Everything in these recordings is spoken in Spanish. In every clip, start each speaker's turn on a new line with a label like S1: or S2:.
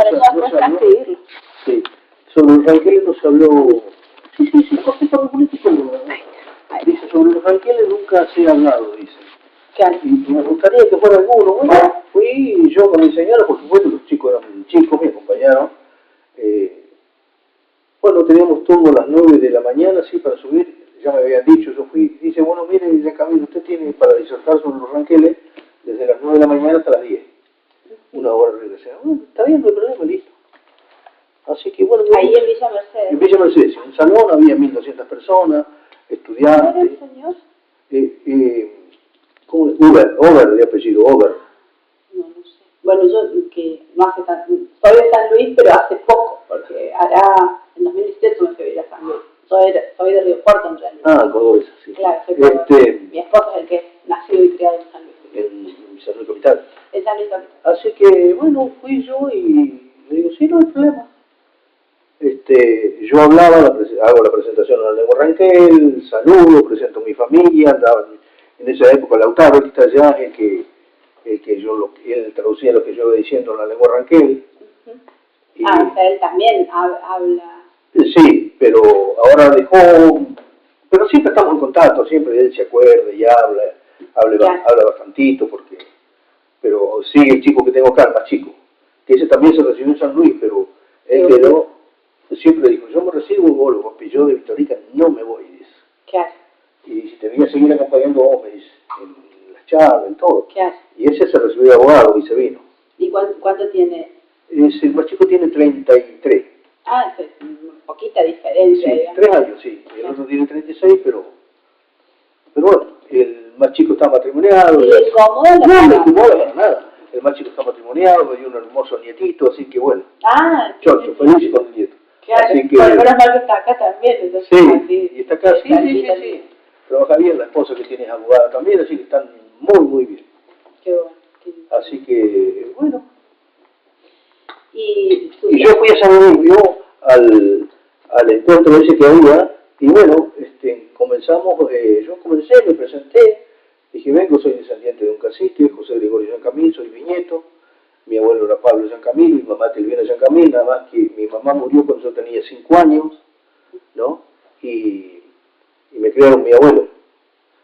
S1: ese no se habló. Sí, sobre los ranqueles no se habló. Sí, correcto, político. Dice, sobre los ranqueles nunca se ha hablado, dice.
S2: Claro.
S1: Y me gustaría que fuera alguno. Bueno, fui yo con mi señora, por supuesto, los chicos eran chicos, me acompañaron. Bueno, teníamos turno a las 9 de la mañana, sí, para subir. Ya me habían dicho, yo fui. Dice, bueno, mire, ya Camilo, usted tiene para disertar sobre los ranqueles desde las 9 de la mañana hasta las 10. Una hora de regreso. Bueno, está bien, no hay problema, listo. Así que bueno.
S2: Ahí en Villa Mercedes.
S1: En Villa Mercedes, en un salón había 1200 personas, estudiantes.
S2: ¿Cómo era el señor?
S1: ¿Cómo es? Over, de apellido, Over.
S2: No sé. Bueno, yo que no hace tanto, soy de San Luis, pero hace poco, porque hará, en 2017 me fui a ir a San Luis. Soy de Río Cuarto en realidad.
S1: Ah, cordobesa, sí.
S2: Claro, soy cordobesa. Mi esposo es el que es nacido y criado en San Luis.
S1: En San Luis Capital.
S2: En San Luis Capital.
S1: Así que, bueno, fui yo y le digo, sí, no hay problema. Yo hablaba, hago la presentación en la lengua ranquel, saludo, presento a mi familia, andaba en esa época Lautaro, que está allá, él traducía lo que yo iba diciendo en la lengua ranquel.
S2: Y, o sea, él también habla.
S1: Sí, pero ahora dejó, pero siempre estamos en contacto, siempre él se acuerda y habla bastantito, pero sigue el chico que tengo acá, el más chico, que ese también se recibió en San Luis, pero él quedó, siempre dijo, yo me recibo vos, yo de Victorica no me voy, dice.
S2: Claro.
S1: Y si te voy a seguir acompañando vos, me dice, en las charlas, en todo.
S2: Claro.
S1: Y ese se recibió de abogado y se vino.
S2: ¿Y cuánto tiene?
S1: El más chico tiene 33.
S2: Ah, es poquita diferencia.
S1: Sí, 3 años, sí. El otro tiene 36, pero bueno, el más chico está matrimoniado.
S2: ¿Y le incomoda?
S1: No me incomoda para nada. El más chico está matrimoniado, me dio un hermoso nietito, así que bueno.
S2: Ah,
S1: chocho, feliz con el nieto.
S2: Claro,
S1: así que,
S2: por lo menos mal que está acá también. Entonces,
S1: sí,
S2: así,
S1: y está acá, sí. Trabaja bien, la esposa que tiene es abogada también, así que están muy bien.
S2: Qué bueno.
S1: Así que, bueno.
S2: Y
S1: yo fui a San Luis, al encuentro ese que había, y bueno, comenzamos, yo comencé, me presenté, dije, vengo, soy descendiente de un cacique, José Gregorio Giancamil, soy bisnieto, mi abuelo era Pablo Giancamil, mi mamá Telviana Giancamil, nada más que mi mamá murió cuando yo tenía 5 años, ¿no? Y me criaron mi abuelo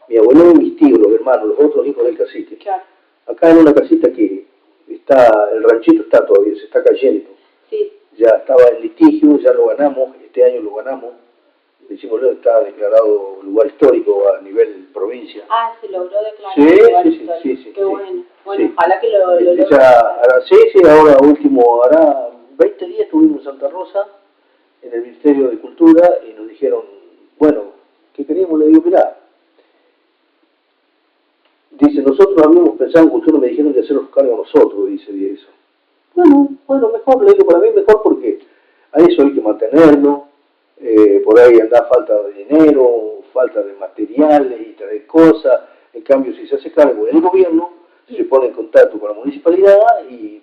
S1: y mis tíos, los hermanos, los otros hijos del cacique.
S2: Claro.
S1: Acá en una casita que está, el ranchito está todavía, se está cayendo.
S2: Sí.
S1: Ya estaba en litigio, ya lo ganamos, este año lo ganamos. Decimos, está declarado lugar histórico a nivel provincia.
S2: Ah, se logró declarar lugar histórico.
S1: Sí.
S2: Qué bueno. Bueno,
S1: sí.
S2: ojalá que lo logre.
S1: Sí, ahora último, hará 20 días estuvimos en Santa Rosa, en el Ministerio de Cultura, y nos dijeron, bueno, ¿qué queríamos? Le digo, mirá, dice, nosotros habíamos pensado, cultura, me dijeron de hacer los cargos nosotros, dice eso. Bueno, mejor, le digo, para mí mejor porque a eso hay que mantenerlo, por ahí anda falta de dinero, falta de materiales y traer cosas. En cambio, si se hace cargo del gobierno, se pone en contacto con la municipalidad y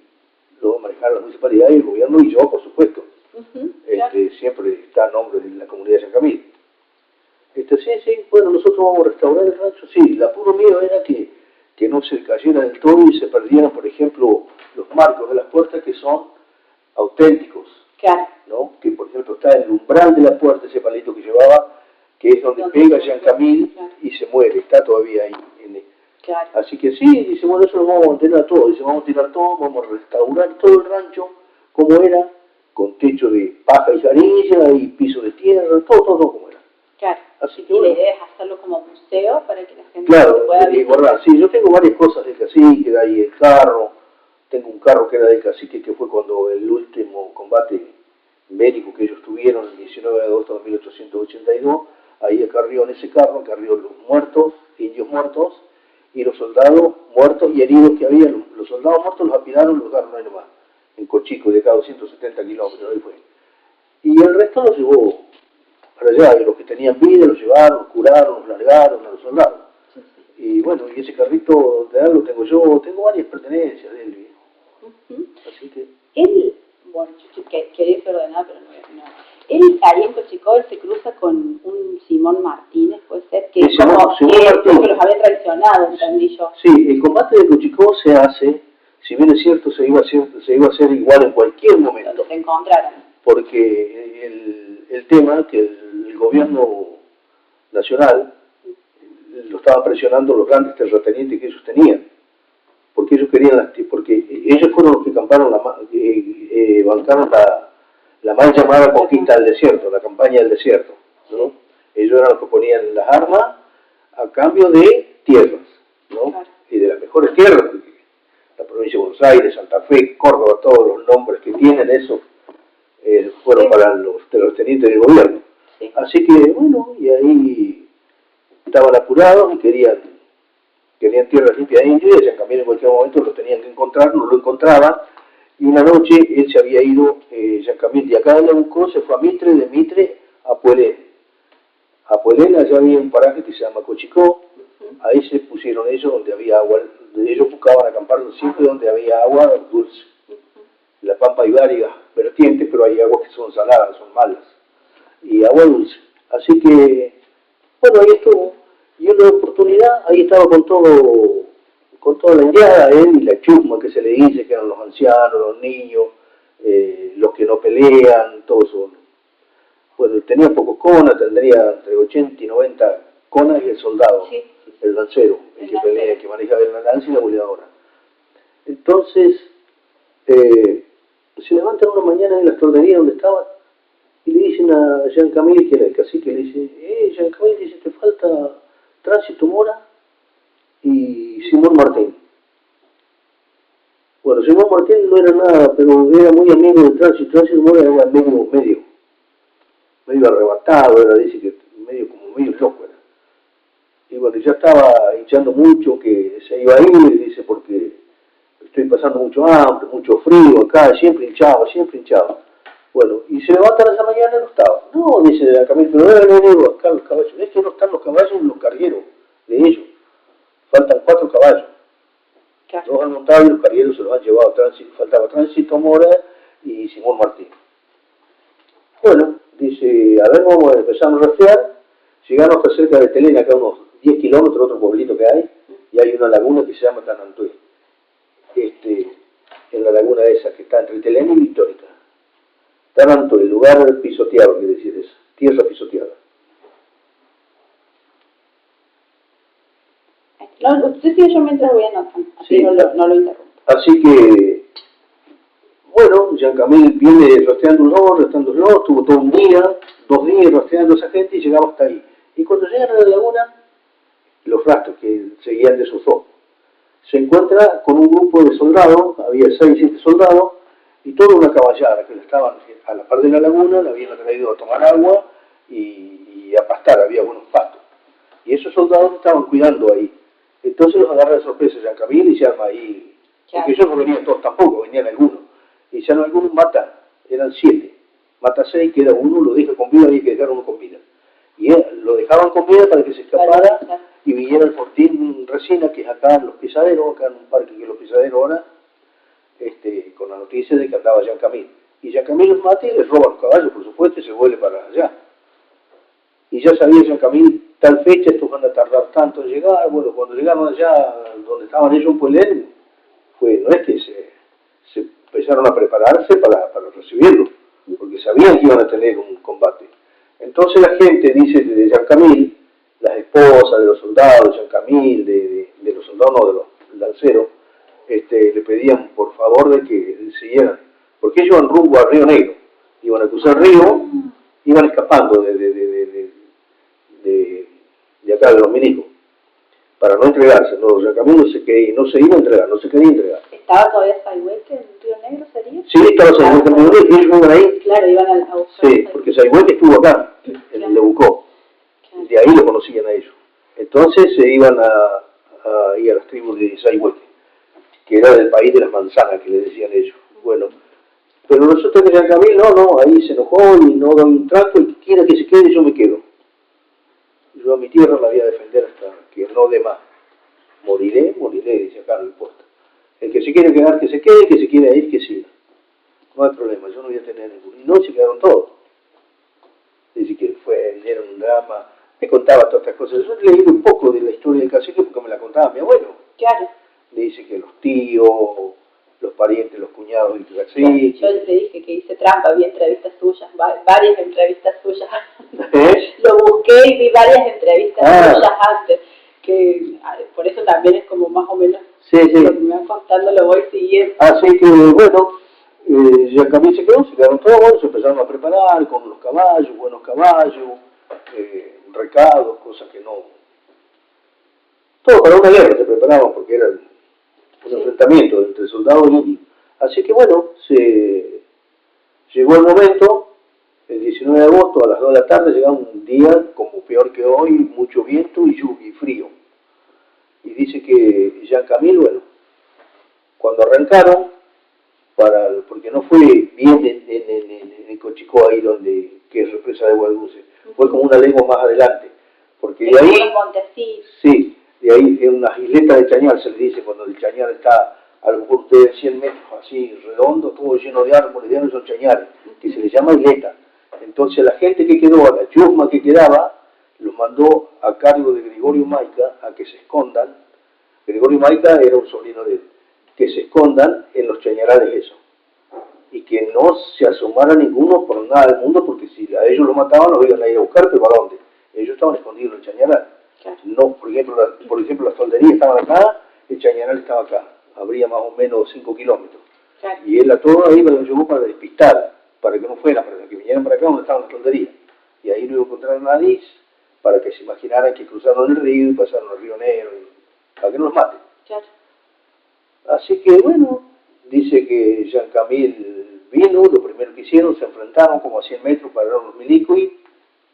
S1: lo va a manejar la municipalidad y el gobierno y yo, por supuesto. Siempre está a nombre de la comunidad de San Camilo. Sí, bueno, nosotros vamos a restaurar el rancho. Sí, el apuro mío era que no se cayera del todo y se perdieran, por ejemplo, los marcos de las puertas que son auténticos.
S2: Claro.
S1: ¿No? Que, por ejemplo, está en el umbral de la puerta, ese palito que llevaba, que es donde pega Giancamil y se muere, está todavía ahí.
S2: Claro.
S1: Así que sí, dice, bueno, eso lo vamos a mantener a todo. Dice, vamos a tirar todo, vamos a restaurar todo el rancho como era, con techo de paja y jarilla y piso de tierra, todo como era.
S2: Claro.
S1: Así que,
S2: y la idea es hacerlo como museo para que la gente
S1: pueda visitar. Sí, yo tengo varias cosas del cacique, de ahí el carro, tengo un carro que era del cacique que fue cuando el último combate bélico que ellos tuvieron el 19 de agosto de 1882, ahí acarrió en ese carro, acarrió los muertos, indios muertos, y los soldados muertos y heridos que había. Los soldados muertos los apilaron, los dejaron ahí nomás, en Cochico, de acá a 270 kilómetros, ahí fue. Y el resto los llevó para allá, y los que tenían vida los llevaron, los curaron, los largaron a los soldados. Y bueno, y ese carrito de lo tengo yo, tengo varias pertenencias de él, así que...
S2: Él, bueno, yo quería ser ordenada, pero no. Él ahí en Cochicó se cruza con un Simón Martínez, puede ser, que
S1: Simón Martínez,
S2: que los había traicionado, entendí yo.
S1: Sí, el combate de Cochicó se hace, si bien es cierto, se iba a hacer igual en cualquier
S2: encontraran.
S1: Porque el tema que el gobierno nacional lo estaba presionando los grandes terratenientes que ellos tenían, porque ellos querían, porque ellos fueron los que bancaron la mal llamada conquista del desierto, la campaña del desierto, ¿no? Ellos eran los que ponían las armas a cambio de tierras, ¿no? Claro. Y de las mejores tierras, porque la provincia de Buenos Aires, Santa Fe, Córdoba, todos los nombres que tienen esos fueron para los terratenientes del gobierno. Sí. Así que, bueno, y ahí estaban apurados y querían tierras limpias de indios, y Giancamil en cualquier momento lo tenían que encontrar, no lo encontraban, y una noche él se había ido, Giancamil de acá de Nabucco se fue a Mitre, de Mitre a Puelén. A Puelén allá había un paraje que se llama Cochicó, ahí se pusieron ellos donde había agua, ellos buscaban acampar siempre donde había agua dulce. La Pampa hay varias vertientes, pero hay aguas que son saladas, son malas, y agua dulce. Así que, bueno, ahí estuvo. Y una oportunidad, ahí estaba con toda la indiada, él y la chusma que se le dice, que eran los ancianos, los niños, los que no pelean, todos son. Bueno, tenía pocos conas, tendría entre 80 y 90 conas y el soldado, sí, el lancero, el que pelea, el que maneja la lanza y la boleadora. Entonces, se levantan una mañana en la tornería donde estaban y le dicen a Giancamil, que era el cacique, le dice, Giancamil, dice, te falta Tránsito Mora y Simón Martín. Bueno, Simón Martín no era nada, pero era muy amigo de Tránsito. Tránsito Mora era medio arrebatado, era, dice que medio loco era. Y bueno, ya estaba hinchando mucho, que se iba a ir, dice, porque estoy pasando mucho hambre, mucho frío acá, siempre hinchaba. Bueno, y se levantan esa mañana y no estaba. No, dice la Camila, pero deben venir acá los caballos. Es que no están los caballos en los cargueros de ellos. Faltan 4 caballos. Claro. Los han montado y los cargueros se los han llevado a Tránsito. Faltaba Tránsito Mora y Simón Martín. Bueno, dice, a ver, vamos a empezar a rastrear. Llegamos hasta cerca de Telén, acá unos 10 kilómetros, otro pueblito que hay, y hay una laguna que se llama Tanantué. En la laguna esa que está entre Telén y Victórica. Tanantué, el lugar pisoteado, quiere decir eso, tierra pisoteada.
S2: No, usted sigue yo mientras voy anotando, así sí. no lo interrumpo.
S1: Así que, bueno, Giancamil viene rastreándolo, estuvo todo un día, 2 días rastreando a esa gente y llegamos hasta ahí. Y cuando llegan a la laguna, los rastros que seguían de sus ojos, se encuentra con un grupo de soldados, había 6 o 7 soldados, y toda una caballada que estaban a la par de la laguna, la habían traído a tomar agua y a pastar, había buenos pastos. Y esos soldados estaban cuidando ahí. Entonces los agarra de sorpresa Giancamil y se arma ahí, porque ellos no venían todos tampoco, venían algunos. Y si algunos mata, eran 7, mata 6, queda uno, lo deja con vida, había que dejar uno con vida. Y lo dejaban con vida para que se escapara y viniera el Fortín Resina, que es acá en Los Pisaderos, acá en un parque que es Los Pisaderos ahora, con la noticia de que andaba Giancamil. Y Giancamil los mata y les roba los caballos, por supuesto, y se vuelve para allá. Y ya sabía Giancamil, tal fecha, estos van a tardar tanto en llegar. Bueno, cuando llegaron allá, donde estaban ellos en Puelén, no es que se empezaron a prepararse para recibirlo, porque sabían que iban a tener un combate. Entonces la gente, dice de Giancamil, las esposas de los soldados de Giancamil, de los soldados, no, de los lanceros, le pedían por favor de que siguieran, porque ellos iban rumbo a Río Negro, iban a cruzar el río, iban escapando de acá de los milicos, para no entregarse. No, Giancamil no se iba a entregar, no se quería entregar.
S2: ¿Estaba todavía Sayhueque en Río Negro, sería?
S1: Sí, estaba Sayhueque en Río Negro, ellos iban ahí.
S2: Claro, iban a buscar.
S1: Sí, porque Sayhueque estuvo acá, en el Nabucco. De ahí lo conocían a ellos. Entonces se iban ir a las tribus de Sayhueque, que era del país de las manzanas, que le decían ellos. Bueno, pero resulta que Giancamil no, ahí se enojó y no da un trato, y quiera que se quede, yo me quedo. Yo a mi tierra la voy a defender hasta que no dé más. Moriré, dice acá, no importa. El que se quiere quedar, que se quede, que se quiera ir, que siga. No hay problema, yo no voy a tener ninguno. Y no, se quedaron todos. Dice que vinieron un drama, me contaba todas estas cosas. Yo he leído un poco de la historia del cacique porque me la contaba mi abuelo.
S2: Claro.
S1: Le dice que los tíos, los parientes, los cuñados y
S2: así. Yo le dije que hice trampa, vi entrevistas suyas, varias entrevistas suyas. Lo busqué y vi varias entrevistas suyas antes, que por eso también es como más o menos lo que me van contando, lo voy siguiendo.
S1: Así que bueno, ya Camil se quedaron todos, se empezaron a preparar con los caballos, buenos caballos, recados, cosas que no... Todo para una guerra se preparaban porque era un enfrentamiento entre soldados y indios. Así que bueno, llegó el momento, el 19 de agosto a las 2 de la tarde, llegaba un día como peor que hoy, mucho viento y lluvia y frío. Y dice que Jean Camil, bueno, cuando arrancaron, porque no fue bien en Cochicó, ahí donde, que es represa de Guadalupe, fue como una lengua más adelante, porque de ahí, sí, de ahí es una isleta de Chañar, se le dice, cuando el Chañar está a lo mejor ustedes 100 metros así, redondo, todo lleno de árboles son chañares, que se le llama isleta. Entonces la gente que quedó, a la chusma que quedaba, los mandó a cargo de Gregorio Maica a que se escondan. Gregorio Maica era un sobrino de él, que se escondan en los chañarales eso, y que no se asomara ninguno por nada del mundo, porque si a ellos los mataban los iban a ir a buscar, pero ¿a dónde? Ellos estaban escondidos en el chañaral. Claro. No, por ejemplo, las tolderías estaban acá, el chañaral estaba acá, habría más o menos 5 kilómetros. Claro. Y él a todos ahí lo llevó para despistar, para que no fueran, para que vinieran para acá donde estaban las tolderías. Y ahí no encontraron nadie, para que se imaginaran que cruzaron el río y pasaron el río Negro, para que no los maten. Claro. Así que bueno, dice que Jean Camil vino, lo primero que hicieron, se enfrentaron como a 100 metros para los milicos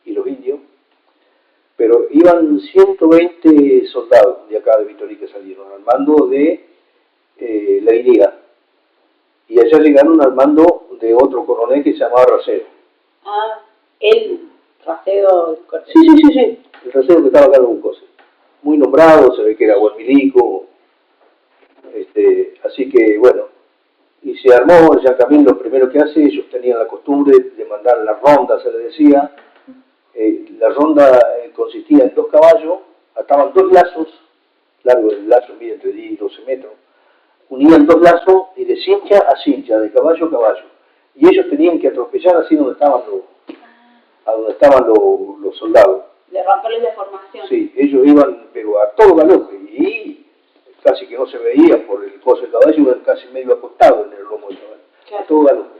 S1: y los indios, pero iban 120 soldados de acá de Vitória que salieron al mando de la Iría, y allá llegaron al mando de otro coronel que se llamaba Racedo.
S2: Ah, el Racedo.
S1: Sí, el Racedo que estaba acá en Bucose, muy nombrado, se ve que era buen milico, así que bueno, y se armó. Jean Camil lo primero que hace, ellos tenían la costumbre de mandar la ronda, se le decía. La ronda consistía en 2 caballos, ataban 2 lazos, largo del lazo mide entre 10 y 12 metros, unían 2 lazos y de cincha a cincha, de caballo a caballo, y ellos tenían que atropellar así donde estaban los soldados.
S2: De romperles la formación.
S1: Sí, ellos iban pero a todo galope, y casi que no se veía por el coso del caballo, iban casi medio acostados en el lomo del caballo, claro. A todo galope.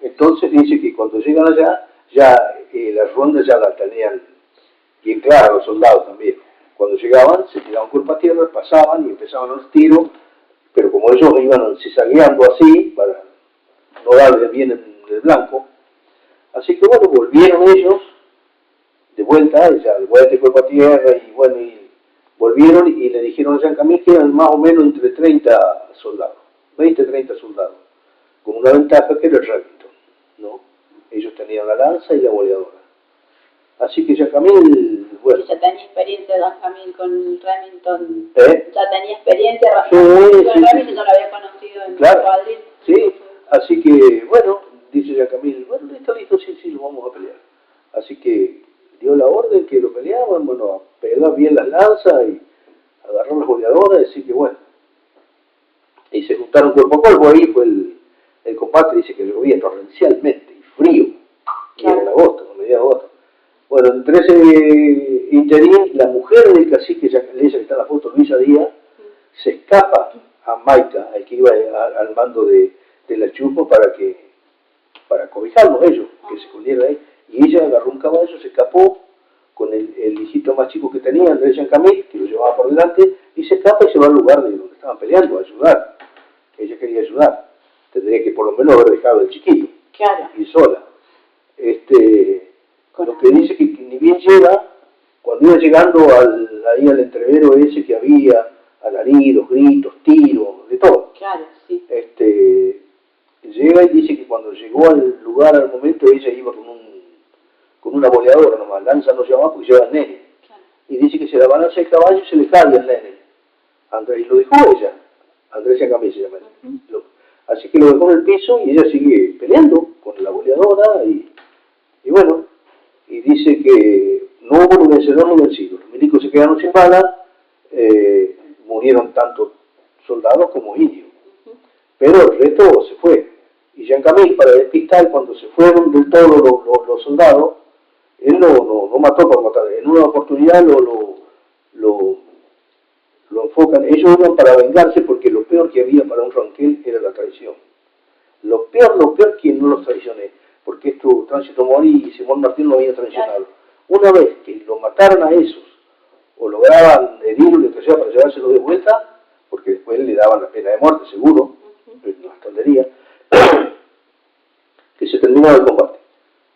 S1: Entonces dice que cuando llegan allá, ya las rondas ya las tenían bien claras los soldados también. Cuando llegaban, se tiraban cuerpo a tierra, pasaban y empezaban los tiros, pero como ellos iban cizagueando así, para no darle bien el blanco, así que bueno, volvieron ellos de vuelta, ya de vuelta cuerpo a tierra, y bueno, y volvieron y le dijeron a Jean Camil que eran más o menos entre 30 soldados, 20, 30 soldados, con una ventaja que era el Remington, ¿no? Ellos tenían la lanza y la boleadora. Así que Jean Camil, bueno...
S2: Ya tenía experiencia Jean Camil con el Remington. Ya tenía experiencia con el Remington, no lo había conocido en el cuadril.
S1: Sí, así que, bueno, dice Jean Camil, bueno, listo, sí, lo vamos a pelear. Así que dio la orden que lo peleaban, bueno, a pegar bien las lanzas y agarrar las boleadoras, así que bueno. Y se juntaron cuerpo a cuerpo, ahí fue el combate, dice que llovía torrencialmente y frío, y era en agosto, a mediados de agosto. Bueno, entre ese interín, la mujer del cacique, ella que está en la foto, Luisa Díaz, se escapa a Maica, al que iba al mando de la chusma, para cobijarlos ellos, que se escondieran ahí. Y ella agarró un caballo, se escapó con el hijito más chico que tenía, Andrés Jean Camil, que lo llevaba por delante, y se escapa y se va al lugar de donde estaban peleando, a ayudar. Ella quería ayudar. Tendría que por lo menos haber dejado el chiquito.
S2: Claro.
S1: Y sola. Lo que dice que ni bien llega, cuando iba llegando ahí al entrevero ese que había, alaridos, gritos, tiros, de todo.
S2: Claro, sí.
S1: Llega y dice que cuando llegó al lugar, al momento, ella iba con una boleadora nomás, lanza no llevaba porque lleva el nene. Claro. Y dice que se la balanza el caballo y se le cae el nene. Y lo dejó ella, Andrés Jean Camil se llama. Así que lo dejó en el piso y ella sigue peleando con la boleadora y bueno, y dice que no hubo ni vencedor ni vencido. Los milicos se quedaron sin balas, murieron tanto soldados como indios. Pero el resto se fue. Y Jean-Camille, para despistar, cuando se fueron del todo los soldados, él no mató por matar. En una oportunidad lo enfocan. Ellos iban para vengarse porque lo peor que había para un Ronquel era la traición. Lo peor que no los traicioné. Porque esto, Tránsito Mori y Simón Martín lo habían traicionado. Una vez que lo mataron a esos, o lograban herirlo y que sea para llevárselo de vuelta, porque después le daban la pena de muerte, seguro, una tontería, que se terminaba el combate.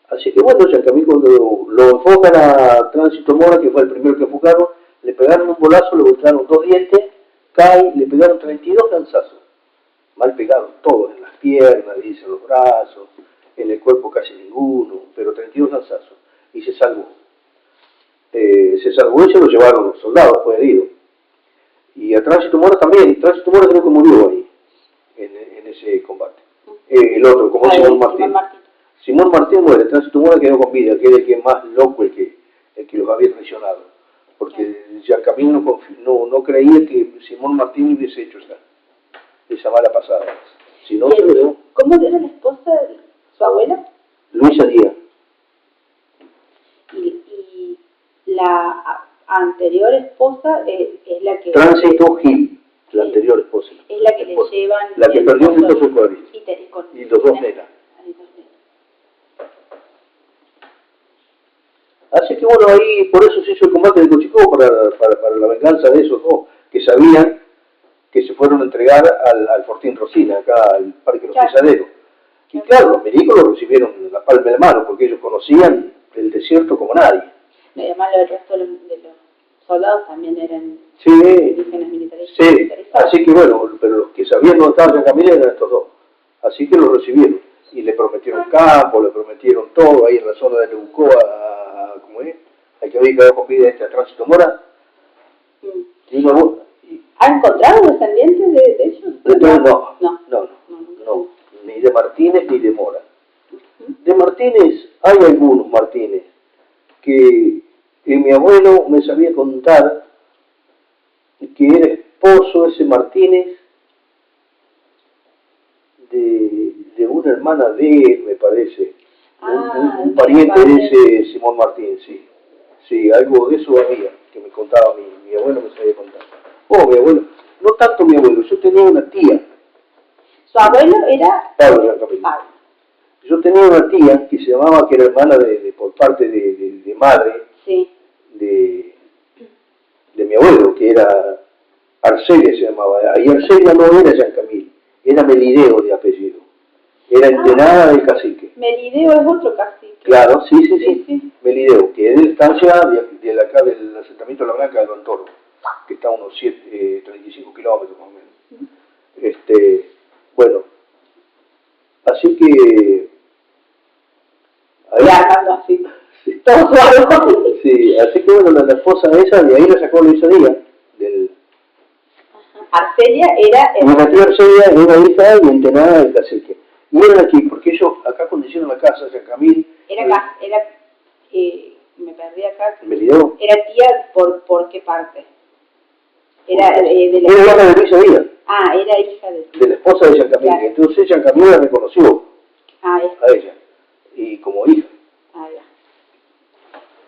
S1: Así que bueno, Jean-Camille cuando lo enfocan a Tránsito Mora, que fue el primero que enfocaron, le pegaron un bolazo, le botaron 2 dientes, cae, le pegaron 32 lanzazos, mal pegados, todos, en las piernas, dice, en los brazos, en el cuerpo casi ninguno, pero 32 lanzazos, y se salvó. Se salvó y se lo llevaron los soldados, fue herido. Y a Tránsito Mora también, Tránsito Mora creo que murió ahí, en ese combate. El otro, como Simón Martín. Simón Martín muere, Tránsito Mora quedó con vida, que era el que más loco, el que los había traicionado. Porque Jean-Camille no creía que Simón Martín hubiese hecho esa mala pasada. Si no,
S2: ¿Cómo era la esposa de su abuela?
S1: Luisa Díaz.
S2: Y la anterior esposa es la que...
S1: Tránsito Gil, la anterior esposa.
S2: Es la que le llevan...
S1: La que perdió el Mendoza Cuadril. Y los 2 nenas. Así que bueno, ahí por eso se hizo el combate de Cochicó, para la venganza de esos dos, que sabían que se fueron a entregar al Fortín Rosina, acá al Parque Los Pisaderos. Y claro, los milicos lo recibieron en la palma de la mano, porque ellos conocían el desierto como nadie.
S2: Y además el resto de los soldados también eran
S1: indígenas militares. Sí, así que bueno, pero los que sabían dónde estaba Jean-Camille eran estos dos. Así que lo recibieron. Y le prometieron campo, le prometieron todo, ahí en la zona de Neucoa, ¿cómo es? Hay que había quedado con vida a Tránsito Mora.
S2: ¿Ha encontrado descendientes de ellos?
S1: No, ni de Martínez ni de Mora. De Martínez, hay algunos Martínez, que mi abuelo me sabía contar que era esposo ese Martínez de una hermana de él, me parece. Un pariente de ese Simón Martín, sí. Sí, algo de eso había, que me contaba mi abuelo, me sabía contar. Mi abuelo, no tanto mi abuelo, yo tenía una tía.
S2: ¿Su abuelo era?
S1: Pablo. Yo tenía una tía que se llamaba, que era hermana por parte de madre,
S2: sí,
S1: de mi abuelo, que era Arcelia se llamaba. Y Arcelia no era Jean-Camille, era Melideo de apellido. Era entenada del cacique.
S2: Melideo es otro cacique.
S1: Claro, sí. Melideo, que es de distancia de acá del asentamiento de La Blanca de Don Toro, que está a unos 35 kilómetros más o menos. Bueno, así que...
S2: Viajando así.
S1: Sí. Sí, así que bueno, la esposa esa, de ahí la sacó Luisa Díaz.
S2: Arcelia era...
S1: La tía Arcelia era hija y entenada del cacique. Y eran aquí, porque ellos, acá cuando hicieron la casa, Jean-Camille...
S2: me perdí acá.
S1: ¿Melideo?
S2: ¿Era tía por qué parte? Era
S1: de Luisa Díaz.
S2: Era hija
S1: de la esposa de Jean-Camille. Claro. Entonces Jean-Camille la reconoció a ella, y como hija.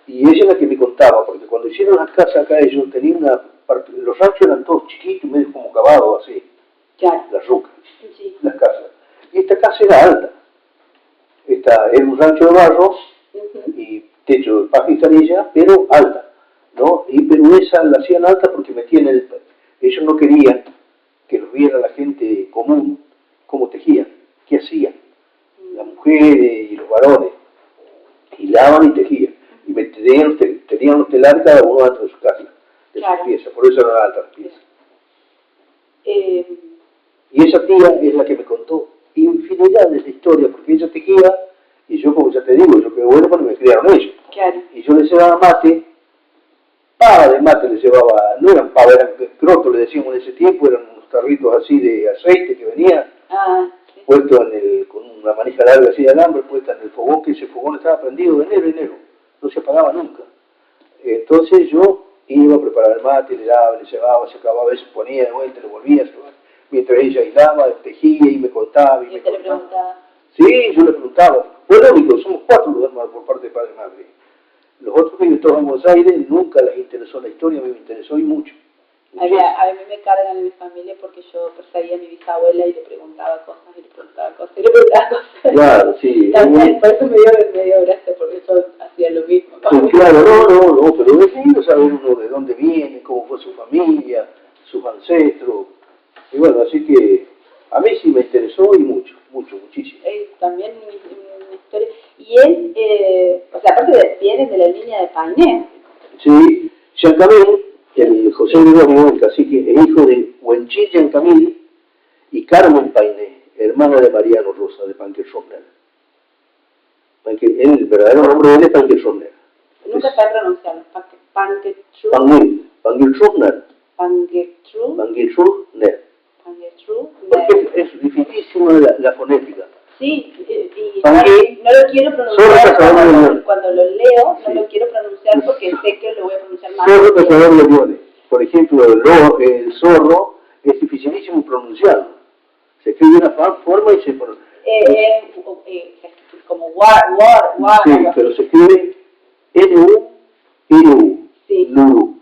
S1: Y ella es la que me contaba, porque cuando hicieron las casas acá, ellos tenían los ranchos eran todos chiquitos, medio como cavados así.
S2: Claro.
S1: Las rucas, las casas. Y esta casa era alta. Era un rancho de barro y techo de paja y canilla, pero alta, ¿no? Pero esa la hacían alta porque metían ellos no querían que los viera la gente común cómo tejían, qué hacían. Las mujeres y los varones hilaban y tejían. Y tenían los telares cada uno dentro de su casa, de sus piezas, por eso eran altas las piezas. Y esa tía es la que me contó infinidades de historias, porque ella tejía, y yo, como ya te digo, yo quedé bueno cuando me criaron ellos.
S2: Claro.
S1: Y yo les llevaba mate, pava de mate les llevaba, no eran pava, eran crotos, le decíamos en ese tiempo, eran unos tarritos así de aceite que venía, puesto con una manija larga así de alambre, puesta en el fogón, que ese fogón estaba prendido de enero, no se apagaba nunca. Entonces yo iba a preparar el mate, le daba, le llevaba, se acababa, a veces ponía de vuelta, le volvía a llevar. mientras ella hilaba, tejía y me contaba.
S2: Y te le preguntaba.
S1: Sí, yo le preguntaba. Fue lógico, somos 4 los hermanos por parte de padre y madre. Los otros que estaban en Buenos Aires nunca les interesó la historia, a mí me interesó y mucho.
S2: A mí me cargan en mi familia porque yo perseguía a mi bisabuela y le preguntaba cosas, y le preguntaba cosas, y le preguntaba cosas.
S1: Claro, sí.
S2: También, por eso me dio gracia, porque yo hacía lo mismo.
S1: Sí, claro, no, pero es lindo saber uno de dónde viene, cómo fue su familia, sus ancestros. Y bueno, así que a mí sí me interesó y muchísimo.
S2: También mi historia. Y él, o sea, aparte viene de la línea de Painé.
S1: Sí, Giancamil, el José Gregorio, el cacique, es hijo de Huenchín Giancamil y Carmen Painé, hermana de Mariano Rosa, de Panquerschofner. El verdadero nombre de él es Panquerschofner.
S2: Nunca está pronunciado.
S1: Panquerschofner. Porque es dificilísima la fonética.
S2: Sí, y no lo quiero pronunciar cuando lo leo, no lo quiero pronunciar porque sé que lo voy a pronunciar mal.
S1: Zorro cazador de leones. Por ejemplo, el zorro es dificilísimo pronunciarlo. Se escribe de una forma y se pronuncia.
S2: Como war.
S1: Sí, pero se escribe N-U-R-U.
S2: Sí.
S1: Nuru.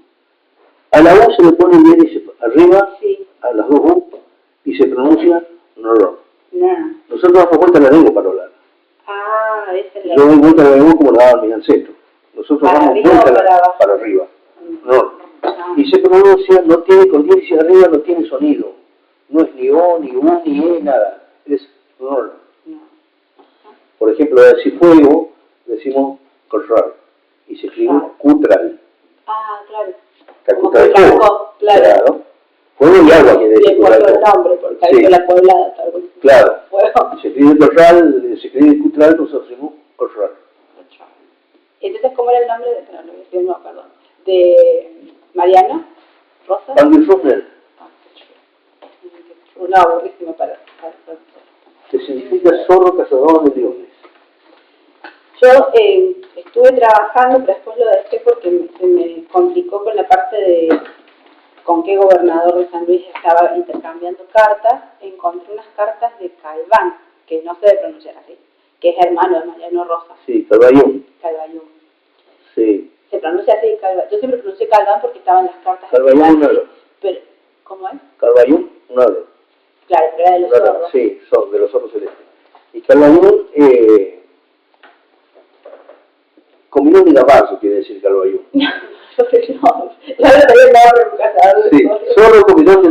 S1: A la U se le pone bien arriba,
S2: sí.
S1: A las 2 U, y se pronuncia Noro.
S2: No.
S1: Nosotros damos vuelta a la lengua para hablar.
S2: Esa es la
S1: Yo doy vuelta a la lengua como la daban mis ancestros. Nosotros damos vuelta para arriba. No. Y se pronuncia, no tiene, con diéresis arriba no tiene sonido. No es ni O, ni U, ni E, nada. Es Noro. Por ejemplo, decir fuego, decimos Corral. Y se escribe Cutral.
S2: Claro.
S1: Calcuta de fuego. Claro. Fuego y agua quiere decir.
S2: Por el nombre, porque ahí fue la poblada.
S1: Claro.
S2: Fuego.
S1: Se escribe Corral, se escribe Cutral, nosotros decimos Corral.
S2: Entonces, ¿cómo era el nombre de Mariano Rosa?
S1: Panquerschofner.
S2: No, buenísimo para
S1: Que significa zorro cazador de leones.
S2: Yo estuve trabajando, pero después lo dejé porque se me complicó con la parte de con qué gobernador de San Luis estaba intercambiando cartas. Encontré unas cartas de Calván, que no se debe pronunciar así, que es hermano de Mariano Rosa.
S1: Sí, Calvayón. Sí.
S2: Se pronuncia así, Calván. Yo siempre pronuncié Calván porque estaban las cartas.
S1: Calvayón, un árbol.
S2: Pero, ¿cómo es?
S1: Calvayón, un árbol.
S2: Claro, pero era de los zorros.
S1: Sí, son de los zorros celestes. Y Calvayón, combinó de gabarzo, quiere decir Calvayón. Sí, zorro combinón de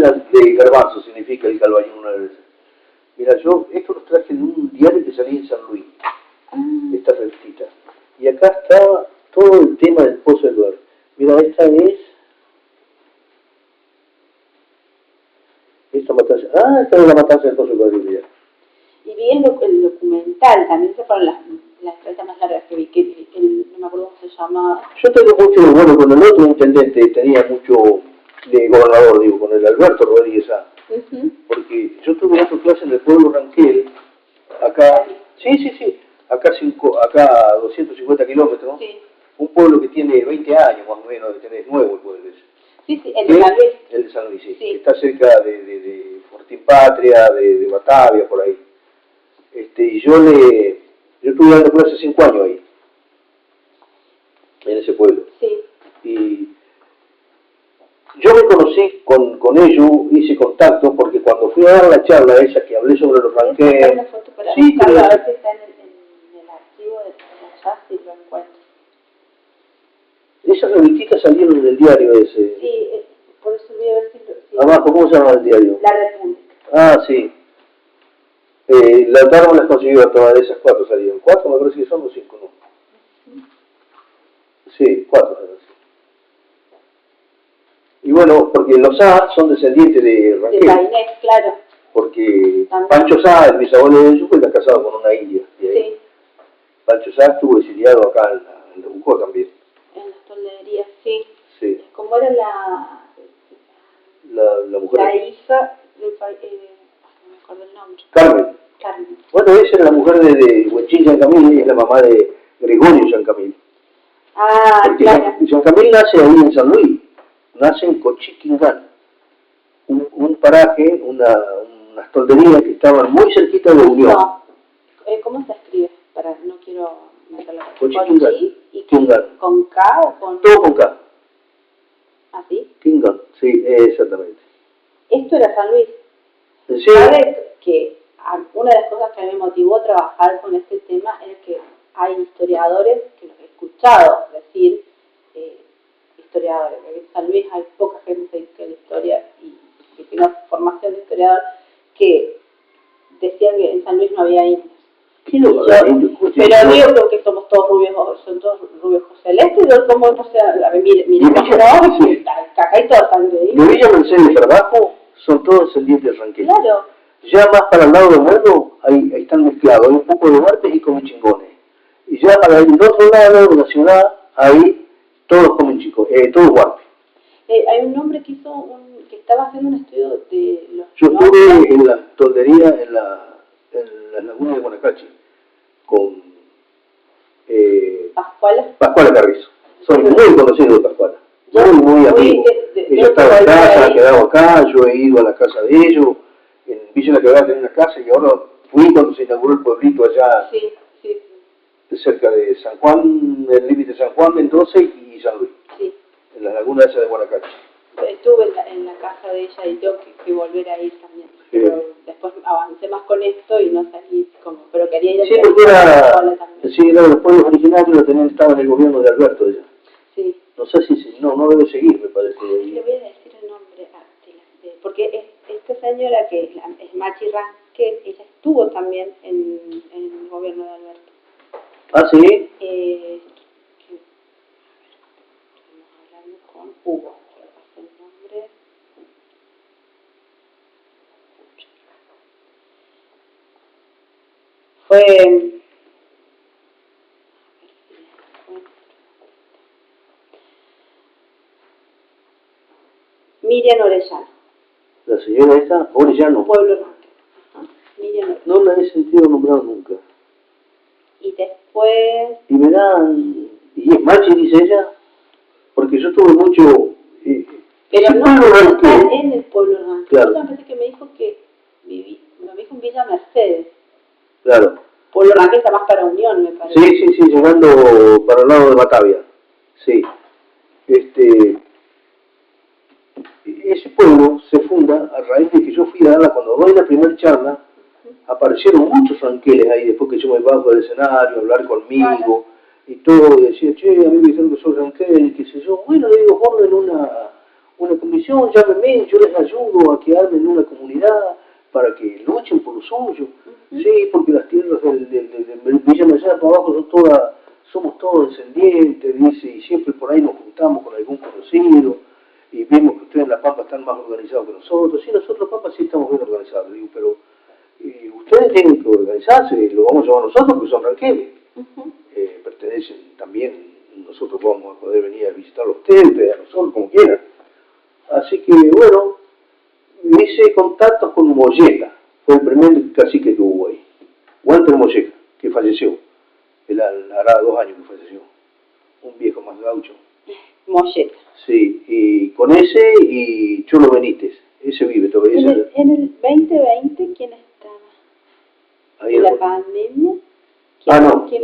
S1: garbanzo significa el Calvayón una vez. Mira, yo esto lo traje de un diario que salía en San Luis, esta revistita. Y acá está todo el tema del Pozo del Bar. Mira, esta matanza es la matanza del Pozo del Bar.
S2: Y vi el documental, también se fueron las entrevistas más largas que vi, no me acuerdo cómo se llamaba.
S1: Yo tengo mucho, bueno, con el otro intendente tenía mucho de gobernador, digo, con el Alberto Rodríguez A. Porque yo tuve otra clase en el pueblo Ranquel, acá, sí, acá a 250 kilómetros,
S2: sí.
S1: Un pueblo que tiene 20 años más o menos, de tener nuevo el pueblo ese.
S2: Sí, el de San Luis.
S1: El de San Luis, sí. Está cerca de Fortín Patria, de Batavia, por ahí. Y yo estuve dando clases 5 años ahí, en ese pueblo.
S2: Sí.
S1: Y yo me conocí con ellos, hice contacto, porque cuando fui a dar la charla esa que hablé sobre los ranqueos...
S2: Sí, a ver si está en el archivo de allá, si lo encuentro.
S1: Esas revistitas salieron en el diario ese.
S2: Sí, por eso voy a ver si lo...
S1: Abajo, ¿cómo se llama el diario?
S2: La República.
S1: Sí. La tarde me las consiguió todas esas 4 salieron. 4 me parece que son, o 5, ¿no? Sí, 4. Y bueno, porque los Sá son descendientes de Ranquel.
S2: De Painés, claro.
S1: Porque Pancho Sá, el bisabuelo de ellos, fue casado con una india. Sí. Pancho Sá estuvo exiliado acá en Temuco también.
S2: En las tolderías, sí.
S1: Sí.
S2: ¿Cómo era
S1: la mujer?
S2: La hija del no me acuerdo el nombre.
S1: Carmen. Bueno, esa era la mujer de Huenchín Giancamil, y es la mamá de Gregorio Giancamil.
S2: Claro.
S1: Giancamil nace ahí en San Luis, nace en Cochiquingán. un paraje, unas tolderías que estaban muy cerquita de Unión.
S2: No, ¿cómo se escribe? No quiero meterla. ¿Con
S1: G
S2: y con K o con...?
S1: Todo con K.
S2: ¿Así?
S1: Kingan, sí, exactamente.
S2: Esto era San Luis.
S1: Sí.
S2: ¿Sabes que una de las cosas que me motivó a trabajar con este tema es que hay historiadores que los he escuchado decir, historiadores, que en San Luis hay poca gente que la historia y que tiene formación de historiador, que decían que en San Luis no había indios.
S1: ¿Qué no
S2: había indios? Pero digo que somos todos rubios, son todos rubios celestes, yo como no sé, a ver, miren, acá hay toda sangre.
S1: De Villa Mercedes para abajo son todos descendientes ranqueños.
S2: Claro.
S1: Ya más para el lado de Muerto, ahí están mezclados, hay un poco de Huarpes y Comichingones. Y ya para el otro lado de la ciudad, ahí todos Comichingones, todos Huarpes.
S2: Hay un hombre que que estaba haciendo un estudio de los...
S1: Yo estuve en la toldería, en la laguna de Guanacache, con Pascuala Carrizo. Soy muy conocido de Pascuala, muy amigo. Ella estaba en casa, quedaba acá, yo he ido a la casa de ellos. En Villa La Quebrada tenía una casa y ahora fui cuando se inauguró el pueblito allá cerca de San Juan, el límite de San Juan, Mendoza y San Luis, en la laguna esa de Guanacache.
S2: Estuve en la casa de ella y tengo que volver a ir también, pero después avancé más con esto y no salí como, pero quería ir a
S1: sí, porque era de los pueblos originarios, estaba en el gobierno de Alberto ella. Sí. No sé si no debe seguir, me parece.
S2: Le voy a decir el nombre, porque esta señora que es Machi Ranquel, ella estuvo también en el gobierno de Alberto.
S1: ¿Ah, sí?
S2: Estamos hablando con Hugo, el nombre. Fue Miriam Orellano.
S1: ¿La señora esta? Orellano.
S2: Pueblo Ranquel. Miriam Orellano.
S1: No la he sentido nombrar nunca.
S2: Y después...
S1: Y me dan... ¿Y es Machi, dice ella? Porque yo tuve mucho...
S2: pero no está en el pueblo Ranquel.
S1: Claro.
S2: Yo pensé que me dijo que me dijo en Villa Mercedes.
S1: Claro.
S2: Pueblo Ranquel está más para Unión, me parece.
S1: Sí, llegando para el lado de Batavia. Sí. Ese pueblo se funda a raíz de que yo fui a darla, cuando doy la primera charla, aparecieron muchos ranqueles ahí, después que yo me bajo del escenario, a hablar conmigo, y todo, y decía, che, a mí me dijeron que soy ranquel, y qué sé yo. Bueno, le digo, formen una comisión, llámenme, yo les ayudo a que armen una comunidad para que luchen por lo suyo. Sí, porque las tierras de Villa Mercedes para abajo somos todos descendientes, dice, y siempre por ahí nos juntamos con algún conocido, y vemos que ustedes en La Pampa están más organizados que nosotros. Sí, nosotros en La Pampa sí estamos bien organizados, digo, pero ustedes tienen que organizarse, lo vamos a llevar nosotros porque son ranqueles. Pertenecen también, nosotros vamos a poder venir a visitarlo a ustedes, a nosotros, como quieran. Así que, bueno, hice contactos con Molleta, fue el primer cacique que hubo ahí. Walter Molleta, que falleció. Él hará 2 años que falleció. Un viejo más gaucho.
S2: Molleta.
S1: Sí, y con ese y Cholo Benítez, ese vive todavía.
S2: En el 2020, ¿quién estaba?
S1: Ahí
S2: ¿En la pandemia?
S1: No, yo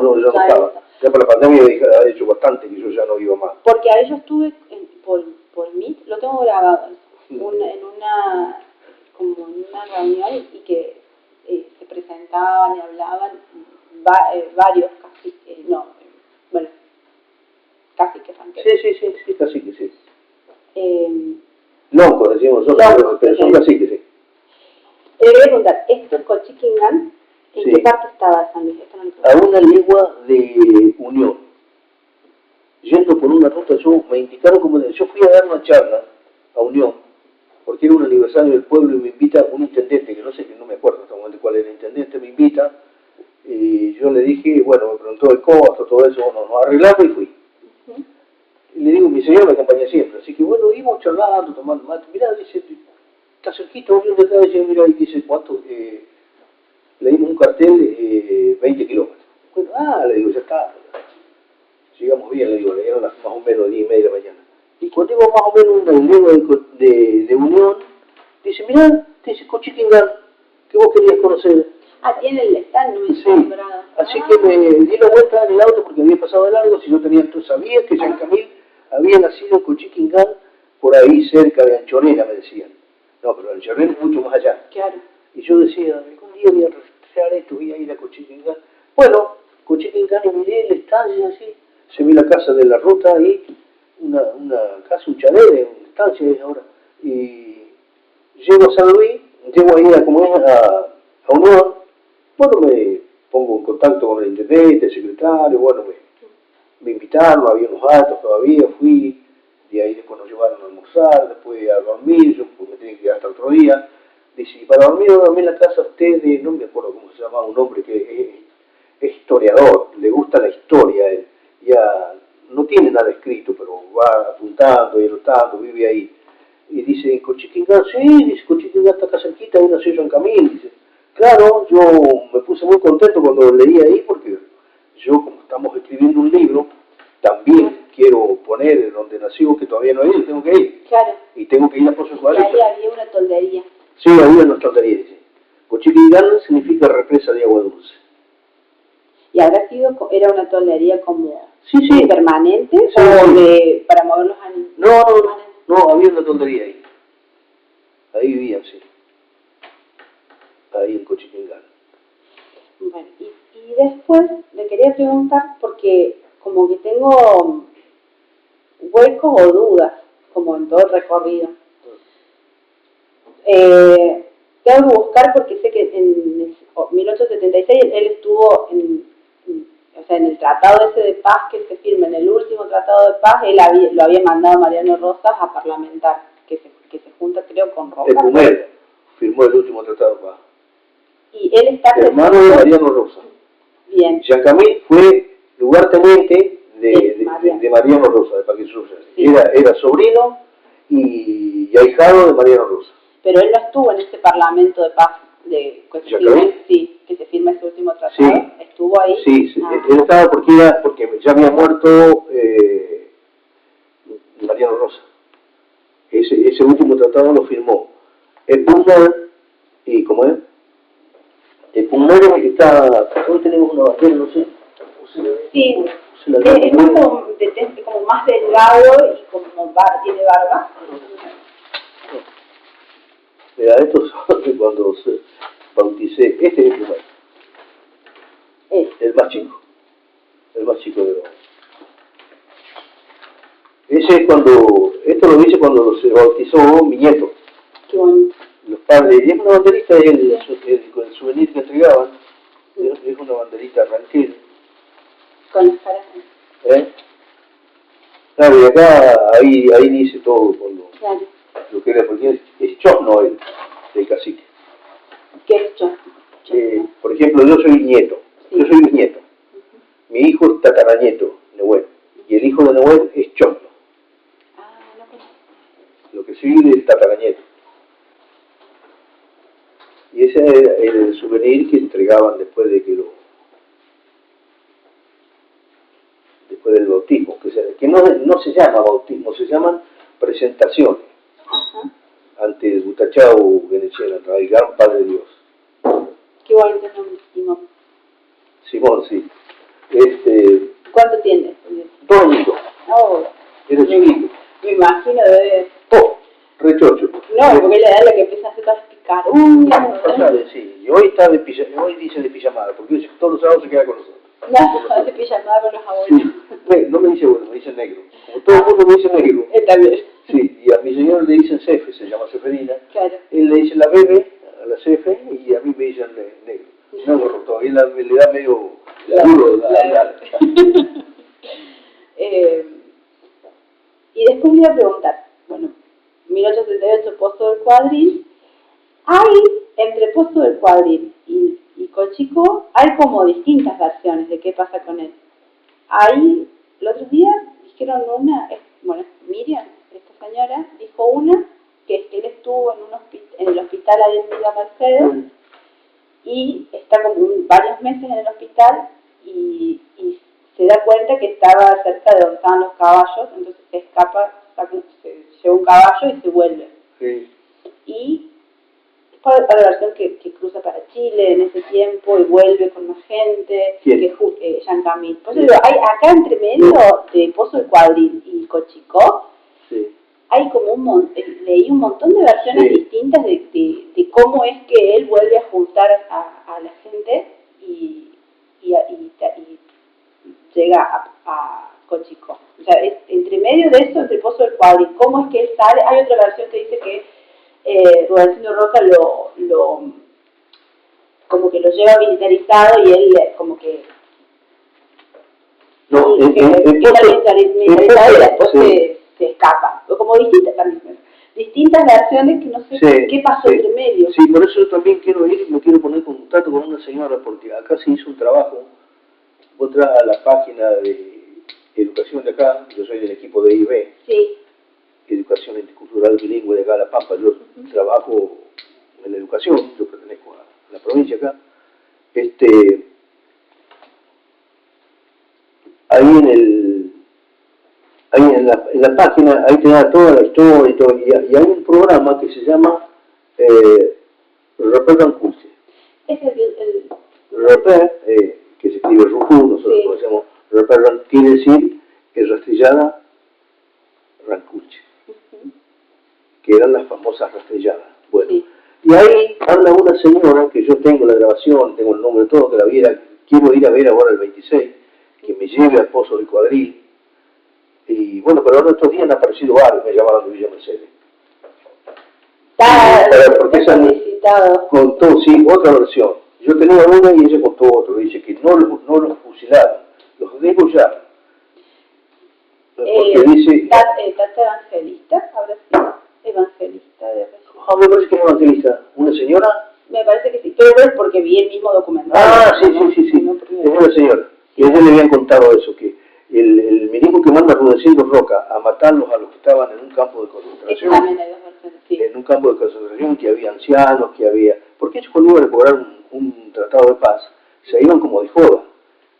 S1: no estaba. Ya por la pandemia ha hecho bastante que yo ya no iba más.
S2: Porque a ellos estuve por Meet, lo tengo grabado, en una reunión y que se presentaban y hablaban varios caciques, caciques ranqueles.
S1: Sí, caciques, sí. Loncos, decimos nosotros, pero son caciques, sí.
S2: Le voy a preguntar, ¿esto es Cochiquingán? ¿En qué parte estaba San Luis?
S1: A una legua de Unión. Yendo por una ruta, me indicaron yo fui a dar una charla a Unión, porque era un aniversario del pueblo y me invita un intendente, que no me acuerdo hasta el momento cuál era el intendente, me invita, y yo le dije, bueno, me preguntó el costo, todo eso, bueno, nos arreglamos y fui. Y le digo, mi señor me acompaña siempre, así que bueno, íbamos charlando, tomando mate, mirá, dice, está cerquita, Unión de acá, dice, mirá, y dice, ¿cuánto? Le dimos un cartel, 20 kilómetros. Bueno, le digo, ya está. Llegamos bien, le digo, le dieron más o menos 10:30 de la mañana. Y cuando iba más o menos una lengua de unión, dice, mirá, dice Cochiquingán, que vos querías conocer.
S2: Ah, tiene el stand, no me
S1: Sí, así que me di la vuelta en el auto porque había pasado de largo, si yo sabía que Jean Camil había nacido en Cochiquingán, por ahí cerca de Anchorena, me decían. No, pero Anchorena es mucho más allá.
S2: Claro.
S1: Y yo decía, algún día voy a registrar esto, voy a ir a Cochiquingán. Bueno, Cochiquingán, y miré el estancia así, se ve la casa de la ruta ahí, una casa, un chalet, una estancia es ahora. Y llego a San Luis, llego ahí a Unión. Bueno, me pongo en contacto con el intendente, el secretario, bueno, me invitaron, había unos actos todavía, fui, de ahí después nos llevaron a almorzar, después a dormir, yo pues, me tenía que ir hasta otro día. Dice, y para dormir en la casa usted, no me acuerdo cómo se llamaba, un hombre que es historiador, le gusta la historia, él, ya no tiene nada escrito, pero va apuntando y anotando, vive ahí. Y dice, Cochiquingán, sí, dice, Cochiquingán está acá cerquita, ahí nació Jean Camil, dice. Claro, yo me puse muy contento cuando lo leí ahí porque yo, como estamos escribiendo un libro, también quiero poner donde nació, que todavía no he ido, tengo que ir.
S2: Claro.
S1: Y tengo que ir a Pozo Cuadrito.
S2: Y ahí había una toldería.
S1: Sí, había una toldería, dice. Cochiquingán significa represa de agua dulce.
S2: ¿Y habrá sido, era una toldería como
S1: sí,
S2: permanente
S1: sí,
S2: o para mover los animales?
S1: No, había una toldería ahí. Ahí vivían, sí. Ahí en Cochiquingán.
S2: Bueno, y después le quería preguntar, porque como que tengo huecos o dudas, como en todo el recorrido. Tengo que buscar porque sé que en 1876 él estuvo o sea, en el tratado ese de paz que se firma, en el último tratado de paz, él lo había mandado a Mariano Rosas a parlamentar, que se junta creo con Rosas.
S1: El primero firmó el último tratado de paz.
S2: Y él está
S1: hermano de Mariano Rosas.
S2: Bien.
S1: Jean Camil fue lugarteniente de Mariano Rosas, de Paquín Sucre. Sí. Era sobrino y ahijado de Mariano Rosas.
S2: Pero él no estuvo en ese parlamento de paz que se firma ese último tratado.
S1: Sí.
S2: ¿Estuvo ahí?
S1: Sí, él estaba porque ya había muerto Mariano Rosas. Ese último tratado lo firmó el Pugner y ¿cómo es? El Pugner es el que está, hoy tenemos una bandera, no sé.
S2: Sí, es como más delgado y como tiene barba.
S1: Mira, estos son cuando se bauticé, este es el primero. El más chico de los. Ese es cuando, esto lo hice cuando se bautizó mi nieto.
S2: Qué bonito.
S1: Los padres, y es una banderita, el souvenir que entregaban, es una banderita ranquera.
S2: Con las caras.
S1: Claro, y acá, ahí dice todo,
S2: claro.
S1: Lo que era, porque es chosno el cacique.
S2: ¿Qué es chosno?
S1: Por ejemplo, yo soy nieto, sí. Yo soy bisnieto. Mi hijo es tataranieto, Nehuel, y el hijo de Nehuel es chosno.
S2: No conozco.
S1: Lo que sigue es tataranieto. Y ese era el souvenir que entregaban después del bautismo, que no se llama bautismo, se llaman presentaciones. Ajá. Ante el Butachau Veneciano, el gran Padre de Dios.
S2: Qué bonito nombre, Simón.
S1: Simón, sí.
S2: ¿Cuánto tienes?
S1: 2 añitos.
S2: Oh.
S1: Era chiquito.
S2: Me imagino debe.
S1: Rechocho.
S2: No, porque la edad en la que empieza a hacer todas picarunas.
S1: Sí, y hoy está hoy dice de pijamada, porque todos los sábados se queda con nosotros.
S2: No, de pijamada con los abuelos.
S1: Sí. No me dice bueno, me dice negro. Como todo el mundo me dice negro.
S2: Está bien.
S1: Sí, y a mi señor le dicen Cefe, se llama Ceferina.
S2: Claro.
S1: Él le dice la bebé, a la Cefe, y a mí me dicen negro. No, todavía le da medio duro.
S2: Y después le iba a preguntar, bueno, 1878 Pozo del Cuadril, hay entre Pozo del Cuadril y Cochico, hay como distintas versiones de qué pasa con él. Ahí, el otro día dijeron Miriam, esta señora, dijo una, que él estuvo en el hospital ahí en Villa Mercedes, y está como varios meses en el hospital y se da cuenta que estaba cerca de donde estaban los caballos, entonces se escapa se lleva un caballo y se vuelve.
S1: Sí.
S2: Y después está la versión que cruza para Chile en ese tiempo y vuelve con más gente,
S1: ¿Quién?
S2: que es Jean Camille. Por eso digo, hay acá entre medio de Pozo del Cuadril y Cochicó,
S1: Sí.
S2: hay como leí un montón de versiones distintas de cómo es que él vuelve a juntar a la gente y llega a Cochicó. O sea, es entre medio de eso, entre Pozo del Cuadril, cómo es que él sale. Hay otra versión que dice que Rudecindo Roca como que lo lleva militarizado y él como que militarizado y después se escapa. O como distintas versiones que no sé qué pasó entre medio.
S1: Sí, por eso yo también quiero ir, me quiero poner en contacto con una señora, porque acá se hizo un trabajo. Vos entras a la página de educación de acá, yo soy del equipo de IB, Educación Intercultural Bilingüe de acá, La Pampa. Yo trabajo en la educación, yo pertenezco a la provincia acá. Ahí en la página, ahí te da toda la historia y todo, y hay un programa que se llama Repère Rancuche.
S2: Es el
S1: Repère, que se escribe Rujú, nosotros conocemos Repère, quiere decir rastrillada Rancuche, que eran las famosas rastrilladas. Bueno, y ahí habla una señora que yo tengo la grabación, tengo el nombre de todo, que la viera, quiero ir a ver ahora el 26, que me lleve al Pozo del Cuadril. Y bueno, pero ahora estos días han aparecido varios, me llamaron de Villa Mercedes. Porque esa contó, sí, otra versión. Yo tenía una y ella contó otra. Dice que no los fusilaron, los degollaron. Porque dice...
S2: ¿Tata Evangelista? ¿Habrá sido evangelista de
S1: Ah, me parece que es evangelista. ¿Una señora?
S2: Me parece que sí, pero es porque vi el mismo documental.
S1: Ah, sí, es una señora. Y a ella le habían contado eso, que el milico que manda a Rudecindo Roca a matarlos a los que estaban en un campo de concentración, en un campo de concentración, que había ancianos, que había... Porque ellos cuando iban a cobrar un tratado de paz, se iban como de joda.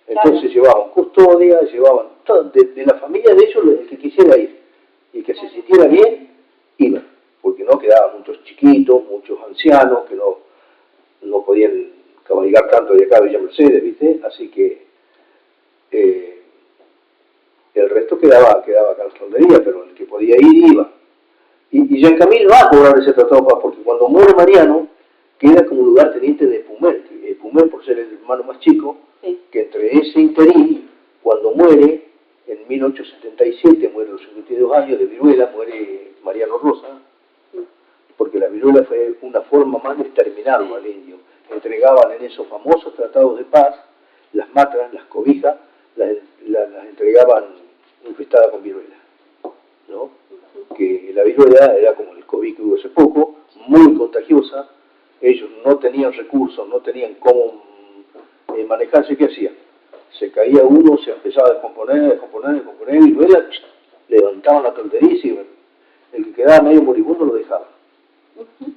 S1: Entonces llevaban custodia, llevaban todo, de la familia de ellos, el que quisiera ir, y el que se sintiera bien, iba, porque no quedaban muchos chiquitos, muchos ancianos, que no podían cabalgar tanto de acá a Villa Mercedes, ¿viste? Así que el resto quedaba acá en la tontería, pero el que podía ir, iba. Y Jean Camille va a cobrar ese tratado de paz, porque cuando muere Mariano, queda como lugarteniente de Pumer, que Pumer, por ser el hermano más chico, que entre ese interín, cuando muere, en 1877, muere a los 52 años de viruela, muere Mariano Rosa, porque la viruela fue una forma más de exterminarlo al indio. Entregaban en esos famosos tratados de paz, las matras, las cobijas, las entregaban infestadas con viruela, ¿no? Que la viruela era como el COVID que hubo hace poco, muy contagiosa. Ellos no tenían recursos, no tenían cómo manejarse. ¿Qué hacían? Se caía uno, se empezaba a descomponer, y luego levantaban la tonterísima. El que quedaba medio moribundo lo dejaban.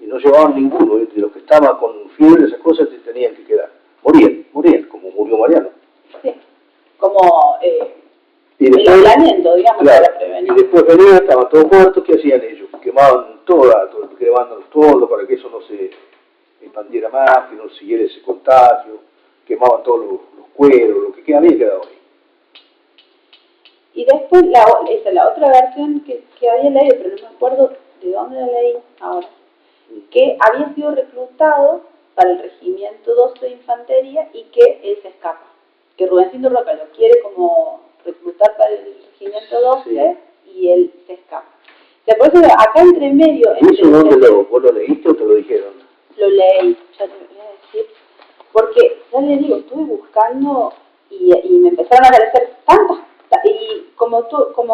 S1: Y no llevaban ninguno, de los que estaban con fiebre, esas cosas, se tenían que quedar. Morían, como murió Mariano.
S2: Sí, como el aislamiento, digamos, para prevenir.
S1: Y después venía, estaban todos muertos. ¿Qué hacían ellos? Quemaban quemaban todo para que eso no se expandiera más, que no siguiera ese contagio. Quemaban todos los cueros, lo que había quedado ahí.
S2: Y después la otra versión que había leído, pero no me acuerdo de dónde la leí ahora, que había sido reclutado para el Regimiento 12 de Infantería y que él se escapa. Que Rudecindo Roca lo quiere como reclutar para el Regimiento 12 y él se escapa. O sea, por eso acá entre medio...
S1: ¿Eso dónde vos lo leíste o te lo dijeron?
S2: Lo leí, ya te voy a decir. Porque, ya les digo, estuve buscando y me empezaron a aparecer tantas, y como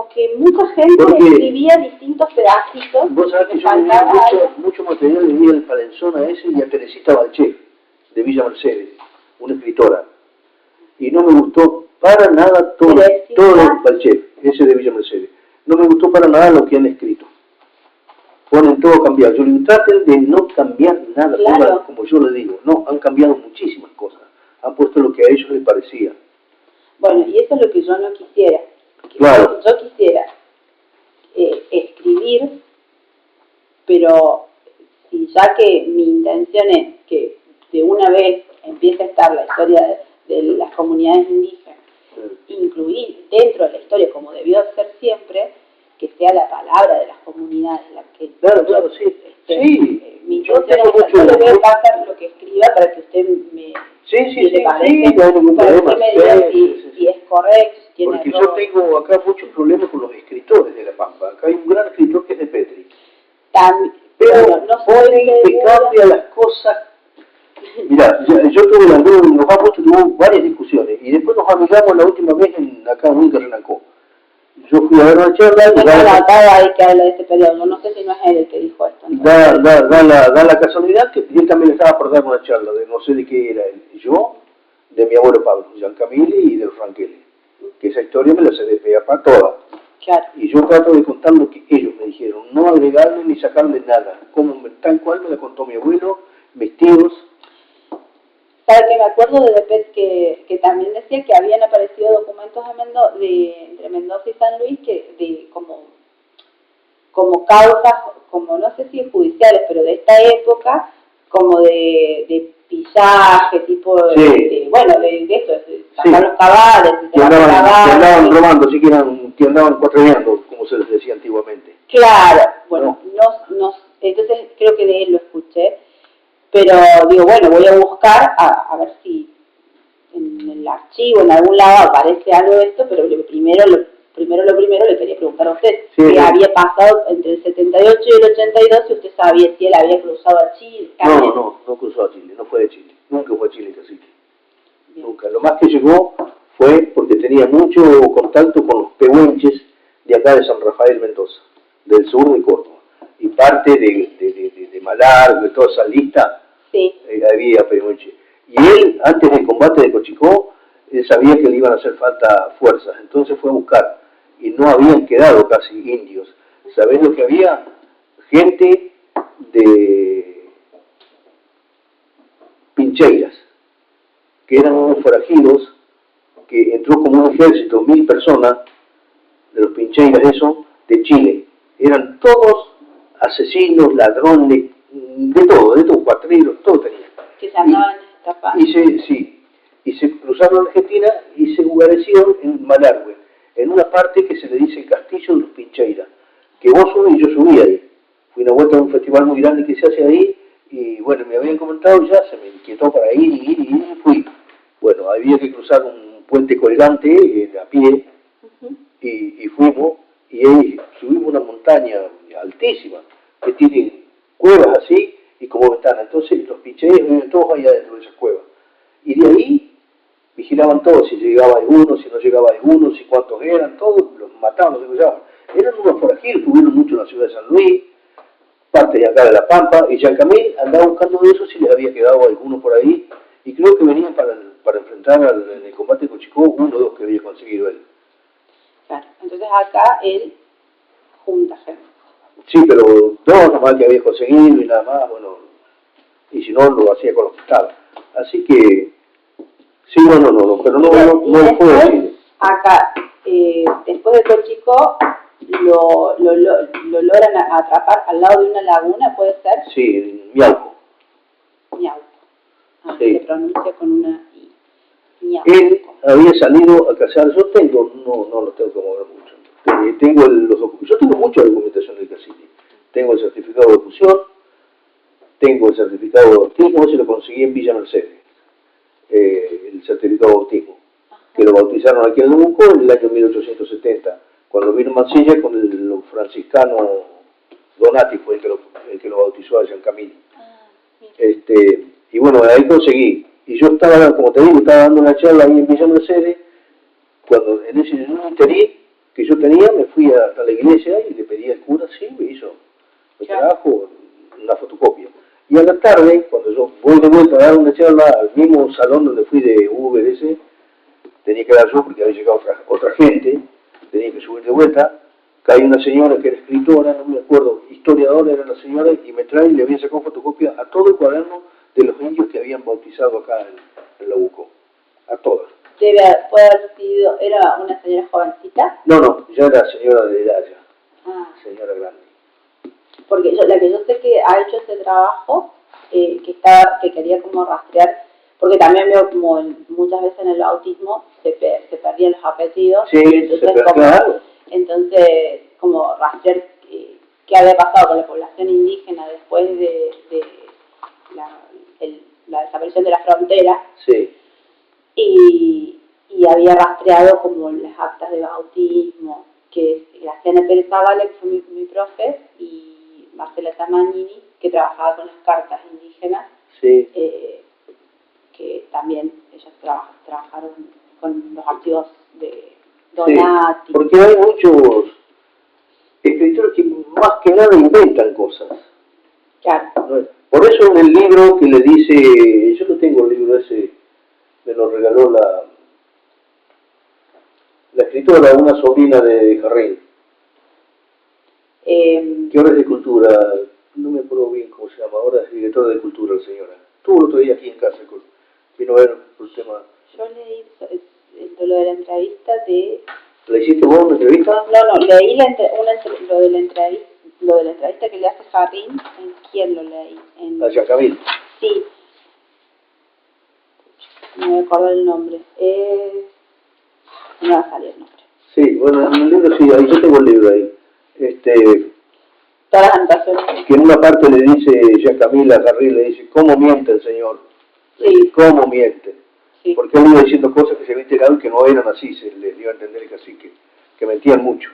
S2: que mucha gente escribía distintos pedacitos.
S1: Vos sabés que yo mucho material leí al Palenzona ese y a Teresita Balché, de Villa Mercedes, una escritora. Y no me gustó para nada todo Balché, ese de Villa Mercedes. No me gustó para nada lo que han escrito. Ponen todo cambiado. Yo les traten de no cambiar nada, como yo les digo. No, han cambiado muchísimas cosas. Han puesto lo que a ellos les parecía.
S2: Bueno, y eso es lo que yo no quisiera.
S1: Claro.
S2: Yo quisiera incluir, pero si ya que mi intención es que de una vez empiece a estar la historia de las comunidades indígenas, incluir dentro de la historia, como debió ser siempre, que sea la palabra de las comunidades la que...
S1: Claro, claro, sí.
S2: Mi intención es, yo le voy a pasar lo que escriba para que usted me...
S1: Sí,
S2: parece,
S1: no hay ningún
S2: para
S1: problema.
S2: que me diga si es correcto, si tiene
S1: porque
S2: error.
S1: yo tengo acá muchos problemas con los escritores de La Pampa. Acá hay un gran escritor que es de Petri. Pero
S2: no
S1: pone que cambia las cosas. Mira, yo tuve nos tuvimos varias discusiones y después nos amigamos la última vez acá en Winter Renacó. Yo fui a ver una charla y
S2: ahí que habla de este periodo, no sé si no es él el que dijo esto.
S1: Da la casualidad que él también estaba por dar una charla de no sé de qué era él. Yo, de mi abuelo Pablo, Jean Camille y de los Franqueles. Que esa historia me la sé de pe a pa toda.
S2: Claro.
S1: Y yo trato de contar lo que ellos me dijeron, no agregarle ni sacarle nada, como tal cual me la contó mi abuelo, mis tíos.
S2: ¿Sabe que me acuerdo de Depet que también decía que habían aparecido documentos entre Mendoza y San Luis que como causas, como no sé si judiciales, pero de esta época, como de pillaje, tipo de eso, de sacar los cabales,
S1: que andaban robando, sí que andaban cuatreando, como se les decía antiguamente.
S2: Claro, bueno, no, entonces creo que de él lo escuché, pero digo, bueno, voy a buscar a ver si en el archivo, en algún lado aparece algo de esto, pero primero le quería preguntar a usted qué había pasado entre el 78 y el 82, si usted sabía si él había cruzado a Chile.
S1: No cruzó a Chile, no fue de Chile, nunca fue a Chile casi. Nunca. Lo más que llegó fue porque tenía mucho contacto con los pehuenches de acá de San Rafael Mendoza, del sur de Córdoba. Y parte de Malargo, de toda esa lista, había pehuenches. Y él, antes del combate de Cochicó, él sabía que le iban a hacer falta fuerzas, entonces fue a buscar. Y no habían quedado casi indios. ¿Sabés lo que había? Gente de Pincheiras, que eran unos forajidos, que entró como un ejército, 1000 personas, de los Pincheiras, eso, de Chile. Eran todos asesinos, ladrones, de todo, cuatreros, todo tenían.
S2: Que se andaban escapando.
S1: Y se cruzaron a Argentina y se guarecieron en Malargüe, en una parte que se le dice el Castillo de los Pincheiras, que vos subís y yo subí ahí. Fui una vuelta a un festival muy grande que se hace ahí, y bueno, me habían comentado ya, se me inquietó para ir y fui. Bueno, había que cruzar un puente colgante a pie, y fuimos, y ahí subimos una montaña altísima, que tiene cuevas así, y como ventanas. Entonces los pincheiros viven todos allá dentro de esas cuevas. Y de ahí vigilaban todos, si llegaba alguno, si no llegaba alguno, si cuántos eran, todos los mataban, los degollaban. Eran unos forajidos, tuvieron mucho en la ciudad de San Luis, parte de acá de La Pampa, y Jean Camille andaba buscando de eso si les había quedado alguno por ahí, y creo que venían para enfrentar en el combate de Cochicó uno o dos que había conseguido él.
S2: Claro, entonces acá él junta gente.
S1: Sí, pero dos nomás que había conseguido y nada más, bueno, y si no lo hacía con los que estaba. Así que, sí, no, pero no fue así.
S2: Acá, después de Cochicó, lo logran atrapar al lado de una laguna, ¿puede ser?
S1: Sí, en Miauco.
S2: Miauco. Se pronuncia con una I. Miauco.
S1: Él había salido a cazar, yo tengo, no lo tengo que mover mucho. Yo tengo mucha documentación del cacique. Tengo el certificado de fusión, tengo el certificado de bautismo, ese lo conseguí en Villa Mercedes, el certificado de bautismo, que lo bautizaron aquí en Luco en el año 1870, cuando vino Mansilla con el franciscano Donati, fue el que lo bautizó a Jean Camille. Y bueno, ahí conseguí. Y yo estaba, como te digo, estaba dando una charla ahí en Villa Mercedes, cuando en un interín que yo tenía, me fui hasta la iglesia y le pedí al cura, sí, me trajo una fotocopia. Y a la tarde, cuando yo voy de vuelta a dar una charla al mismo salón donde fui de VBS, tenía que dar yo porque había llegado otra gente, tenía que subir de vuelta, cae una señora que era escritora, no me acuerdo, historiadora era la señora, y me trae y le había sacado fotocopia a todo el cuaderno de los indios que habían bautizado acá en la UCO, a todas.
S2: ¿Puede haber sido, era una señora jovencita?
S1: No, ya era señora de edad ya, señora grande.
S2: porque la que yo sé que ha hecho ese trabajo, que quería como rastrear, porque también veo como muchas veces en el bautismo se perdían los apellidos,
S1: sí,
S2: entonces como rastrear qué había pasado con la población indígena después de la desaparición de la frontera,
S1: sí.
S2: y había rastreado como las actas de bautismo, que Graciana Pérez Zavala, que fue mi profe, y Marcela Tamagnini, que trabajaba con las cartas indígenas,
S1: sí.
S2: Que también ellos trabajaron con los archivos de Donati.
S1: Sí, porque hay muchos escritores que más que nada inventan cosas.
S2: Claro.
S1: Por eso en el libro que le dice, yo no tengo el libro ese, me lo regaló la escritora, una sobrina de Jarrín, que ahora es de Cultura, no me acuerdo bien cómo se llama, ahora es directora de Cultura la señora. Estuvo el otro día aquí en casa, vino a ver el tema.
S2: Yo leí lo de la entrevista de...
S1: ¿La hiciste vos una entrevista?
S2: No, leí lo de la entrevista que le hace Jarrín. ¿En quién lo leí?
S1: A Yacamil.
S2: Sí. No me acuerdo el nombre. No va a salir el nombre.
S1: Sí, bueno, en el libro sí, ahí yo tengo el libro ahí.
S2: Todas las anotaciones.
S1: Que en una parte le dice Yacamil a Jarrín, le dice, ¿cómo miente el señor?
S2: Sí.
S1: ¿Cómo miente?
S2: Sí.
S1: Porque él iba diciendo cosas que se había enterado que no eran así, se les dio a entender que así, que mentían mucho.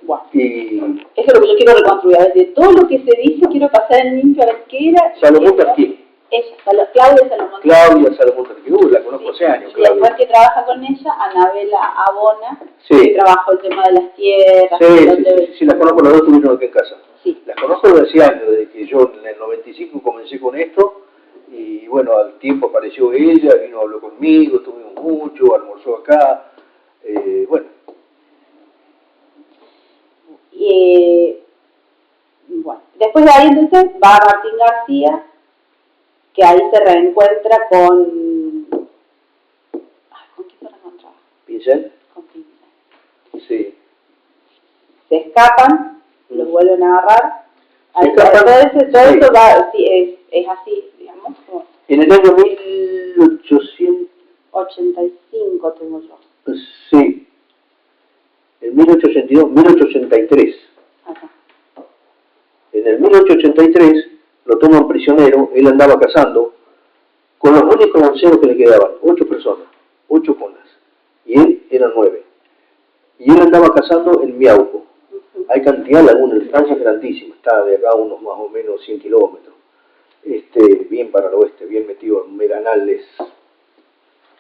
S2: Bueno,
S1: y
S2: eso es lo que yo quiero reconstruir. De todo lo que se dice, quiero pasar en limpio a ver qué era.
S1: Salomón Tarquín.
S2: Ella, Claudia Salomón.
S1: Claudia Salomón Tarquín, la conozco hace años.
S2: Y después que trabaja con ella, Anabela Abona,
S1: sí.
S2: Que trabajó el tema de las tierras.
S1: Sí, las conozco, las dos tuvieron aquí en casa.
S2: Sí.
S1: Las conozco desde hace años, desde que yo en el 95 comencé con esto, y bueno, al tiempo apareció ella, vino, habló conmigo, estuvimos mucho, almorzó acá, bueno.
S2: Bueno, después de ahí entonces va Martín García, que ahí se reencuentra con... ¿Con quién se reencontraba?
S1: ¿Pincel?
S2: Con Pincel.
S1: Sí.
S2: Se escapan, los vuelven a agarrar.
S1: Se escapan,
S2: todo eso va, sí, es así, digamos. Como
S1: en el año 1885
S2: tengo yo.
S1: Sí. En 1882, 1883.
S2: Ajá.
S1: En el 1883 lo toman prisionero, él andaba cazando con los únicos ancianos que le quedaban, 8 personas, 8 conas, y él eran 9. Y él andaba cazando en Miauco. Hay cantidad de lagunas, la distancia es grandísima, está de acá a unos más o menos 100 kilómetros, bien para el oeste, bien metido en medanales,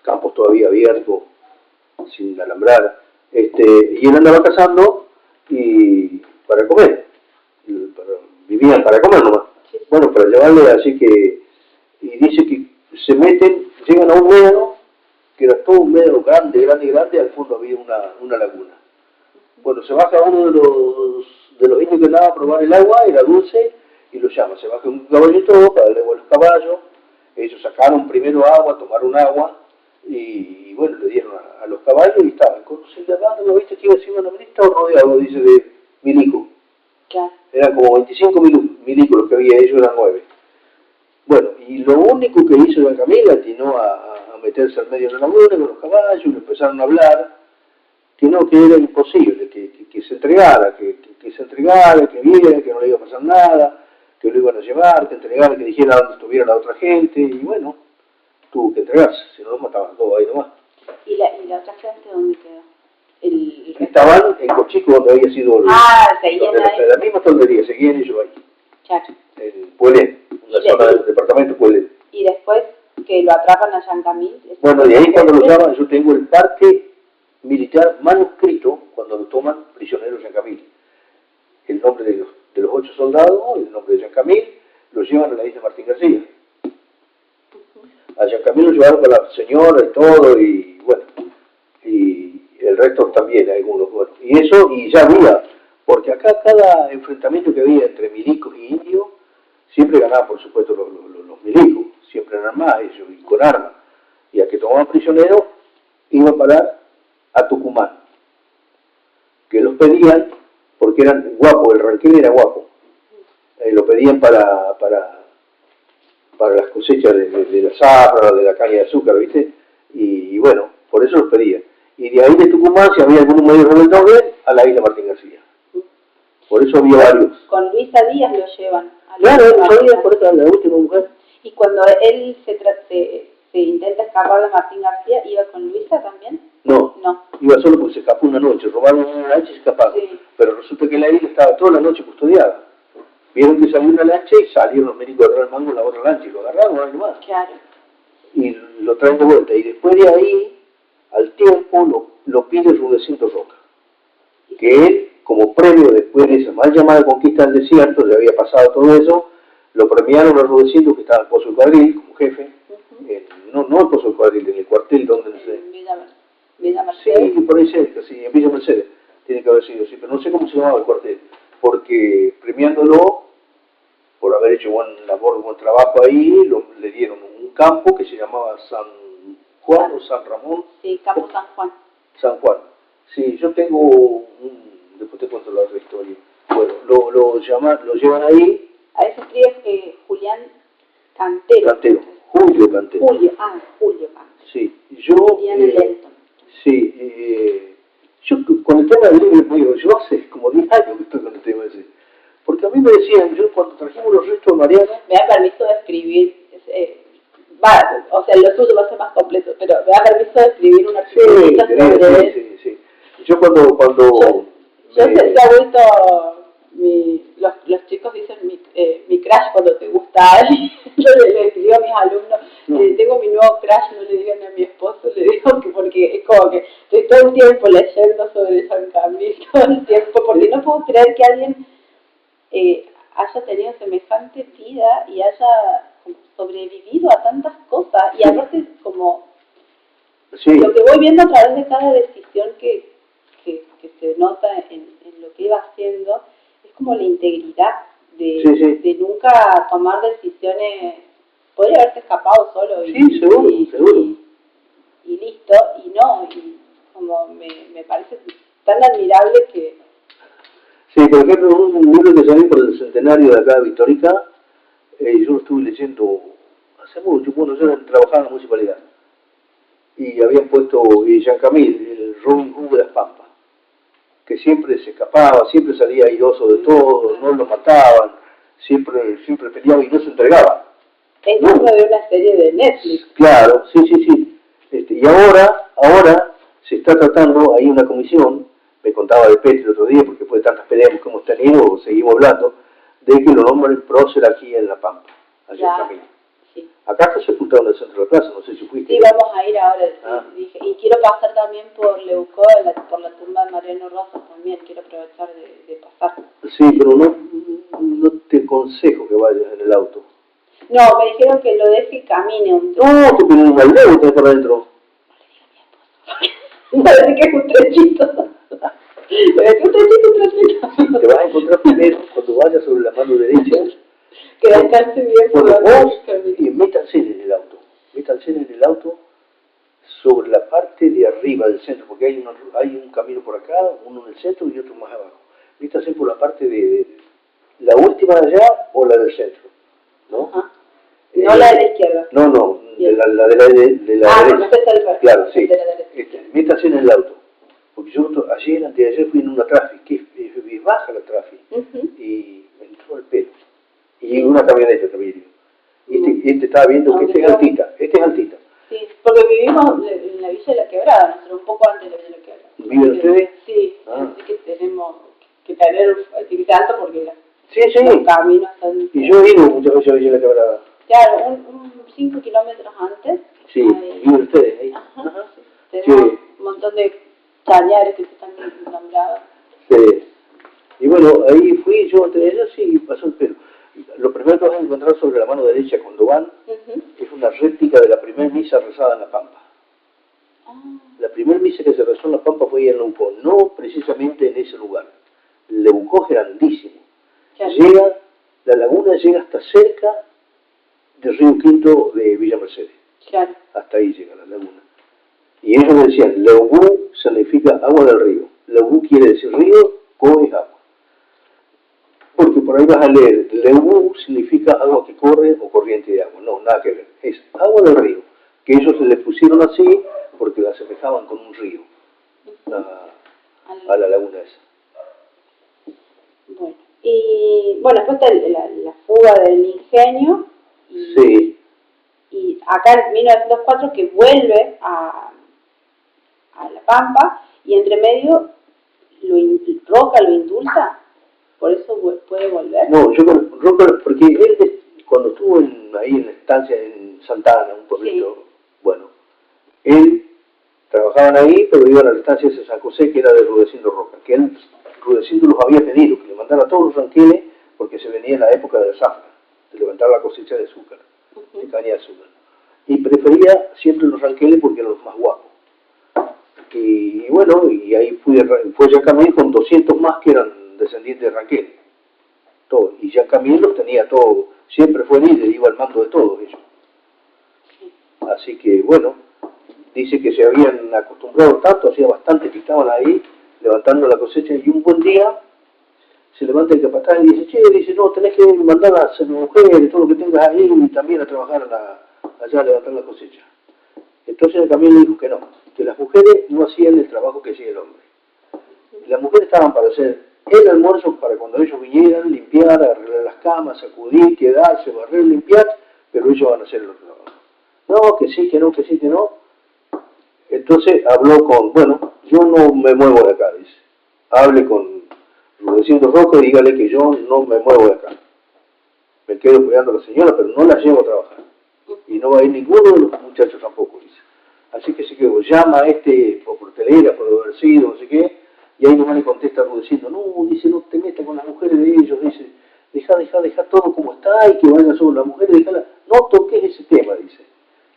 S1: campos todavía abiertos, sin alambrar, y él andaba cazando y para comer, vivían para comer nomás. Bueno, para llevarle, así que, y dice que se meten, llegan a un médano, que era todo un médano grande, al fondo había una laguna. Bueno, se baja uno de los indios que andaba a probar el agua, era dulce, y lo llama, se baja un caballito para darle vuelo al caballo, ellos sacaron primero agua, tomaron agua, y bueno, le dieron a los caballos y estaban con ¿no viste que iba encima de una milita o rodeado, dice, de milico?
S2: Claro.
S1: Eran como 25 milicos los que había, ellos eran 9. Bueno, y lo único que hizo la Camila, atinó a meterse al medio de la laguna con los caballos, y empezaron a hablar, que no, que era imposible, que se entregara, que se entregara, que viera, que no le iba a pasar nada, que lo iban a llevar, que entregara, que dijera dónde estuviera la otra gente, y bueno, tuvo que entregarse, si no los mataban todos ahí nomás.
S2: ¿Y la otra gente dónde quedó?
S1: Estaban en Cochico, donde había sido
S2: seguían
S1: la misma toldería, seguían ellos ahí.
S2: Claro.
S1: En Puelén, una zona del departamento Puelén.
S2: Y después que lo atrapan a Yancamil.
S1: Bueno, de ahí cuando lo llaman, yo tengo el parte militar manuscrito cuando lo toman prisioneros Yancamil. El nombre de los 8 soldados, el nombre de Yancamil, lo llevan a la isla Martín García. A Yancamil lo llevaron con la señora y todo, y bueno, y el resto también, algunos, bueno. Y eso, y ya había, porque acá cada enfrentamiento que había entre milicos y indios, siempre ganaban, por supuesto, los milicos, siempre eran más ellos, y con armas. Y a que tomaban prisioneros, iban a parar a Tucumán, que los pedían porque eran guapos, el ranquel era guapo. Lo pedían para las cosechas de la zafra, de la caña de azúcar, ¿viste? Y bueno, por eso los pedían. Y de ahí de Tucumán, si había algún medio rebeldones, a la isla Martín García. Por eso había varios.
S2: Con Luisa Díaz lo llevan.
S1: Claro, Luisa Díaz, por eso la última mujer.
S2: Y cuando él se intenta escapar de Martín García, ¿iba con Luisa también?
S1: No, iba solo porque se escapó una noche, robaron una lancha y se escaparon. Sí. Pero resulta que la isla estaba toda la noche custodiada. Vieron que salió una lancha y salieron los médicos a agarrar el mango en la otra lancha y lo agarraron, no hay más. Claro. Y lo traen de vuelta. Y después de ahí, al tiempo, lo pide Rudecindo Roca. Que él, como premio después de esa mal llamada conquista del desierto, le había pasado todo eso, lo premiaron a Rudecindo, que estaba en Pozo del Cuadril, como jefe. No en Pozo del Cuadril, en el cuartel donde no sé.
S2: Villa Mercedes.
S1: Sí, por ahí cerca, sí, en Villa Mercedes. Tiene que haber sido, sí, pero no sé cómo se llamaba el cuartel. Porque premiándolo por haber hecho buen labor, buen trabajo ahí, le dieron un campo que se llamaba San Juan o San Ramón.
S2: Sí, Campo San Juan.
S1: San Juan. Sí, yo tengo después te cuento la otra historia. Bueno, lo llevan ahí.
S2: A eso escribe Julián Cantero.
S1: Julio Cantero.
S2: Julio Cantero.
S1: Sí, yo...
S2: Julián Elton.
S1: Sí, yo con el tema del libro, yo hace como 10 años que estoy con el tema ese. Porque a mí me decían, yo cuando trajimos los restos de Mariano...
S2: Me da permiso de escribir, o sea, lo suyo va a ser más completo, pero me da permiso de escribir un artículo sobre él.
S1: Sí. Yo cuando
S2: se ha vuelto, los chicos dicen mi crush cuando te gusta alguien. Yo le digo a mis alumnos, tengo mi nuevo crush, no le digan a mi esposo, le digo que porque es como que estoy todo el tiempo leyendo sobre San Camilo, todo el tiempo, porque no puedo creer que alguien haya tenido semejante vida y haya sobrevivido a tantas cosas, y aparte como lo que voy viendo a través de cada decisión que se nota en lo que iba haciendo, es como la integridad de nunca tomar decisiones. Podría haberse escapado solo y
S1: seguro.
S2: Y listo, y no, y como me parece tan admirable que...
S1: Sí, por ejemplo, un libro que salió por el centenario de acá de Victorica, yo lo estuve leyendo hace mucho, bueno, yo trabajaba en la municipalidad, y habían puesto Jean Camil, el Robin Hood de las Pampas, que siempre se escapaba, siempre salía airoso de todo, no lo mataban, siempre peleaba y no se entregaba.
S2: Es uno de una serie de Netflix.
S1: Claro, sí. Y ahora se está tratando, hay una comisión, me contaba de Petri el otro día, porque después de tantas peleas que hemos tenido, seguimos hablando, de que lo nombren prócer aquí en La Pampa, allá en Camino. Sí. Acá está sepultado en el centro de la plaza, no sé si fuiste.
S2: Sí, vamos a ir ahora, dije, y quiero pasar también por Leucó, por la tumba de Mariano Rosas también, quiero aprovechar de pasar.
S1: Sí, pero no te aconsejo que vayas en el auto.
S2: No, me dijeron que lo deje y camine un trecho.
S1: No, porque en el baldeo estás por adentro.
S2: Parece que es un trechito. Pero es un trechito.
S1: Sí, te vas a encontrar primero cuando vayas sobre la mano derecha.
S2: Que descanse bien por la
S1: vos y métanse en el auto. Métanse en el auto sobre la parte de arriba del centro, porque hay un camino por acá, uno en el centro y otro más abajo. Métanse por la parte de la última de allá o la del centro, ¿no?
S2: Ajá. No la de la izquierda.
S1: No, la de la derecha. Claro, sí. Métanse en el auto. Porque yo antes de ayer fui en una Trafi, que es baja la Trafi, y me entró el pelo. Y una camioneta también. Y este estaba viendo que este es altita.
S2: Sí, porque vivimos en la Villa de la Quebrada, nosotros un poco antes de la Villa de la Quebrada.
S1: ¿Viven ustedes?
S2: Sí, así que tenemos que tener alto porque los caminos son...
S1: Y yo he ido muchas veces a la Villa de la Quebrada.
S2: Claro, 5 kilómetros antes.
S1: Sí, viven ustedes ahí.
S2: Ajá. Tenemos un montón de chañares que están nombrados.
S1: Sí. Y bueno, ahí fui yo antes de ellos y pasó el pelo. Lo primero que vas a encontrar sobre la mano derecha cuando van es una réplica de la primera misa rezada en La Pampa. La primera misa que se rezó en La Pampa fue ahí en Leucó, no precisamente en ese lugar. Leucó es grandísimo. La laguna llega hasta cerca del Río Quinto de Villa Mercedes. Claro. Hasta ahí llega la laguna. Y ellos me decían, Leubú significa agua del río. Leubú quiere decir río, Co es agua. por ahí vas a leer, Leú significa agua que corre o corriente de agua. No, nada que ver. Es agua del río, que ellos se le pusieron así porque la asemejaban con un río, a la laguna esa.
S2: Bueno, y bueno, después está la fuga del ingenio.
S1: Sí.
S2: Y acá en 1904 que vuelve a La Pampa, y entre medio Roca lo indulta, por eso puede volver.
S1: No, yo con Roca, porque él cuando estuvo ahí en la estancia en Santa Ana, un pueblito, sí. Bueno, él trabajaban ahí, pero iban a la estancia de San José, que era de Rudecindo Roca, que él, Rudecindo los había pedido, que le mandara a todos los ranqueles, porque se venía en la época de la zafra, de levantar la cosecha de azúcar, de caña de azúcar. Y prefería siempre los ranqueles porque eran los más guapos. Y bueno, y ahí fue Yacamil con 200 más que eran descendientes de Ranquel. Todo. Y Yacamil los tenía todo, siempre fue líder, iba al mando de todos ellos. Así que bueno, dice que se habían acostumbrado tanto, hacía bastante que estaban ahí levantando la cosecha, y un buen día se levanta el capataz y dice, che, dice, no, tenés que mandar a las mujeres, todo lo que tengas ahí, y también a trabajar allá a levantar la cosecha. Entonces el camión le dijo que no, que las mujeres no hacían el trabajo que hacía el hombre. Las mujeres estaban para hacer el almuerzo para cuando ellos vinieran, limpiar, arreglar las camas, sacudir, quedarse, barrer, limpiar, pero ellos van a hacer el trabajo. No, que sí, que no, que sí, que no. Entonces habló con, bueno, yo no me muevo de acá, dice. Hable con Rudecindo Roca y dígale que yo no me muevo de acá. Me quedo cuidando a la señora, pero no la llevo a trabajar. Y no va a ir ninguno de los muchachos tampoco, dice. Así que se quedó, llama a por telera, por haber sido, no sé qué, y ahí nomás le contesta Rudecindo, no, dice, no te metas con las mujeres de ellos, dice, deja todo como está y que vayan solo las mujeres, dejala, no toques ese tema, dice.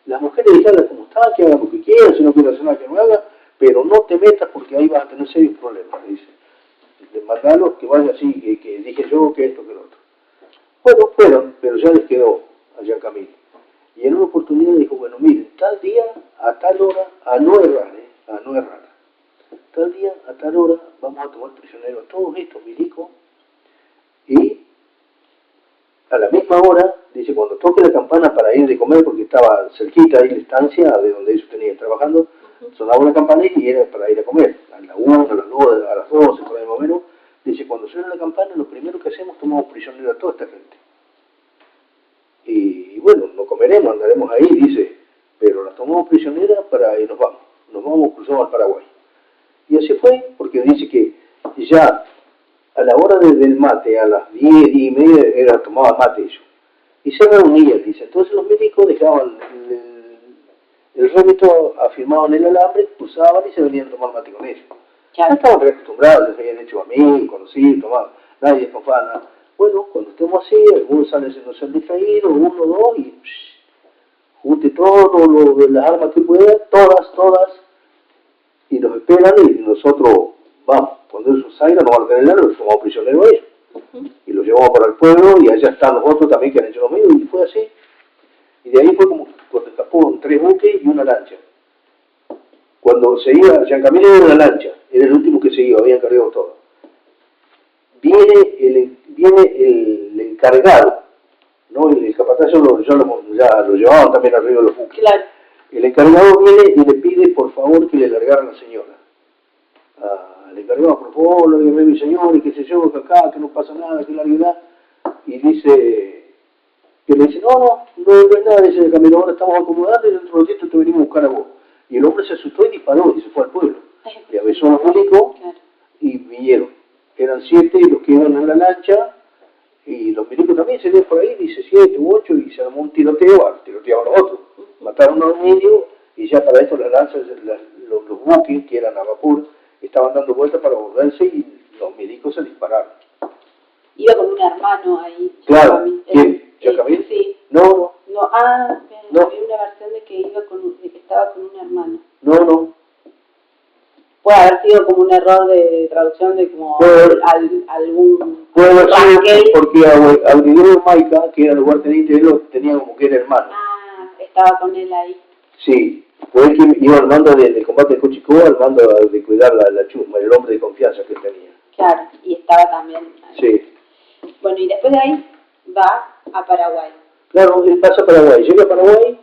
S1: Las mujeres dejarlas como están, que hagan lo que quieran, si no quieren hacer nada que no haga, pero no te metas porque ahí vas a tener serios problemas, dice. Mandalos que vaya así, que dije yo, que esto, que lo otro. Bueno, fueron, pero ya les quedó allá Camilo. Y en una oportunidad dijo, bueno, miren, tal día, a tal hora, a no errar, tal día, a tal hora, vamos a tomar prisioneros a todos estos milicos, y a la misma hora, dice, cuando toque la campana para ir de comer, porque estaba cerquita ahí la estancia de donde ellos tenían trabajando, sonaba una campana y era para ir a comer, a la 1, a las 2, a las 12, por ahí más o menos. Dice, cuando suena la campana, lo primero que hacemos, tomamos prisioneros a toda esta gente. Y bueno, no comeremos, andaremos ahí, dice, pero las tomamos prisioneras y nos vamos, cruzamos al Paraguay. Y así fue, porque dice que ya a la hora del mate, a las 10:30, tomaba mate ellos. Y se reunían, dice, entonces los médicos dejaban el rédito afirmado en el alambre, cruzaban y se venían a tomar mate con ellos. Ya estaban reacostumbrados, les habían hecho amigos, conocidos, tomaban, nadie escofaba nada. Bueno, cuando estemos así, algunos salen sin ser distraídos, uno, dos, y junte todo las armas que pueda, todas, y nos esperan y nosotros vamos. Cuando ellos salgan, nos van a tener largo, los tomamos prisioneros a ellos. Y los llevamos para el pueblo y allá están los otros también que han hecho lo mismo, y fue así. Y de ahí fue como cuando escapó 3 buques y una lancha. Cuando se iba, Giancamilo era una lancha, era el último que se iba, habían cargado todo. Viene el encargado, ¿no? El capataz ya lo llevaban también arriba de los buques. Claro. El encargado viene y le pide por favor que le largaran a la señora. Le encargado, por favor, largueme a mi señor, y qué sé yo, que acá, que no pasa nada, que larguedad. Y dice, que le dice, no es nada, dice el camino, ahora estamos acomodando y dentro de un ratito te venimos a buscar a vos. Y el hombre se asustó y disparó y se fue al pueblo. Le avisó a los milicos y vinieron. Eran 7 y los que iban en la lancha, y los milicos también se ven por ahí, dice 7 u 8, y se armó un tiroteo, tiroteaban a los otros. Mataron a un indio y ya para esto las lanzas, los buques, que eran a vapor, estaban dando vueltas para volverse y los milicos se dispararon.
S2: Iba con un hermano ahí.
S1: Claro, ¿quién? ¿Giacamil?
S2: Sí.
S1: No.
S2: Había una versión de que estaba con un hermano.
S1: No.
S2: Puede haber sido como un error de traducción de como algún...
S1: Puede haber sido porque Aurelio Maica, que era el lugarteniente, él lo tenía como que era hermano.
S2: Estaba con él ahí.
S1: Sí, fue el que iba al mando del combate de Cochicó, al mando de cuidar la chusma, el hombre de confianza que tenía.
S2: Claro, y estaba también ahí.
S1: Sí.
S2: Bueno, y después de ahí va a Paraguay.
S1: Claro, él pasa a Paraguay, llega a Paraguay,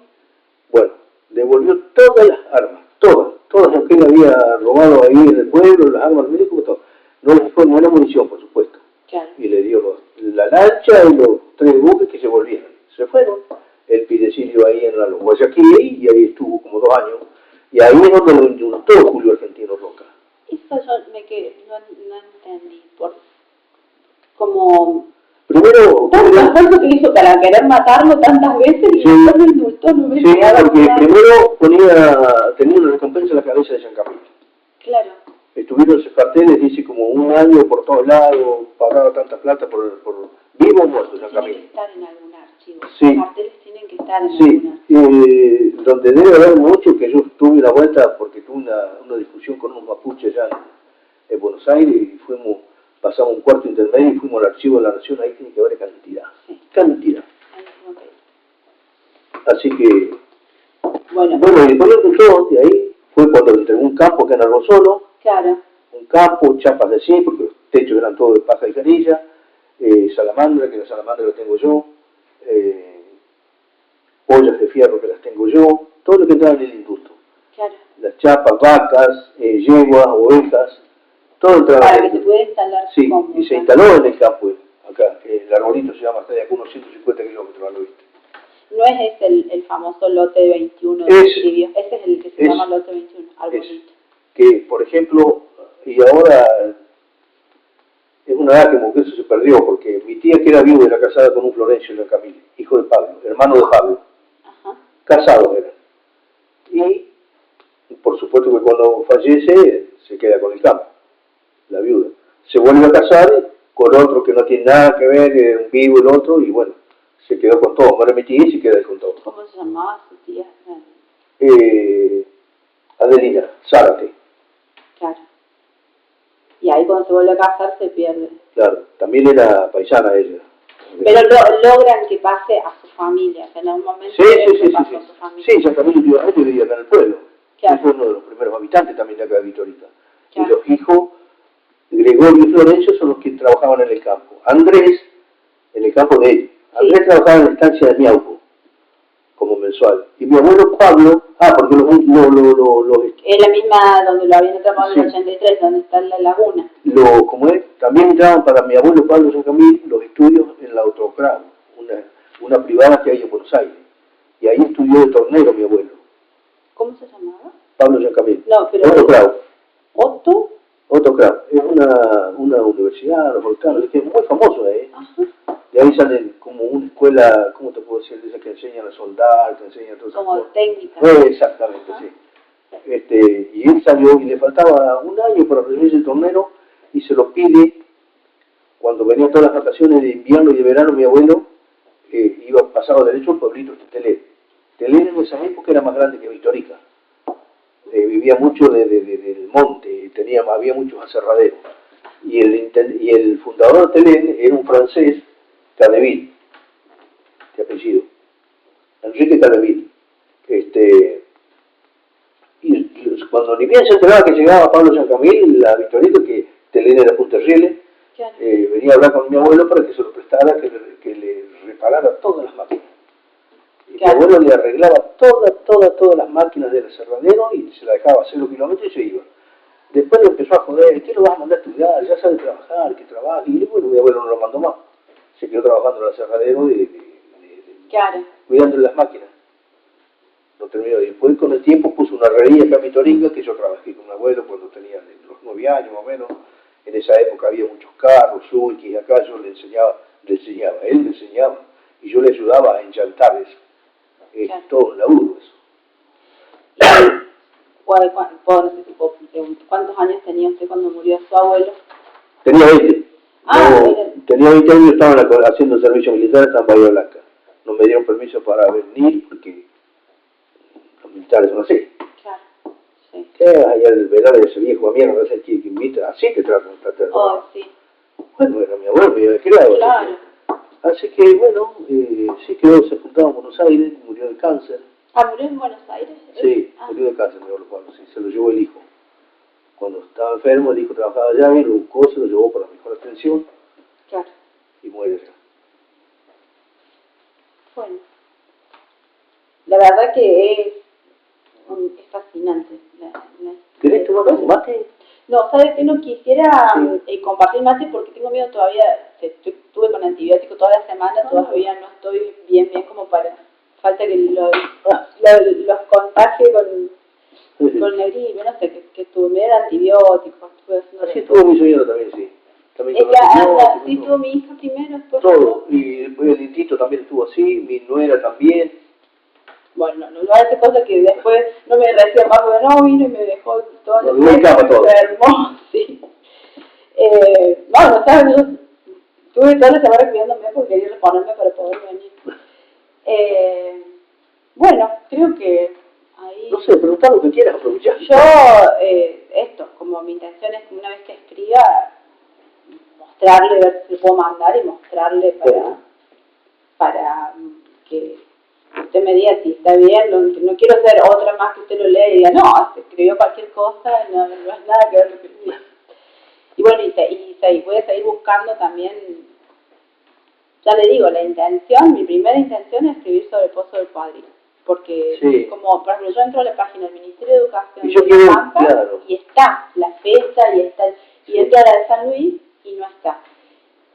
S1: bueno, devolvió todas las armas, todas las que él había robado ahí en el pueblo, las armas médicas, todo. No les dejó ninguna munición, por supuesto.
S2: Claro.
S1: Y le dio la lancha y los 3 buques que se volvieron. Se fueron. El pidecillo ahí en la Guayaquil, y ahí estuvo como 2 años. Y ahí es donde lo indultó Julio Argentino Roca.
S2: Eso yo no entendí. Como...
S1: Primero...
S2: Tanto esfuerzo que hizo para querer matarlo tantas veces y después lo indultó, no me
S1: sí, porque primero tenía una recompensa en la cabeza de San Camilo.
S2: Claro.
S1: Estuvieron esos carteles, dice, como 1 año por todos lados, pagaba tanta plata por vivo o muerto San Camilo.
S2: Tienen que estar en algún archivo.
S1: Sí.
S2: Los carteles tienen que estar en algún
S1: archivo. Donde debe haber mucho, que yo tuve una vuelta porque tuve una discusión con unos mapuches allá en Buenos Aires y pasamos un cuarto intermedio y fuimos al archivo de la Nación, ahí tiene que haber cantidad. Sí. Cantidad. Así que, bueno, y después lo puso de ahí, fue cuando le entregó un campo que en solo.
S2: Claro.
S1: Un campo, chapas de zinc, porque los techos eran todos de paja y canilla, salamandra, que la salamandra la tengo yo, ollas de fierro que las tengo yo, todo lo que entraba en el indulto.
S2: Claro.
S1: Las chapas, vacas, yeguas, ovejas, todo entraba.
S2: Para que se pueda instalar.
S1: Sí, y se instaló en el campo, acá, el arbolito se llama hasta de acá unos 150 kilómetros, ¿lo viste?
S2: No es el famoso lote 21 de Silvio, ese es el que se llama lote 21, arbolito.
S1: Que, por ejemplo, y ahora es una lástima que eso se perdió, porque mi tía que era viuda era casada con un Florencio de Camilo, hijo de Pablo, hermano de Pablo. Ajá. Casados eran. Y, por supuesto que cuando fallece, se queda con el campo, la viuda. Se vuelve a casar con otro que no tiene nada que ver, un vivo el otro, y bueno, se quedó con todo. Muere mi tía y se queda con todo.
S2: ¿Cómo se llamaba su tía?
S1: Adelina Zárate.
S2: Claro. Y ahí cuando se vuelve a casar se pierde.
S1: Claro, también era paisana ella.
S2: Pero logran que pase a su familia, o sea, en algún momento pasó a su familia.
S1: Sí, San Camilo vivía acá en el pueblo.
S2: Claro.
S1: Fue uno de los primeros habitantes también de acá de Vitorita.
S2: Claro.
S1: Y los hijos, Gregorio y Florencio, son los que trabajaban en el campo. Andrés, en el campo de él. Andrés trabajaba en la estancia de Miauco, como mensual. Y mi abuelo Pablo, porque
S2: es la misma donde lo habían atrapado en el 83, donde está la laguna.
S1: Como es, también entraban para mi abuelo Pablo San Camil los estudios en la Autocrao, una privada que hay en Buenos Aires. Y ahí estudió de tornero mi abuelo.
S2: ¿Cómo se llamaba?
S1: Pablo San Camil.
S2: No, pero...
S1: Autocrao.
S2: ¿Otto?
S1: Es una universidad, que es muy famoso ahí.
S2: Ajá.
S1: De ahí salen como una escuela, ¿cómo te puedo decir? Dice que enseñan a soldar, que enseñan todas esas
S2: cosas. Como técnica.
S1: Exactamente, ajá. Sí. Y él salió y le faltaba 1 año para recibirse el tornero y se lo pide cuando venían todas las vacaciones de invierno y de verano. Mi abuelo iba pasado derecho al pueblito de Telén. Telén en esa época era más grande que Vitorica. Vivía mucho del monte, había muchos aserraderos. Y el fundador de Telén era un francés, Cadeville, de apellido, Enrique Cadeville. Y cuando ni bien se enteraba que llegaba Pablo San Camil, la Victorita, que Telén era Punterriele, claro. Venía a hablar con mi abuelo para que se lo prestara, que le reparara todas las máquinas. Y claro. Mi abuelo le arreglaba todas las máquinas del aserradero y se la dejaba a 0 kilómetros y se iba. Después le empezó a joder, ¿qué lo vas a mandar a estudiar? Ya sabe trabajar, que trabaje. Y bueno, mi abuelo no lo mandó más. Se quedó trabajando en el aserradero
S2: claro.
S1: Cuidando las máquinas. No terminó. Y después con el tiempo puso una herrería acá en Vitoringa, que yo trabajé con mi abuelo cuando tenía los 9 años más o menos. En esa época había muchos carros, y acá yo le enseñaba, él me enseñaba. Y yo le ayudaba a enchantar eso. Claro. Todo un laburo eso.
S2: ¿Cuántos años tenía usted cuando murió su abuelo?
S1: Tenía 20. Tenía 20 años y estaba haciendo servicio militar en Bahía Blanca. No me dieron permiso para venir porque los militares son así.
S2: Claro, sí.
S1: ¿Qué? Allá el velar de ese viejo a mierda, ese que invita, así te tratan.
S2: Oh, sí.
S1: Bueno, era mi abuelo, me había criado.
S2: Claro.
S1: Así que, bueno, sí quedó sepultado en Buenos Aires, murió de cáncer.
S2: ¿Murió en Buenos Aires?
S1: Sí, murió de cáncer, mi abuelo Pablo, sí, se lo llevó el hijo. Cuando estaba enfermo, el hijo trabajaba allá y lo buscó, se lo llevó para mejor atención.
S2: Claro.
S1: y muere ya.
S2: Bueno, la verdad que es fascinante.
S1: ¿Querés tomar un mate?
S2: No, ¿sabes qué? No quisiera compartir mate porque tengo miedo todavía. Estuve con antibiótico toda la semana, todavía no estoy bien como para... Falta que los contagie con la gripe, no sé, que estuve, me dieron antibióticos, estuve haciendo...
S1: Así estuvo mi señora también, sí. También
S2: sí, tuvo mi hija primero, después...
S1: Todo, y después el Tito también estuvo así, mi nuera también.
S2: Bueno, no hace cosa que después no me decía más, porque no vino y me dejó todo el
S1: enfermo.
S2: Sí. No sabes, yo estuve toda la semana cuidándome porque quería reponerme para poder venir. Bueno, creo que ahí...
S1: No sé, preguntá lo que quieras, aprovechar.
S2: Yo, esto, como mi intención es que una vez que escriba, mostrarle, ver si lo puedo mandar y mostrarle para que usted me diga si está bien. No quiero ser otra más que usted lo lea y diga, no, se escribió cualquier cosa, no es nada que ver lo que escribió. Y bueno, y voy a seguir buscando también, ya le digo, mi primera intención es escribir sobre Pozo del Padrino. Porque como, por ejemplo, yo entro a la página del Ministerio de Educación de La Pampa y está la fecha y entro a la de San Luis y no está.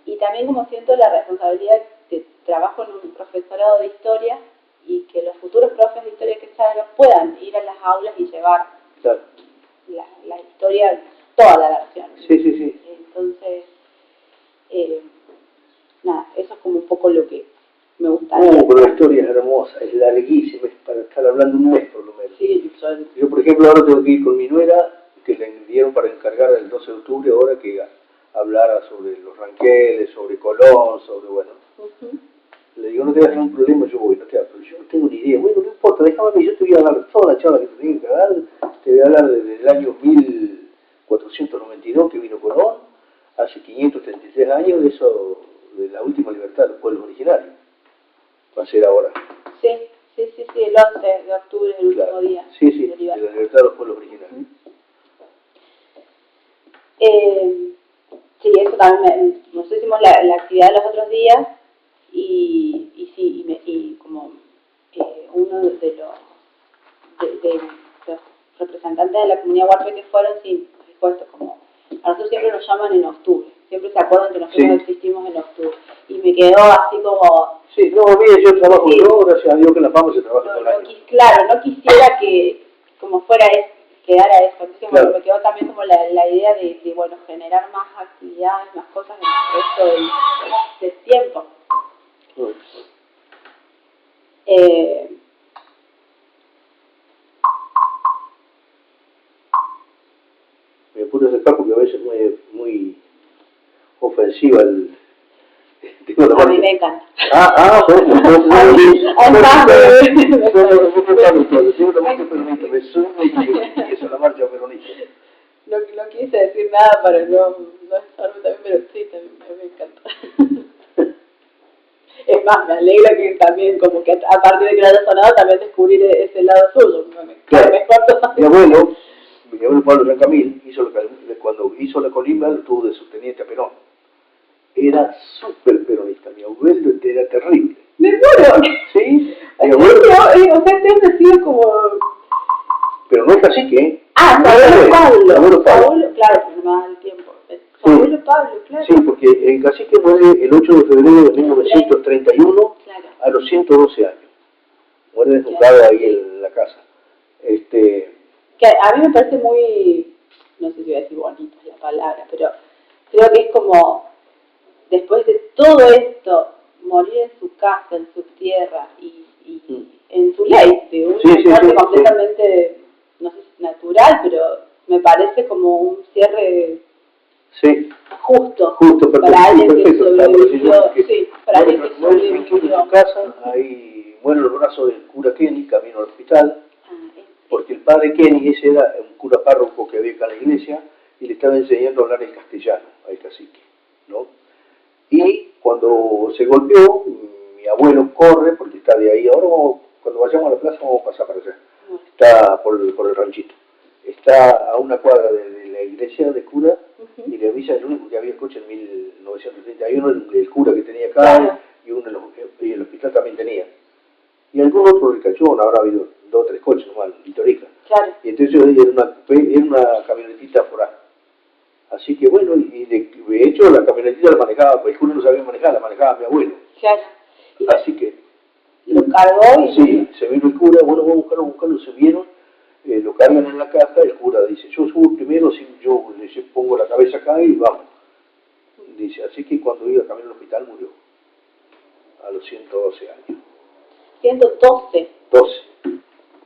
S2: Y también como siento la responsabilidad de trabajo en un profesorado de historia y que los futuros profes de historia que salgan puedan ir a las aulas y llevar la historia, toda la versión.
S1: Sí.
S2: Entonces, nada, eso es como un poco lo que me gustaría.
S1: Pero la historia es hermosa, es larguísima, es para estar hablando un mes por lo menos.
S2: Sí,
S1: yo por ejemplo, ahora tengo que ir con mi nuera, que le dieron para encargar el 12 de octubre, ahora que hablara sobre los ranqueles, sobre Colón, sobre, bueno. Le digo, no te hagas ningún problema, yo voy, pero yo no tengo ni idea. Bueno, no importa, déjame, yo te voy a dar toda la charla que te tengo que dar, te voy a hablar desde el año 1492 que vino Colón, hace 533 años, eso de la última libertad de los pueblos originarios. Va a ser ahora.
S2: Sí, el 11 de octubre, el último día.
S1: Sí, de la libertad de los pueblos originarios.
S2: Sí, eso también, nosotros hicimos la actividad los otros días y como uno de los representantes de la comunidad huarpe que fueron, sí, dijo esto, como a nosotros siempre nos llaman en octubre, siempre se acuerdan que nosotros existimos en octubre, y me quedó así como...
S1: Sí, no, mire, yo trabajo yo, gracias a Dios que en La Pampa se trabaja todo el año.
S2: Claro, no quisiera que como fuera quedara eso, entonces bueno, me quedó también como la idea de bueno, generar más actividades, más cosas en el resto del tiempo.
S1: Me puse a acercar porque a veces es muy ofensiva el...
S2: A mí me encanta.
S1: La marcha peronista.
S2: No quise decir nada para no estarme también, pero sí, también me encanta. Es más, me alegra que también, como que a partir de que lo haya sonado, también descubrir ese lado suyo.
S1: Mi abuelo Pablo Rancamil, cuando hizo la colimba, lo tuvo de subteniente a Perón. Era súper peronista, mi abuelo era terrible.
S2: ¿Me muero?
S1: Sí,
S2: mi abuelo. O sea, te han sido como...
S1: Pero no es cacique, ¿eh?
S2: Abuelo Pablo. Claro, pero no da el tiempo. Abuelo Pablo, claro.
S1: Sí, porque el cacique muere el 8 de febrero de 1931 a los 112 años. Muere desnucado ahí en la casa.
S2: Que a mí me parece muy, no sé si voy a decir bonita es la palabra, pero creo que es como, después de todo esto, morir en su casa, en su tierra y en su ley, de una muerte completamente, no sé si natural, pero me parece como un cierre justo para alguien que sobrevivió. Para alguien que sobrevivió.
S1: En su casa, ahí muere el brazo del cura Kenny, camino al hospital. Porque el padre Kenny, ese era un cura párroco que había acá en la iglesia, y le estaba enseñando a hablar el castellano al cacique, ¿no? Y cuando se golpeó, mi abuelo corre, porque está de ahí, ahora cuando vayamos a la plaza vamos a pasar para allá, está por el ranchito, está a una cuadra de la iglesia de cura y le avisa el único que había coche en 1931, el cura que tenía acá y el hospital también tenía. Y algún otro ricachón, habrá habido 2 o 3 coches nomás, Vitorica. Y entonces era una camionetita forá. Así que bueno, y de hecho la camionetita la manejaba, pues el cura no sabía manejar, la manejaba mi abuelo. Así que
S2: lo cargó y...
S1: Sí, se vino el cura, bueno, vamos a buscarlo, se vieron, lo cargan en la caja, el cura dice, yo subo primero, yo le pongo la cabeza acá y vamos. Dice, así que cuando iba camino al hospital murió, a los 112 años.
S2: 112.
S1: 12.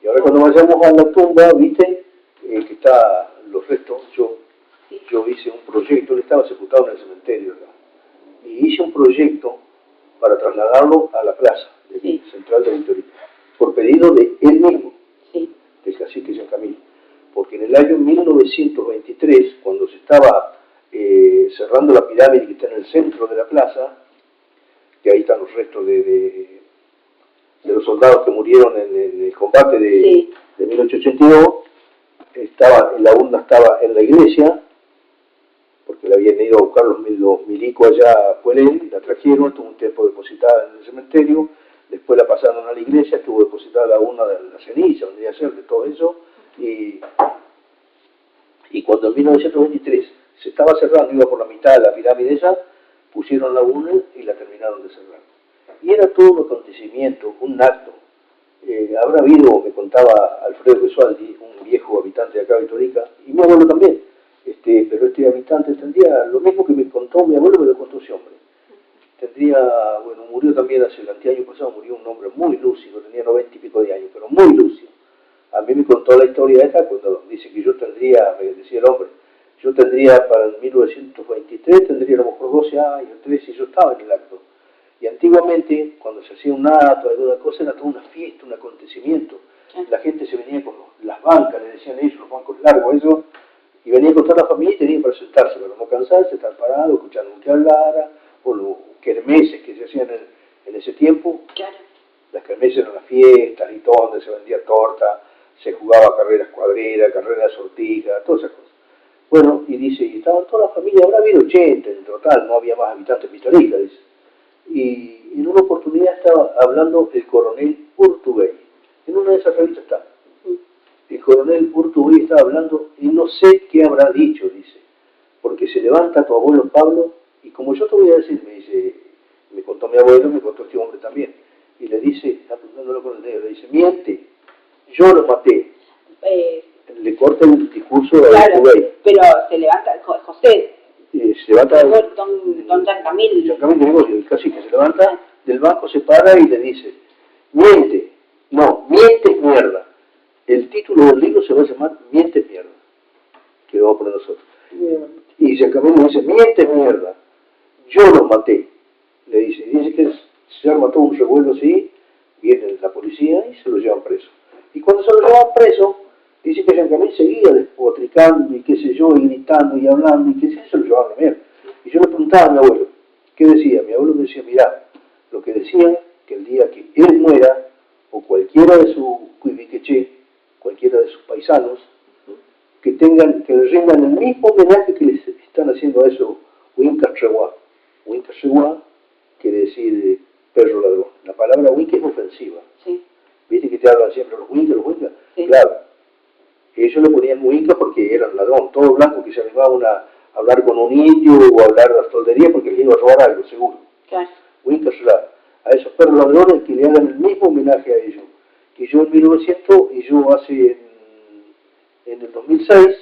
S1: Y ahora cuando vayamos a la tumba, viste, que está los restos, yo hice un proyecto, él estaba sepultado en el cementerio acá, y hice un proyecto para trasladarlo a la plaza central de Vitorica, por pedido de él mismo, del cacique San Camilo, porque en el año 1923, cuando se estaba cerrando la pirámide que está en el centro de la plaza, que ahí están los restos de los soldados que murieron en el combate de 1882, la urna estaba en la iglesia, porque la habían ido a buscar los milicos allá a Puelén, la trajeron, tuvo un tiempo depositada en el cementerio, después la pasaron a la iglesia, estuvo depositada la urna de la ceniza, vendría a ser de todo eso, y cuando en 1923 se estaba cerrando, iba por la mitad de la pirámide esa, pusieron la urna y la terminaron de cerrar. Y era todo un acontecimiento, un acto. Habrá habido, me contaba Alfredo Gesualdi, un viejo habitante de acá de Vitorica, y mi abuelo también, pero este habitante tendría, lo mismo que me contó mi abuelo, me lo contó ese hombre. Bueno, murió también hace el año pasado, murió un hombre muy lúcido, tenía 90 y pico de años, pero muy lúcido. A mí me contó la historia esta cuando dice que yo tendría, me decía el hombre, yo tendría para el 1923, tendría a lo mejor 12 años, 13, y yo estaba en el acto. Y antiguamente, cuando se hacía un acto, alguna cosa, era toda una fiesta, un acontecimiento. La gente se venía con las bancas, le decían ellos, los bancos largos, eso, y venía con toda la familia y tenía para sentarse, para no cansarse, estar parado, escuchando que hablara, o los kermeses que se hacían en ese tiempo. Las kermeses eran las fiestas y todo, donde se vendía torta, se jugaba carreras cuadreras, carreras de sortija, todas esas cosas. Bueno, y dice, y estaban toda la familia, habrá habido 80 en total, no había más habitantes Vitorica, dice. Y en una oportunidad estaba hablando el coronel Urtubey, en una de esas revistas está. El coronel Urtubey estaba hablando y no sé qué habrá dicho, dice, porque se levanta tu abuelo Pablo y como yo te voy a decir, me dice, me contó mi abuelo, me contó este hombre también, y le dice, apuntándolo con el dedo, le dice, miente, yo lo maté. Le corta el discurso de Urtubey.
S2: Pero se levanta José.
S1: Se levanta
S2: don San Camilo.
S1: San Camilo Gregorio, el cacique, se levanta del banco, se para y le dice, miente, no, mientes mierda. El título del libro se va a llamar Mientes mierda, que lo vamos a poner nosotros. Y San Camilo dice, mientes mierda, yo los maté. Le dice que se arma todo un revuelo así, viene la policía y se lo llevan preso. Y cuando se lo llevan preso, dice que San Camilo seguía despotricando y qué sé yo, y gritando y hablando, y qué sé yo, se lo llevaban a mierda. Y yo le preguntaba a mi abuelo, ¿qué decía? Mi abuelo me decía, mirá, lo que decía, que el día que él muera, o cualquiera de sus cuiviqueché, cualquiera de sus paisanos, que le rindan el mismo homenaje que les están haciendo a esos Huincas-Chehuá. Huincas-Chehuá quiere decir perro ladrón. La palabra Huinca es ofensiva. ¿Viste que te hablan siempre los Huincas? Claro. Ellos le ponían Huinca porque eran ladrón. Todo blanco que se animaban a hablar con un indio o a hablar de las tolderías porque les iba a robar algo, seguro. Huincas-Chehuá. A esos perros ladrones que le hagan el mismo homenaje a ellos. Que yo en 1900 y yo hace en el 2006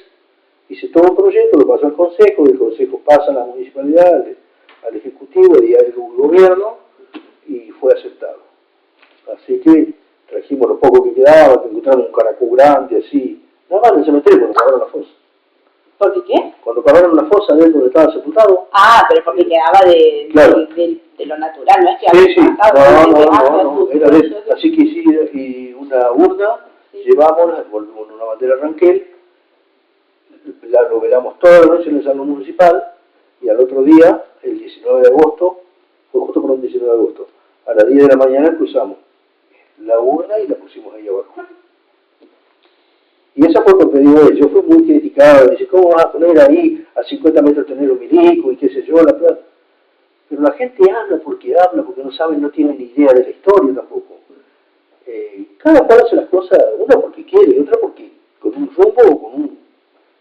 S1: hice todo un proyecto, lo pasó al Consejo, del Consejo pasa a la municipalidad, al Ejecutivo y al Gobierno y fue aceptado. Así que trajimos lo poco que quedaba, que encontramos un caracú grande así, nada más en el cementerio cuando cavaron la fosa.
S2: ¿Por qué?
S1: Cuando cavaron la fosa de él donde estaba sepultado.
S2: Pero porque quedaba de lo natural, no es que
S1: sí, no, era de eso. Así que sí, y una urna, llevamos, volvimos una bandera Ranquel, lo velamos toda la noche en el salón municipal, y al otro día, el 19 de agosto, fue justo por el 19 de agosto, a las 10 de la mañana cruzamos la urna y la pusimos ahí abajo. Y esa fue por pedido de él. Yo fui muy criticado, dice, ¿cómo vas a poner ahí a 50 metros tener un milico y qué sé yo, la plata? Pero la gente habla, porque no saben, no tienen ni idea de la historia tampoco. Cada cual hace las cosas, una porque quiere, otra porque con un rumbo o con un...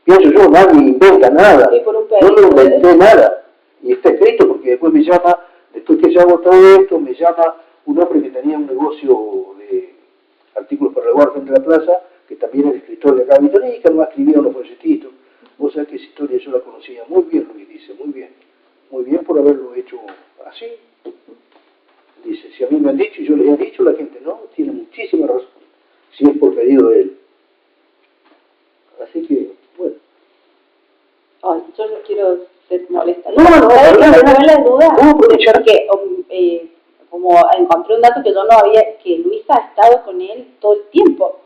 S1: Pienso yo, nadie inventa nada, yo no inventé nada. Y está escrito porque después me llama, después que yo hago todo esto, me llama un hombre que tenía un negocio de artículos para el frente de la plaza, que también es escritor de acá de Vittorica, me escribía unos proyectitos. Vos sabés que esa historia yo la conocía muy bien, Luis dice, muy bien por haberlo hecho así. Dice, si a mí me han dicho y yo les he dicho, la gente no, tiene muchísima razón, si es por pedido de él. Así que, bueno.
S2: Ay, yo no quiero ser molesta.
S1: No,
S2: ¿sabes que me dio la duda?
S1: Porque
S2: como encontré un dato que yo no había, que Luisa ha estado con él todo el tiempo,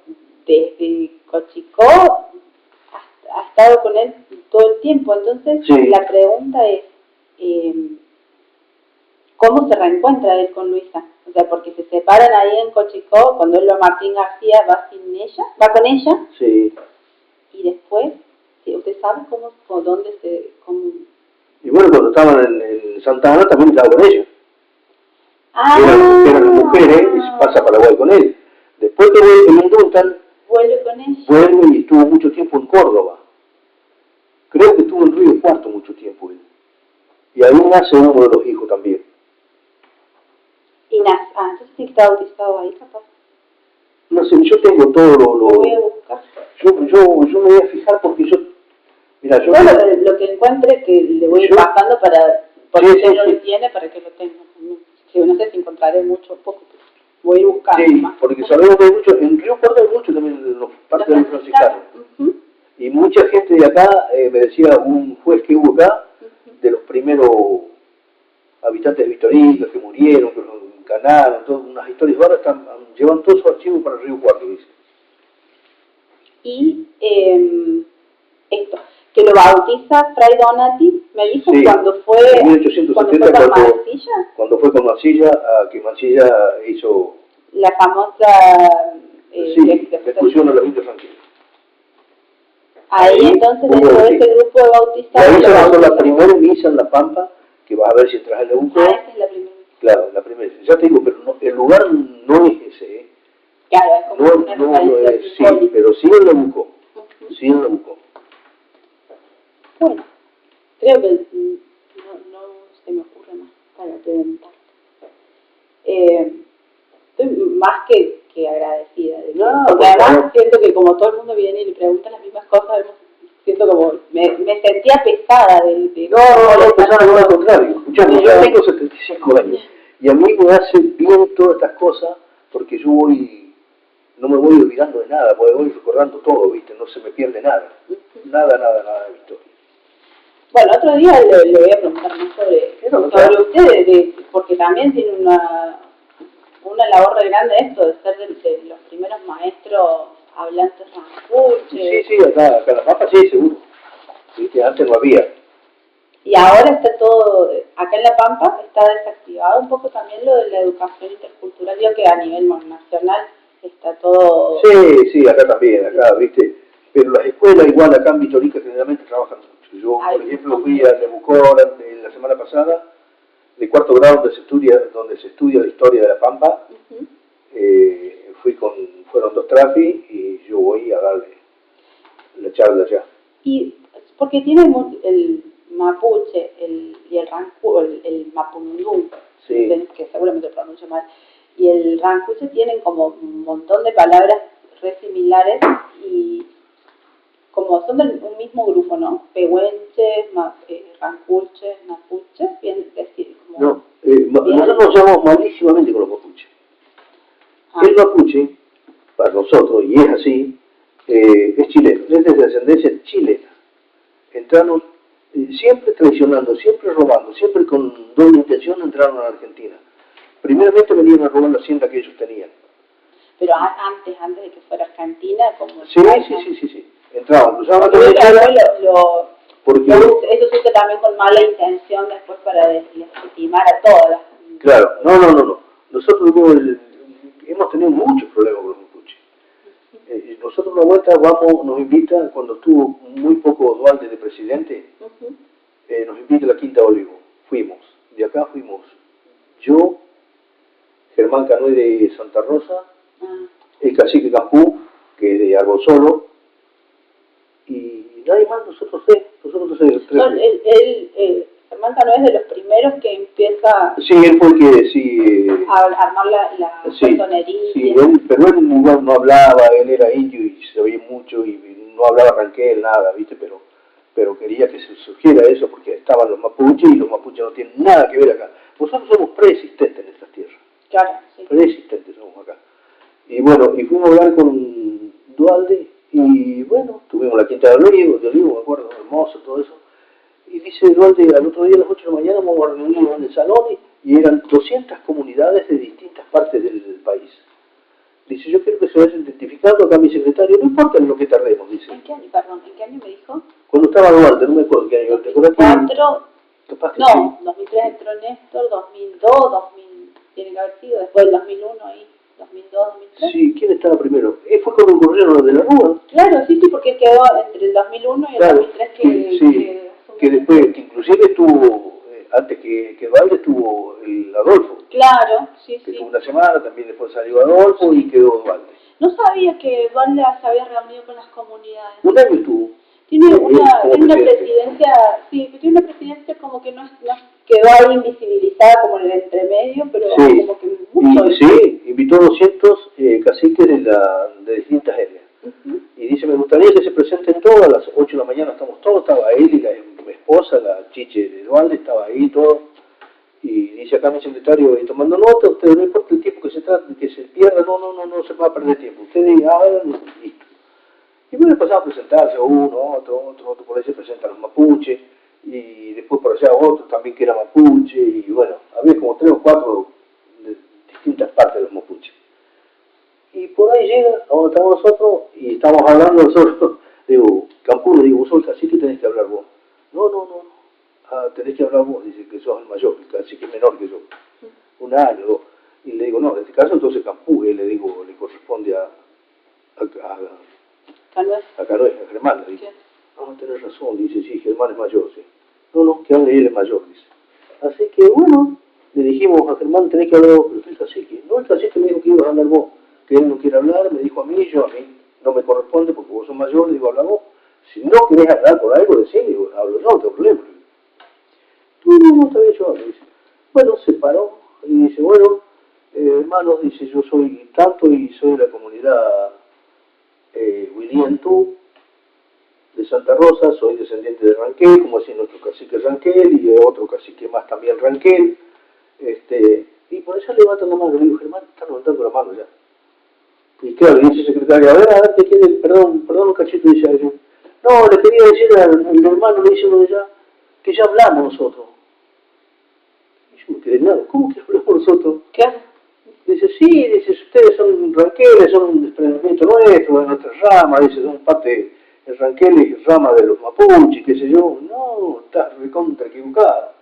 S2: desde Cochicó ha estado con él todo el tiempo. Entonces, sí. La pregunta es, ¿cómo se reencuentra él con Luisa? O sea, porque se separan ahí en Cochicó, cuando él va a Martín García, va sin ella, va con ella.
S1: Sí.
S2: Y después, ¿usted sabe dónde cómo?
S1: Y bueno, cuando estaban en Santa Ana también estaba con ella.
S2: Ah.
S1: Eran las mujeres y se pasa a Paraguay con él. Después que vuelve en Induntal,
S2: vuelve con ella.
S1: Vuelve y estuvo mucho tiempo en Córdoba. Creo que estuvo en Río Cuarto mucho tiempo él. Y ahí nace uno de los hijos también.
S2: Y nace, entonces sí que está bautizado ahí, capaz.
S1: No sé, yo tengo todo lo
S2: voy a buscar.
S1: Yo me voy a fijar porque yo... Mira, yo...
S2: Bueno, lo que encuentre que le voy pasando para... Porque usted no lo tiene para que lo tenga. Sí, no sé si encontraré mucho o poco. Voy a ir buscando.
S1: Sí, porque sabemos que hay mucho... En Río Cuarto hay mucho también en los partes de los franciscanos. Y mucha gente de acá, me decía un juez que hubo acá, de los primeros habitantes de Vittorica, que murieron, que los ganaron, todas unas historias raras, llevan todo su archivo para Río Cuarto, dice.
S2: Y esto, que lo bautiza Fray Donati, me dijo sí, cuando fue...
S1: En 1870, cuando fue con Mansilla, que Mansilla hizo...
S2: La famosa...
S1: sí, expulsión a los indios franquistas.
S2: Ahí entonces dentro de ese grupo de bautizados...
S1: Ahí se pasó la primera misa en La Pampa, que vas a ver si entras en Neuquén.
S2: Esa es la primera.
S1: Claro, la primera. Ya te digo, pero no, el lugar no es ese, ¿eh?
S2: Claro, es como una
S1: sí, pero sí en Neuquén. Sí en Neuquén.
S2: Bueno, creo que no se me ocurre más para preguntar. Estoy más que agradecida. Porque además siento que como todo el mundo viene y le pregunta las mismas cosas, siento como, me sentía pesada
S1: No, pesada, no, al contrario. Escuchame, yo tengo 75 años y a mí me hace bien todas estas cosas porque yo no me voy olvidando de nada, porque voy recordando todo, ¿viste? No se me pierde nada. Nada de historia.
S2: Bueno, otro día le voy a preguntar más sobre ustedes, porque también tiene una labor re grande esto de ser de los primeros maestros hablantes rancuche.
S1: Sí, acá en La Pampa sí, seguro. ¿Viste? Antes no había.
S2: Y ahora está todo, acá en La Pampa está desactivado un poco también lo de la educación intercultural, yo que a nivel nacional está todo...
S1: Sí, acá también, acá, ¿viste? Pero las escuelas igual acá en Vittorica generalmente trabajan mucho. Yo, por ejemplo, fui a Neuquén la semana pasada, de cuarto grado donde se estudia la historia de La Pampa. Fueron dos trafis y yo voy a darle la charla allá.
S2: Y porque tiene el mapuche y el mapudungún, sí, que seguramente pronuncio mal, y el rancuche tienen como un montón de palabras re similares y como son de un mismo grupo, ¿no? Pehuenches, rancuches, mapuches, bien decir.
S1: No, nosotros nos llamamos malísimamente con los mapuches. El mapuche, para nosotros, y es así, es chileno, es de ascendencia chilena. Entraron siempre traicionando, siempre robando, siempre con doble intención entraron a la Argentina. Primeramente venían a robar la hacienda que ellos tenían.
S2: Pero antes de que fuera Argentina, como...
S1: Sí. Entraban, cruzaban la
S2: porque eso sucede también con mala intención después para deslegitimar a todas.
S1: Claro, no. Nosotros hemos tenido muchos problemas con los mapuches. Nosotros una vuelta vamos, nos invita, cuando estuvo muy poco Dualde de presidente, nos invita a la Quinta Olivo. Fuimos, de acá fuimos yo, Germán Canoy de Santa Rosa, el cacique Campú, que es de Arbosolo, y nadie más, nosotros tres.
S2: Germán Canoy es de los primeros que empieza
S1: sí, él fue el que sí,
S2: a armar la personería.
S1: Sí, pero él igual no hablaba, él era indio y sabía mucho y no hablaba ranquel, nada, ¿viste? Pero quería que se surgiera eso porque estaban los mapuches y los mapuches no tienen nada que ver acá. Nosotros somos preexistentes en estas tierras.
S2: Claro, sí.
S1: Preexistentes somos acá. Y bueno, y fuimos a hablar con Dualde y bueno, tuvimos la Quinta de Olivo, me acuerdo, hermoso, todo eso. Y dice Dualde, al otro día a las 8 de la mañana vamos a reunirnos en el salón y eran 200 comunidades de distintas partes del país. Dice, yo quiero que se vayan identificando acá mi secretario, no importa en lo que tardemos, dice.
S2: ¿En qué año, perdón, en qué año me dijo?
S1: Cuando estaba Dualde, no me acuerdo qué año. ¿Te acuerdas?
S2: 2004, no, 2003 entró Néstor, 2002, 2000, tiene que haber sido, después del 2001 ahí, 2002, 2003.
S1: Sí, ¿quién estaba primero? Fue cuando ocurrieron los de la Rúa.
S2: Claro, sí, porque quedó entre el 2001 y el 2003
S1: que después, que inclusive estuvo, antes que Dualde estuvo el Adolfo.
S2: Claro, sí.
S1: Que tuvo una semana, también después salió Adolfo y quedó Dualde.
S2: No sabía que Dualde se había reunido con las comunidades.
S1: Un año estuvo.
S2: Tiene una presidencia, sí, tiene una presidencia como que no quedó ahí invisibilizada como en el entremedio, pero como que mucho.
S1: Sí, invitó 200 caciques de distintas etnias. Y dice, me gustaría que se presenten todos a las 8 de la mañana, estamos todos, estaba él y mi esposa, la chiche de Dualde, estaba ahí todo. Y dice acá mi secretario, tomando nota, ustedes no importa el tiempo que se trate, que se pierda, no se va a perder tiempo. Ustedes hagan, listo. Y bueno, empezaba a presentarse uno, otro, por ahí se presentan los mapuches, y después por allá otro también que era mapuche, y bueno, había como 3 o 4 de distintas partes de los mapuches. Y por ahí llega, donde estamos nosotros, y estamos hablando nosotros, digo, Campú, le digo, vos sos el cacique, tenés que hablar vos. No, tenés que hablar vos, dice que sos el mayor, el cacique es menor que yo, un año, 2. Y le digo, no, en este caso entonces Campú, le digo, le corresponde a Germán, le dice, no, tenés razón, dice, sí, Germán es mayor, sí. No, que hable él es mayor, dice. Así que bueno, le dijimos a Germán, tenés que hablar vos, pero el cacique. No, el cacique me dijo que ibas a hablar vos, que él no quiere hablar, me dijo a mí no me corresponde porque vos sos mayor, le digo, habla vos. Si no querés hablar por algo, decime, hablo yo, no tengo problema. No, está bien, yo hablo, dice. Bueno, se paró y dice, bueno, hermanos, dice, yo soy tanto y soy de la comunidad William de Santa Rosa, soy descendiente de Ranquel, como así nuestro cacique Ranquel, y de otro cacique más también Ranquel, y por eso levantan la mano, le digo, Germán, está levantando la mano ya. Y claro, le dice el secretario, a ver, ¿qué quiere? Perdón, un cachito, dice alguien. No, le quería decir al hermano, le dice uno de allá, que ya hablamos nosotros. Y yo me quedé nada, ¿cómo que hablamos nosotros?
S2: ¿Qué?
S1: Dice, sí, dice, ustedes son ranqueles, son un desprendimiento nuestro, de nuestra rama, dice, son parte de ranqueles y rama de los mapuches, qué sé yo. No, estás recontra equivocado.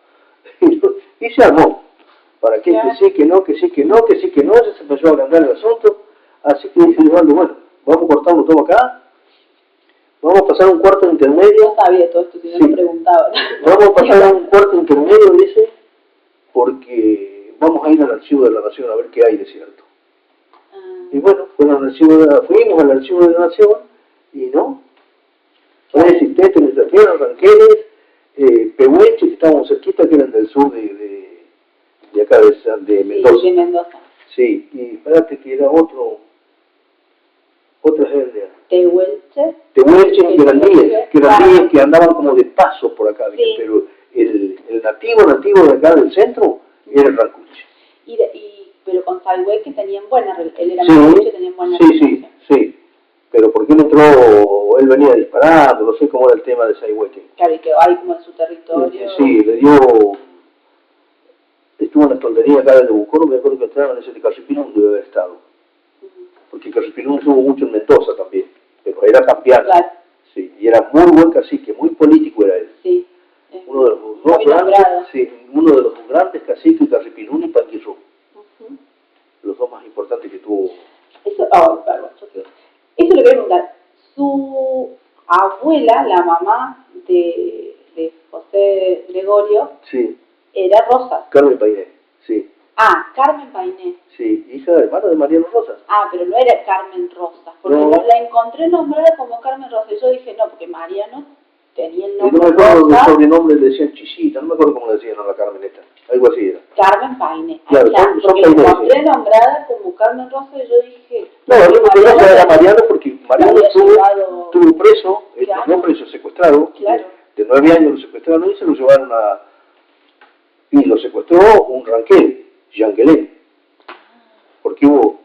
S1: Y se armó. Para que sí, que no, que sí, que no, que sí, que no, ya se empezó a agrandar el asunto. Así que dice Eduardo, bueno, vamos cortando todo acá, vamos a pasar un cuarto intermedio.
S2: No sabía todo esto, si no me preguntaba.
S1: Vamos a pasar un cuarto intermedio, dice, porque vamos a ir al archivo de la Nación a ver qué hay de cierto. Y bueno, fuimos al archivo de la Nación y no. Existentes en nuestra tierra, ranqueles, pehuenches que estábamos cerquita, que eran del sur de acá de Mendoza.
S2: Sí, de Mendoza.
S1: Sí, y espérate que era otra etnia.
S2: Tehuelche
S1: y Grandíes, que andaban como de paso por acá, sí. Pero el nativo de acá del centro era el rancuche.
S2: Pero con Saigüey que tenían buena, él era mapuche, tenían buena relación.
S1: Sí, pero ¿por qué no entró? Él venía disparando, no sé cómo era el tema de Saigüey.
S2: Claro, y quedó ahí como en su territorio.
S1: Sí, estuvo en la tontería acá de Bucoro, me acuerdo que entraron en ese de Carripinún debe haber estado. Porque Carripinún estuvo mucho en Mendoza también, pero era campeano. Claro. Sí, y era muy buen cacique, muy político era él.
S2: Sí.
S1: Uno de los grandes caciques, Carripinún y Panquirrú. Los dos más importantes que tuvo.
S2: Eso es lo que abuela, la mamá de José Gregorio,
S1: sí,
S2: era Rosas.
S1: Carmen Painé, sí.
S2: Ah, Carmen Painé.
S1: Sí, hija hermana de Mariano Rosas.
S2: Ah, pero no era Carmen Rosas, porque
S1: no.
S2: la encontré nombrada como Carmen Rosas. Y yo dije, no, porque Mariano tenía el nombre
S1: no me acuerdo
S2: Rosas.
S1: del sobrenombre, le decían Chisita, no me acuerdo cómo le decían a la Carmeneta, algo así era.
S2: Carmen Painé.
S1: Claro,
S2: porque la encontré nombrada como Carmen Rosas y yo dije...
S1: No, el único que no era Mariano porque Mariano estuvo preso,
S2: claro,
S1: no preso, secuestrado,
S2: claro.
S1: de 9 años lo secuestraron y se lo llevaron a... Y lo secuestró un ranquel, Jean Guelén. Porque hubo...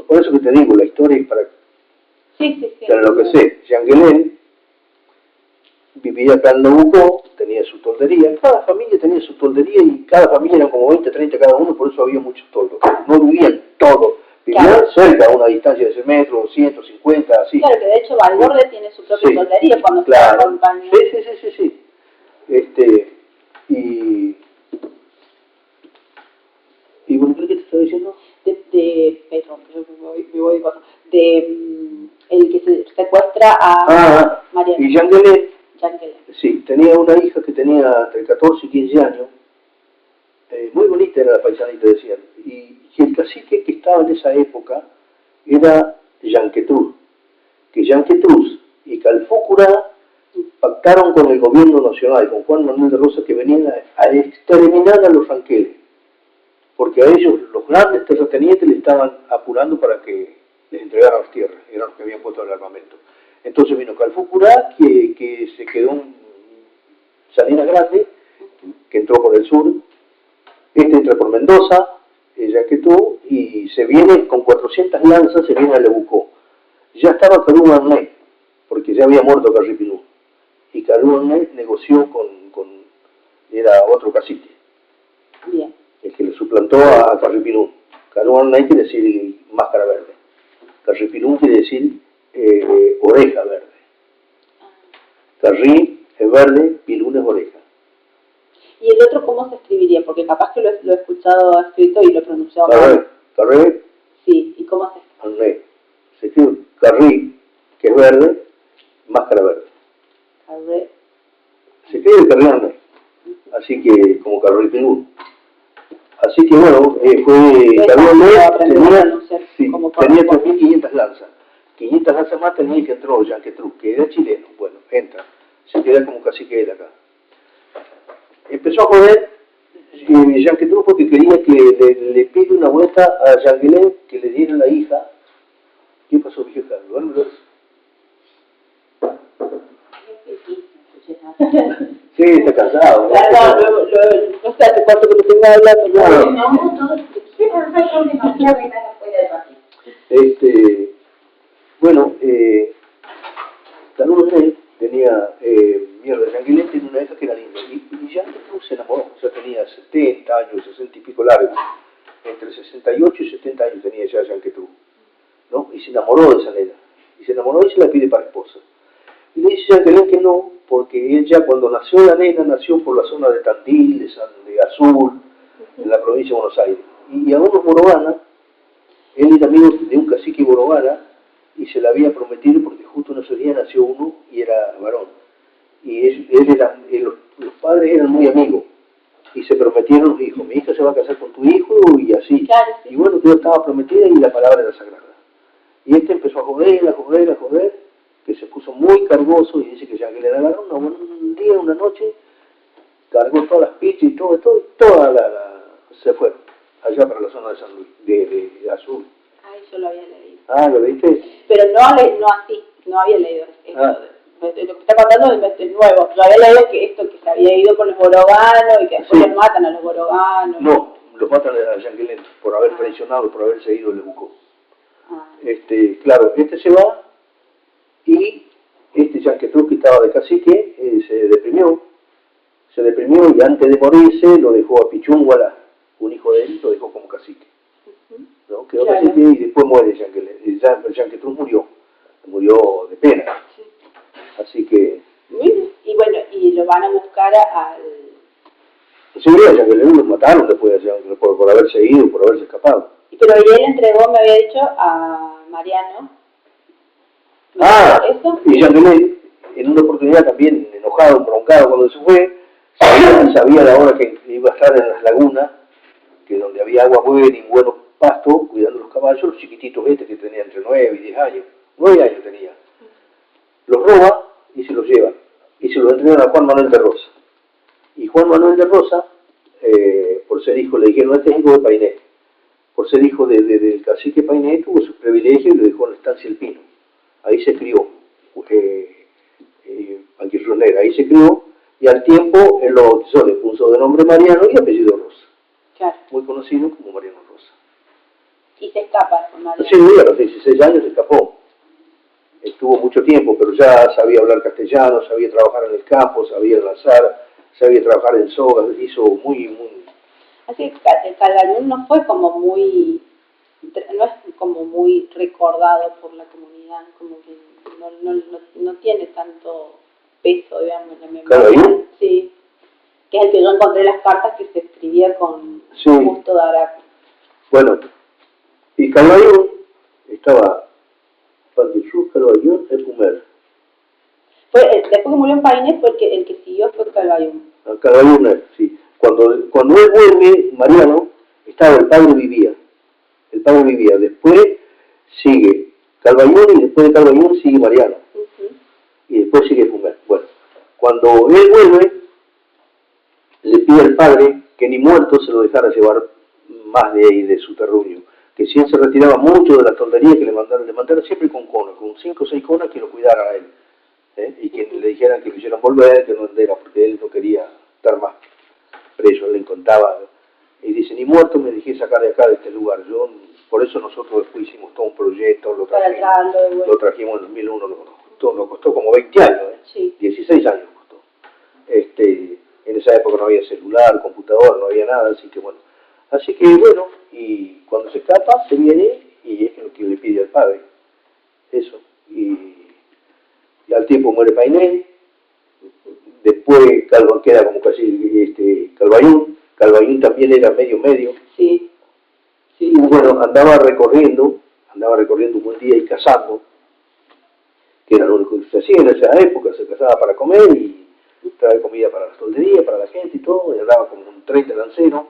S1: Por eso que te digo, la historia es para...
S2: Sí.
S1: Para lo que sé, Jean Guelén vivía acá en Nabucco, tenía su toldería, cada familia tenía su toldería y cada familia eran como 20, 30 cada uno, por eso había muchos toldos. No vivían todos, vivían cerca, a una distancia de 100 metros, 200, 50, así.
S2: Claro, que de hecho Valverde tiene su propia toldería cuando se acompaña.
S1: Sí. ¿Y bueno, qué te estaba diciendo?
S2: Perdón, me voy el que se secuestra a Mariano.
S1: Y Jean Guelén, sí, tenía una hija que tenía entre 14 y 15 años, muy bonita era la paisanita, decían, y el cacique que estaba en esa época era Yanquetruz, que Yanquetruz y Calfúcura pactaron con el gobierno nacional, con Juan Manuel de Rosas, que venían a exterminar a los ranqueles, porque a ellos, los grandes terratenientes, le estaban apurando para que les entregaran las tierras, eran los que habían puesto el armamento. Entonces vino Calfúcura, que se quedó en Salina Grande, que entró por el sur, entra por Mendoza, Yanquetú, y se viene con 400 lanzas, se viene a Lebucó. Ya estaba Carú Arné, porque ya había muerto Carripinú. Y Carú Arné negoció era otro cacique.
S2: Bien.
S1: El que le suplantó a Carripinú. Carú Arné quiere decir máscara verde. Carripinú quiere decir oreja verde. Carrí es verde, Pilún es oreja.
S2: ¿Y el otro cómo se escribiría? Porque capaz que lo he escuchado escrito y lo he pronunciado mal.
S1: Carré.
S2: Sí, ¿y cómo se escribe?
S1: Arné. Se escribe Carrí, que es verde, máscara verde.
S2: Carré.
S1: Se escribe Carrí Arné. Así que, como Carré Pilún. Así que bueno, fue Carré Arné, tenía 3.500 lanzas. 500 lanzas más tenía que entró Yanquetruz, que era chileno. Bueno, entra. Se queda como cacique de acá. Empezó a joder Yanquetruz porque quería que le pide una vuelta a Jean Guelén que le diera la hija. ¿Qué pasó, vieja? ¿Duermes? Sí, está cansado.
S2: No sé hace cuánto que te tengo hablando.
S1: Bueno, Carlos tenía Jean Guelén tenía una hija que era linda. Y Yanquetruz se enamoró. Ya tenía 70 años, 60 y pico largos. Entre 68 y 70 años tenía ya Yanquetruz, ¿no? Y se enamoró de esa nena. Y se enamoró y se la pide para esposa. Y le dice Jean Guelén que no, porque ella cuando nació la nena, nació por la zona de Tandil, de Azul, en la provincia de Buenos Aires. Y a unos borobana, él era amigo de un cacique borobana, y se la había prometido porque justo en esos días nació uno y era varón. Y los padres eran muy amigos. Y se prometieron los hijos, mi hija se va a casar con tu hijo y así.
S2: Claro.
S1: Y bueno, yo estaba prometida y la palabra era sagrada. Y empezó a joder, que se puso muy cargoso y dice que ya que le agarró un día, una noche, cargó todas las pichas y se fue allá para la zona de San Luis, de Azul.
S2: Ay, yo lo había leído.
S1: Ah, ¿lo leíste?
S2: Pero no así, no había leído esto. Lo que está contando es nuevo. Yo había leído que se había ido con los boroganos y que después los matan a los boroganos.
S1: No, los matan a Jean Guelén por haber traicionado, por haberse ido de Lebucó. Claro, se va y Yanquetruz, que estaba de cacique, se deprimió y antes de morirse lo dejó a Pichúnguala, un hijo de él, lo dejó como cacique. ¿No? Quedó cacique y después muere Yanquetruz murió de pena. Sí. Así que...
S2: Y bueno, y lo van a buscar al...
S1: Sí, a Yanquetruz lo mataron después por haberse ido, por haberse escapado.
S2: Pero él entregó, me había dicho, a Mariano.
S1: ¿Eso? Y Jean Guelén en una oportunidad también enojado, broncado cuando se fue, sabía la hora que iba a estar en las lagunas, que donde había agua buena y buenos pastos, cuidando los caballos, los chiquititos que tenían entre 9 y 10 años, 9 años tenía. Los roba y se los lleva, y se los entregan a Juan Manuel de Rosa. Y Juan Manuel de Rosa, por ser hijo, le dijeron, este es hijo de Painé. Por ser hijo del cacique Painé, tuvo sus privilegios y lo dejó en la estancia El Pino. Ahí se crió, ahí se crió, y al tiempo él lo bautizó, le puso de nombre Mariano y apellido Rosa.
S2: Claro.
S1: Muy conocido como Mariano Rosa.
S2: Y se escapa con Mariano.
S1: Sí, a los 16 años se escapó. Estuvo mucho tiempo, pero ya sabía hablar castellano, sabía trabajar en el campo, sabía enlazar, sabía trabajar en sogas, hizo muy...
S2: Así que Calvañón no fue como muy, no es como muy recordado por la comunidad, como que no tiene tanto peso, digamos, en la memoria.
S1: ¿Calvañón?
S2: Sí, que es el que yo encontré las cartas que se escribía con Justo de Araco.
S1: Bueno, y Calvañón estaba... Calvañón, Epumer.
S2: Después que murió en Painé fue el que siguió fue Calvañón.
S1: Calvañón, sí. Cuando él vuelve, Mariano, el padre vivía. El padre vivía. Después sigue Calvañón y después de Calvañón sigue Mariano. Y después sigue Epumer. Bueno, cuando él vuelve, le pide al padre que ni muerto se lo dejara llevar más de ahí, de su terruño. Que si él se retiraba mucho de la tontería que le mandaron siempre con 5 o 6 conas que lo cuidaran a él. Y que le dijeran que lo hicieran volver, que no andara, porque él no quería estar más preso. Él le contaba, y dice, ni muerto me dejé sacar de acá, de este lugar. Por eso nosotros después hicimos todo un proyecto, lo trajimos en 2001, nos costó como 20 años,
S2: sí.
S1: 16 años costó. En esa época no había celular, computador, no había nada, así que bueno, y cuando se escapa, se viene y es lo que le pide al padre, eso, y al tiempo muere Painé, después queda como casi Calvañón también era medio,
S2: sí.
S1: Y bueno, andaba recorriendo un buen día y cazando, que era lo único que se hacía en esa época, se cazaba para comer y traía comida para las tolderías, para la gente y todo, y andaba como un 30 lanceros,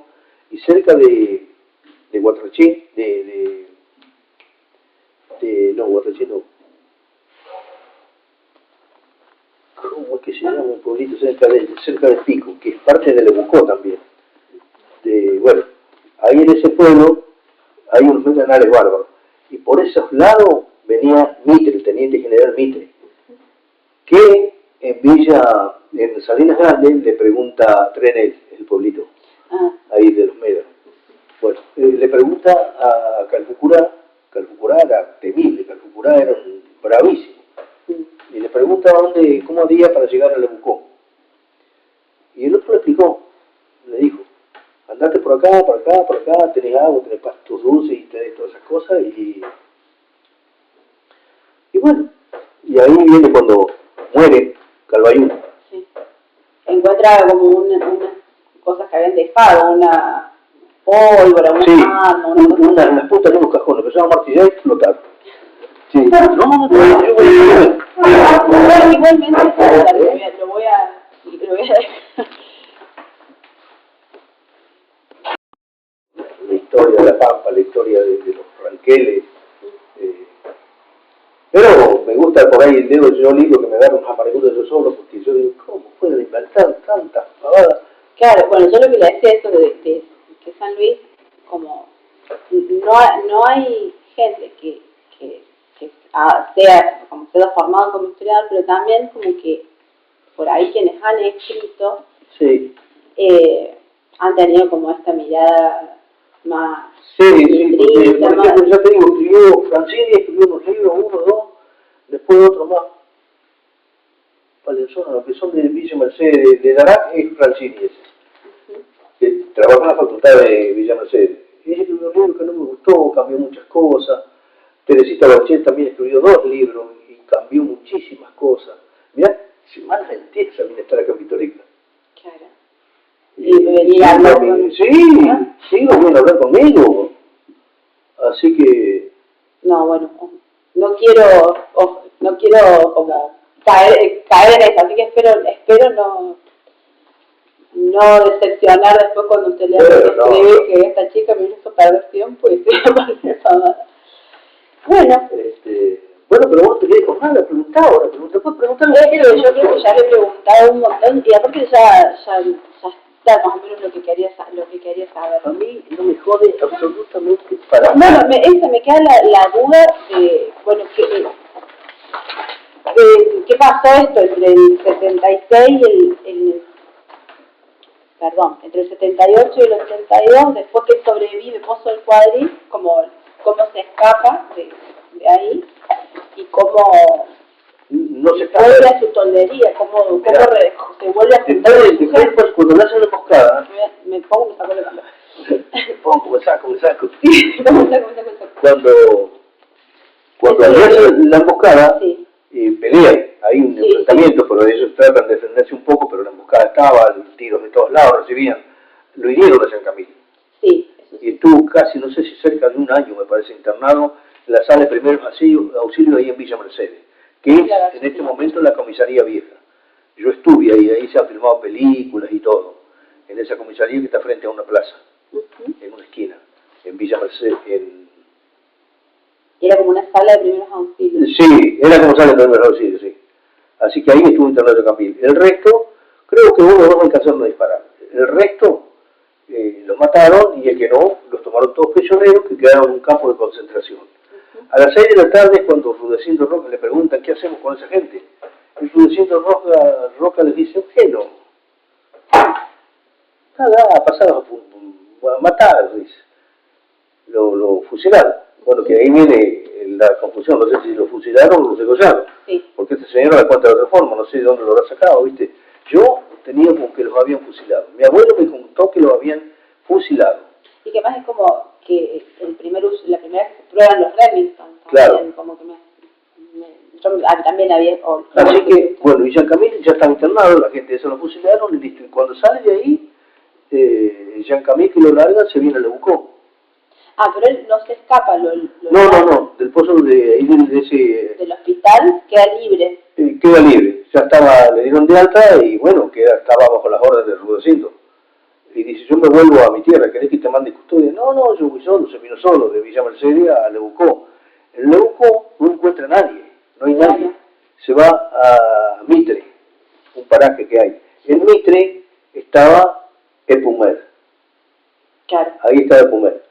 S1: y cerca de Guatraché, Guatraché no. ¿Cómo es que se llama un pueblito cerca de Pico, que es parte de Lebucó también? Bueno, ahí en ese pueblo hay unos ventanales bárbaros, y por esos lados venía Mitre, el teniente general Mitre, que en Salinas Grandes le pregunta a Trenel, el pueblito, ahí de los Médanos. Bueno, le pregunta a Calfucurá era temible, Calfucurá era bravísimo, y le pregunta cómo había para llegar a Lebucó. Y el otro le explicó, le dijo, andate por acá, tenés agua, tenés pastos dulces y tenés todas esas cosas, y bueno, y ahí viene cuando muere Calvañón.
S2: Sí. Encuentra como unas cosas que habían dejado, una pólvora,
S1: unas puntas de unos cajones, que se llama martillar y explotar. Sí.
S2: Igualmente lo voy a dejar.
S1: La historia de la Pampa, la historia de los ranqueles. Pero me gusta por ahí el dedo yo libro que me dan unas amarguras yo solo, porque yo digo, ¿cómo pueden inventar tantas pavadas?
S2: Claro, bueno, yo lo que le decía eso de que San Luis, como no hay gente que sea formado como historiador, pero también como que por ahí quienes han escrito han tenido como esta mirada más...
S1: Sí, porque por ejemplo, ya te digo, escribió Francini, escribió unos libros, 1, 2, después otro más. Valenzuela, los que son de Villa Mercedes, de Darac, es Francini ese. Que trabaja en la facultad de Villa Mercedes. Y ella escribió un libro que no me gustó, cambió muchas cosas. Teresita Bachel también escribió 2 libros y cambió muchísimas cosas. Mirá, semanas enteras también estar acá en Vitorica.
S2: Claro. Y venir a hablar conmigo.
S1: Sí, viene a hablar conmigo. Así que...
S2: No, bueno, no quiero como caer caer en eso, así que espero no decepcionar después cuando usted le escribe que esta chica me hizo perder tiempo y se Bueno.
S1: Bueno, pero vos te quedé con nada, preguntá ahora, ¿te puedes preguntar?
S2: Yo creo que ya le he preguntado un montón y aparte ya está más o menos lo que quería saber.
S1: A mí no me jode absolutamente para
S2: nada. Bueno, me queda la duda de, bueno, ¿qué pasó esto entre el 76 y entre el 78 y el 82, después que sobrevive Pozo del Cuadril, cómo se escapa de ahí y cómo
S1: no se
S2: vuelve a su toldería, cómo se vuelve a juntar con su gente.
S1: Pues cuando le hacen la emboscada,
S2: me pongo y saco la cámara.
S1: Me pongo, me saco.
S2: Cuando
S1: le hacen la emboscada,
S2: sí.
S1: Pelean, hay un enfrentamiento, pero ellos tratan de defenderse un poco, pero la emboscada estaba, tiros de todos lados recibían, lo hirieron a San Camilo.
S2: Sí.
S1: Y estuvo casi, no sé si cerca de un año, me parece, internado en la sala de primer auxilio ahí en Villa Mercedes, que es en este momento la comisaría vieja. Yo estuve ahí se han filmado películas y todo, en esa comisaría que está frente a una plaza, en una esquina, en Villa Mercedes.
S2: Era como una sala de primeros auxilios.
S1: Sí, era como sala de primeros auxilios, sí. Así que ahí estuvo internado Camilo. El resto, creo que uno o dos alcanzaron a disparar. El resto los mataron y el que no, los tomaron todos prisioneros que quedaron en un campo de concentración. A las 6 de la tarde, cuando Rudecindo Roca le preguntan qué hacemos con esa gente, y Rudecindo Roca les dice, bueno, nada, pasaron a matar, dice. Lo fusilaron. Bueno, que ahí viene la confusión, no sé si lo fusilaron o lo degollaron.
S2: Sí.
S1: Porque este señor la cuenta de otra forma, no sé de dónde lo habrá sacado, ¿viste? Yo tenía como que los habían fusilado. Mi abuelo me contó que los habían fusilado.
S2: Y que más es como que la primera vez que se prueban los Remington.
S1: Claro.
S2: Como que yo también había...
S1: Así que, bueno, y Jean Camille ya está internado, la gente se lo fusilaron y listo. Y cuando sale de ahí, Jean Camille que lo larga, se viene a Lebucó.
S2: Ah, pero él no se escapa,
S1: No, del pozo de ese...
S2: del hospital queda libre.
S1: Queda libre, ya estaba, le dieron de alta y bueno, estaba bajo las órdenes de Rudecindo. Y dice, yo me vuelvo a mi tierra, ¿querés que te mande custodia? No, yo voy solo, se vino solo, de Villa Mercedes a Lebucó. En Lebucó no encuentra a nadie, no hay nadie. Se va a Mitre, un paraje que hay. En Mitre estaba Epumer.
S2: Claro.
S1: Ahí estaba Epumer.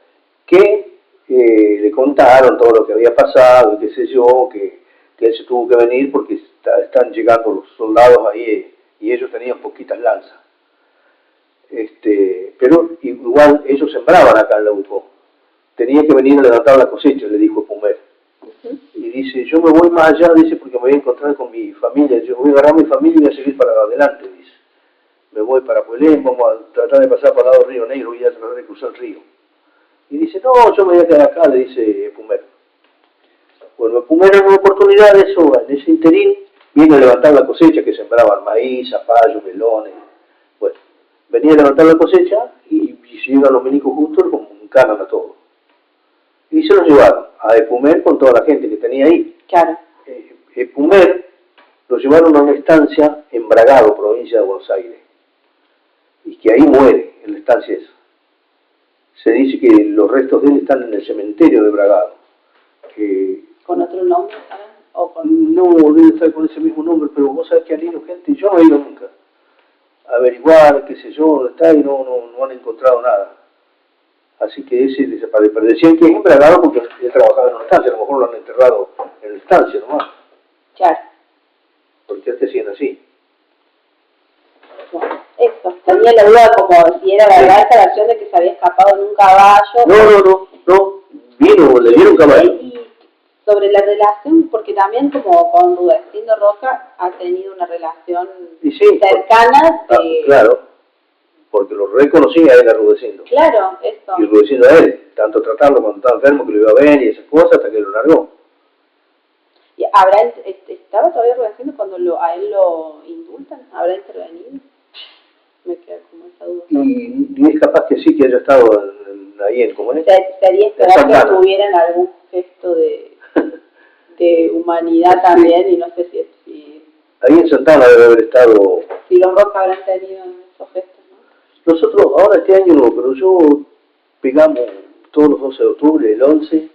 S1: Que le contaron todo lo que había pasado, y qué sé yo, que él se tuvo que venir porque están llegando los soldados ahí y ellos tenían poquitas lanzas. Pero igual ellos sembraban acá en Lebucó. Tenía que venir a levantar la cosecha, le dijo Epumer. Y dice, yo me voy más allá, dice, porque me voy a encontrar con mi familia, yo voy a agarrar a mi familia y voy a seguir para adelante, dice. Me voy para Puelén, vamos a tratar de pasar por el lado del Río Negro, voy a tratar de cruzar el río. Y dice, no, yo me voy a quedar acá, le dice Epumer. Bueno, Epumer en una oportunidad de eso, en ese interín, viene a levantar la cosecha que sembraban maíz, zapallo, melones. Bueno, venía a levantar la cosecha y se llegan los milicos juntos con un canon a todo. Y se los llevaron a Epumer con toda la gente que tenía ahí.
S2: Claro.
S1: Epumer lo llevaron a una estancia en Bragado, provincia de Buenos Aires. Y que ahí muere, en la estancia esa. Se dice que los restos de él están en el cementerio de Bragado.
S2: ¿Con otro nombre, saben? ¿O con...
S1: No, debe estar con ese mismo nombre, pero vos sabés que han ido gente, yo no he ido nunca, a averiguar, qué sé yo, dónde está, y no han encontrado nada. Así que ese desapareció. Pero decían que es en Bragado porque él trabajaba en una estancia, a lo mejor lo han enterrado en la estancia nomás.
S2: Claro.
S1: Porque antes hacían así.
S2: Bueno, eso, tenía la duda como si era verdad esta versión de que se había escapado en un caballo.
S1: No, le dieron caballo.
S2: Y sobre la relación, porque también como con Rudecindo Roca ha tenido una relación cercana de...
S1: claro, porque lo reconocía a él a Rudecindo.
S2: Claro, eso.
S1: Y Rudecindo a él, tanto tratarlo cuando estaba enfermo que lo iba a ver y esas cosas hasta que lo largó.
S2: ¿Y estaba todavía Rudecindo cuando a él lo indultan? ¿Habrá intervenido? Me queda como esa duda.
S1: Y es capaz que sí, que haya estado ahí en como es.
S2: Sería esperar que tuvieran algún gesto de humanidad también, y no sé si
S1: Ahí en Santana debe haber estado...
S2: Sí, los Roca habrán tenido esos gestos, ¿no?
S1: Nosotros, ahora este año no, pero yo pegamos todos los 12 de octubre, el 11,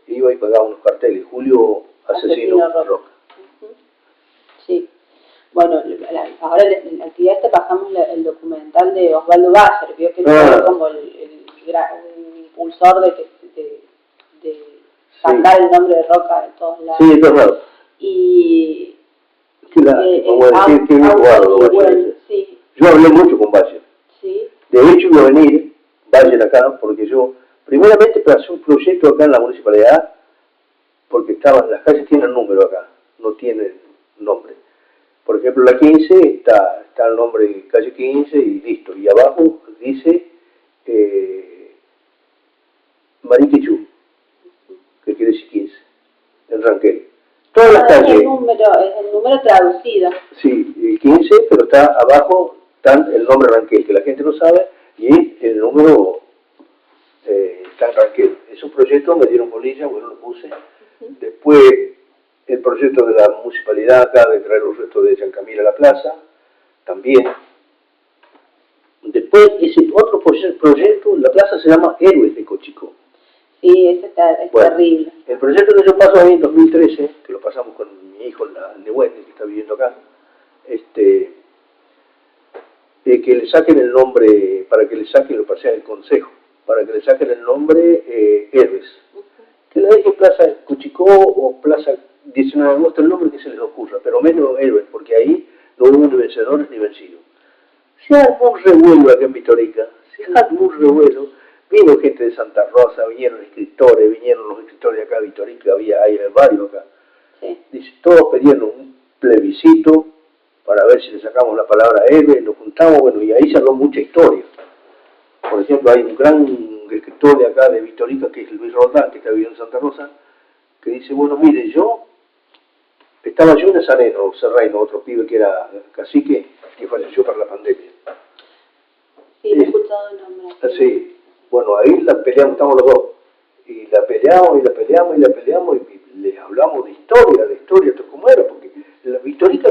S1: iba y pagaba unos carteles. Julio Asesino Rock.
S2: Sí. Bueno, ahora en la actividad pasamos el documental de Osvaldo Bayer, vio que fue como el impulsor de sacar el nombre de Roca de todos lados.
S1: Sí, de todos lados.
S2: Y...
S1: Qué bien jugado, sí. Yo hablé mucho con Bayer.
S2: Sí.
S1: De hecho iba a venir Bayer acá, porque yo, primeramente para hacer un proyecto acá en la municipalidad, porque las calles tienen número acá, no tienen nombre. Por ejemplo, la 15 está el nombre de calle 15 y listo. Y abajo dice Mariquechú, que quiere decir 15, en Ranquel. Todas las calles.
S2: Es el número traducido.
S1: Sí, el 15, pero está abajo el nombre Ranquel, que la gente no sabe, y el número está en Ranquel. Esos proyectos me dieron bolilla, bueno, lo puse. Después, el proyecto de la municipalidad acá de traer los restos de San Camilo a la plaza, también. Después, ese otro proyecto, la plaza se llama Héroes de Cochico.
S2: Sí, ese es terrible.
S1: El proyecto que yo paso ahí en 2013, que lo pasamos con mi hijo, el Nehuente, que está viviendo acá, que le saquen el nombre, para que le saquen, lo pasé al consejo, para que le saquen el nombre Héroes. Que le deje Plaza Cochicó o Plaza 19 de agosto, el nombre que se les ocurra, pero menos Héroes, porque ahí no hubo ni vencedores ni vencidos. Se armó un revuelo acá en Vitorica, se armó un revuelo. Vino gente de Santa Rosa, vinieron los escritores de acá de Vitorica, hay varios acá.
S2: Sí.
S1: Dice, todos pedían un plebiscito para ver si le sacamos la palabra héroe, nos juntamos, bueno, y ahí se habló mucha historia. Por ejemplo, hay un gran escritor de acá de Vitorica, que es Luis Roldán, que está viviendo en Santa Rosa, que dice, bueno, mire, estaba yo en Sereno, otro pibe que era cacique, que falleció para la pandemia.
S2: Sí, he escuchado el nombre.
S1: Sí, bueno, ahí la peleamos, estamos los dos. Y la peleamos, y les hablamos de historia, cómo era, porque la Vitorica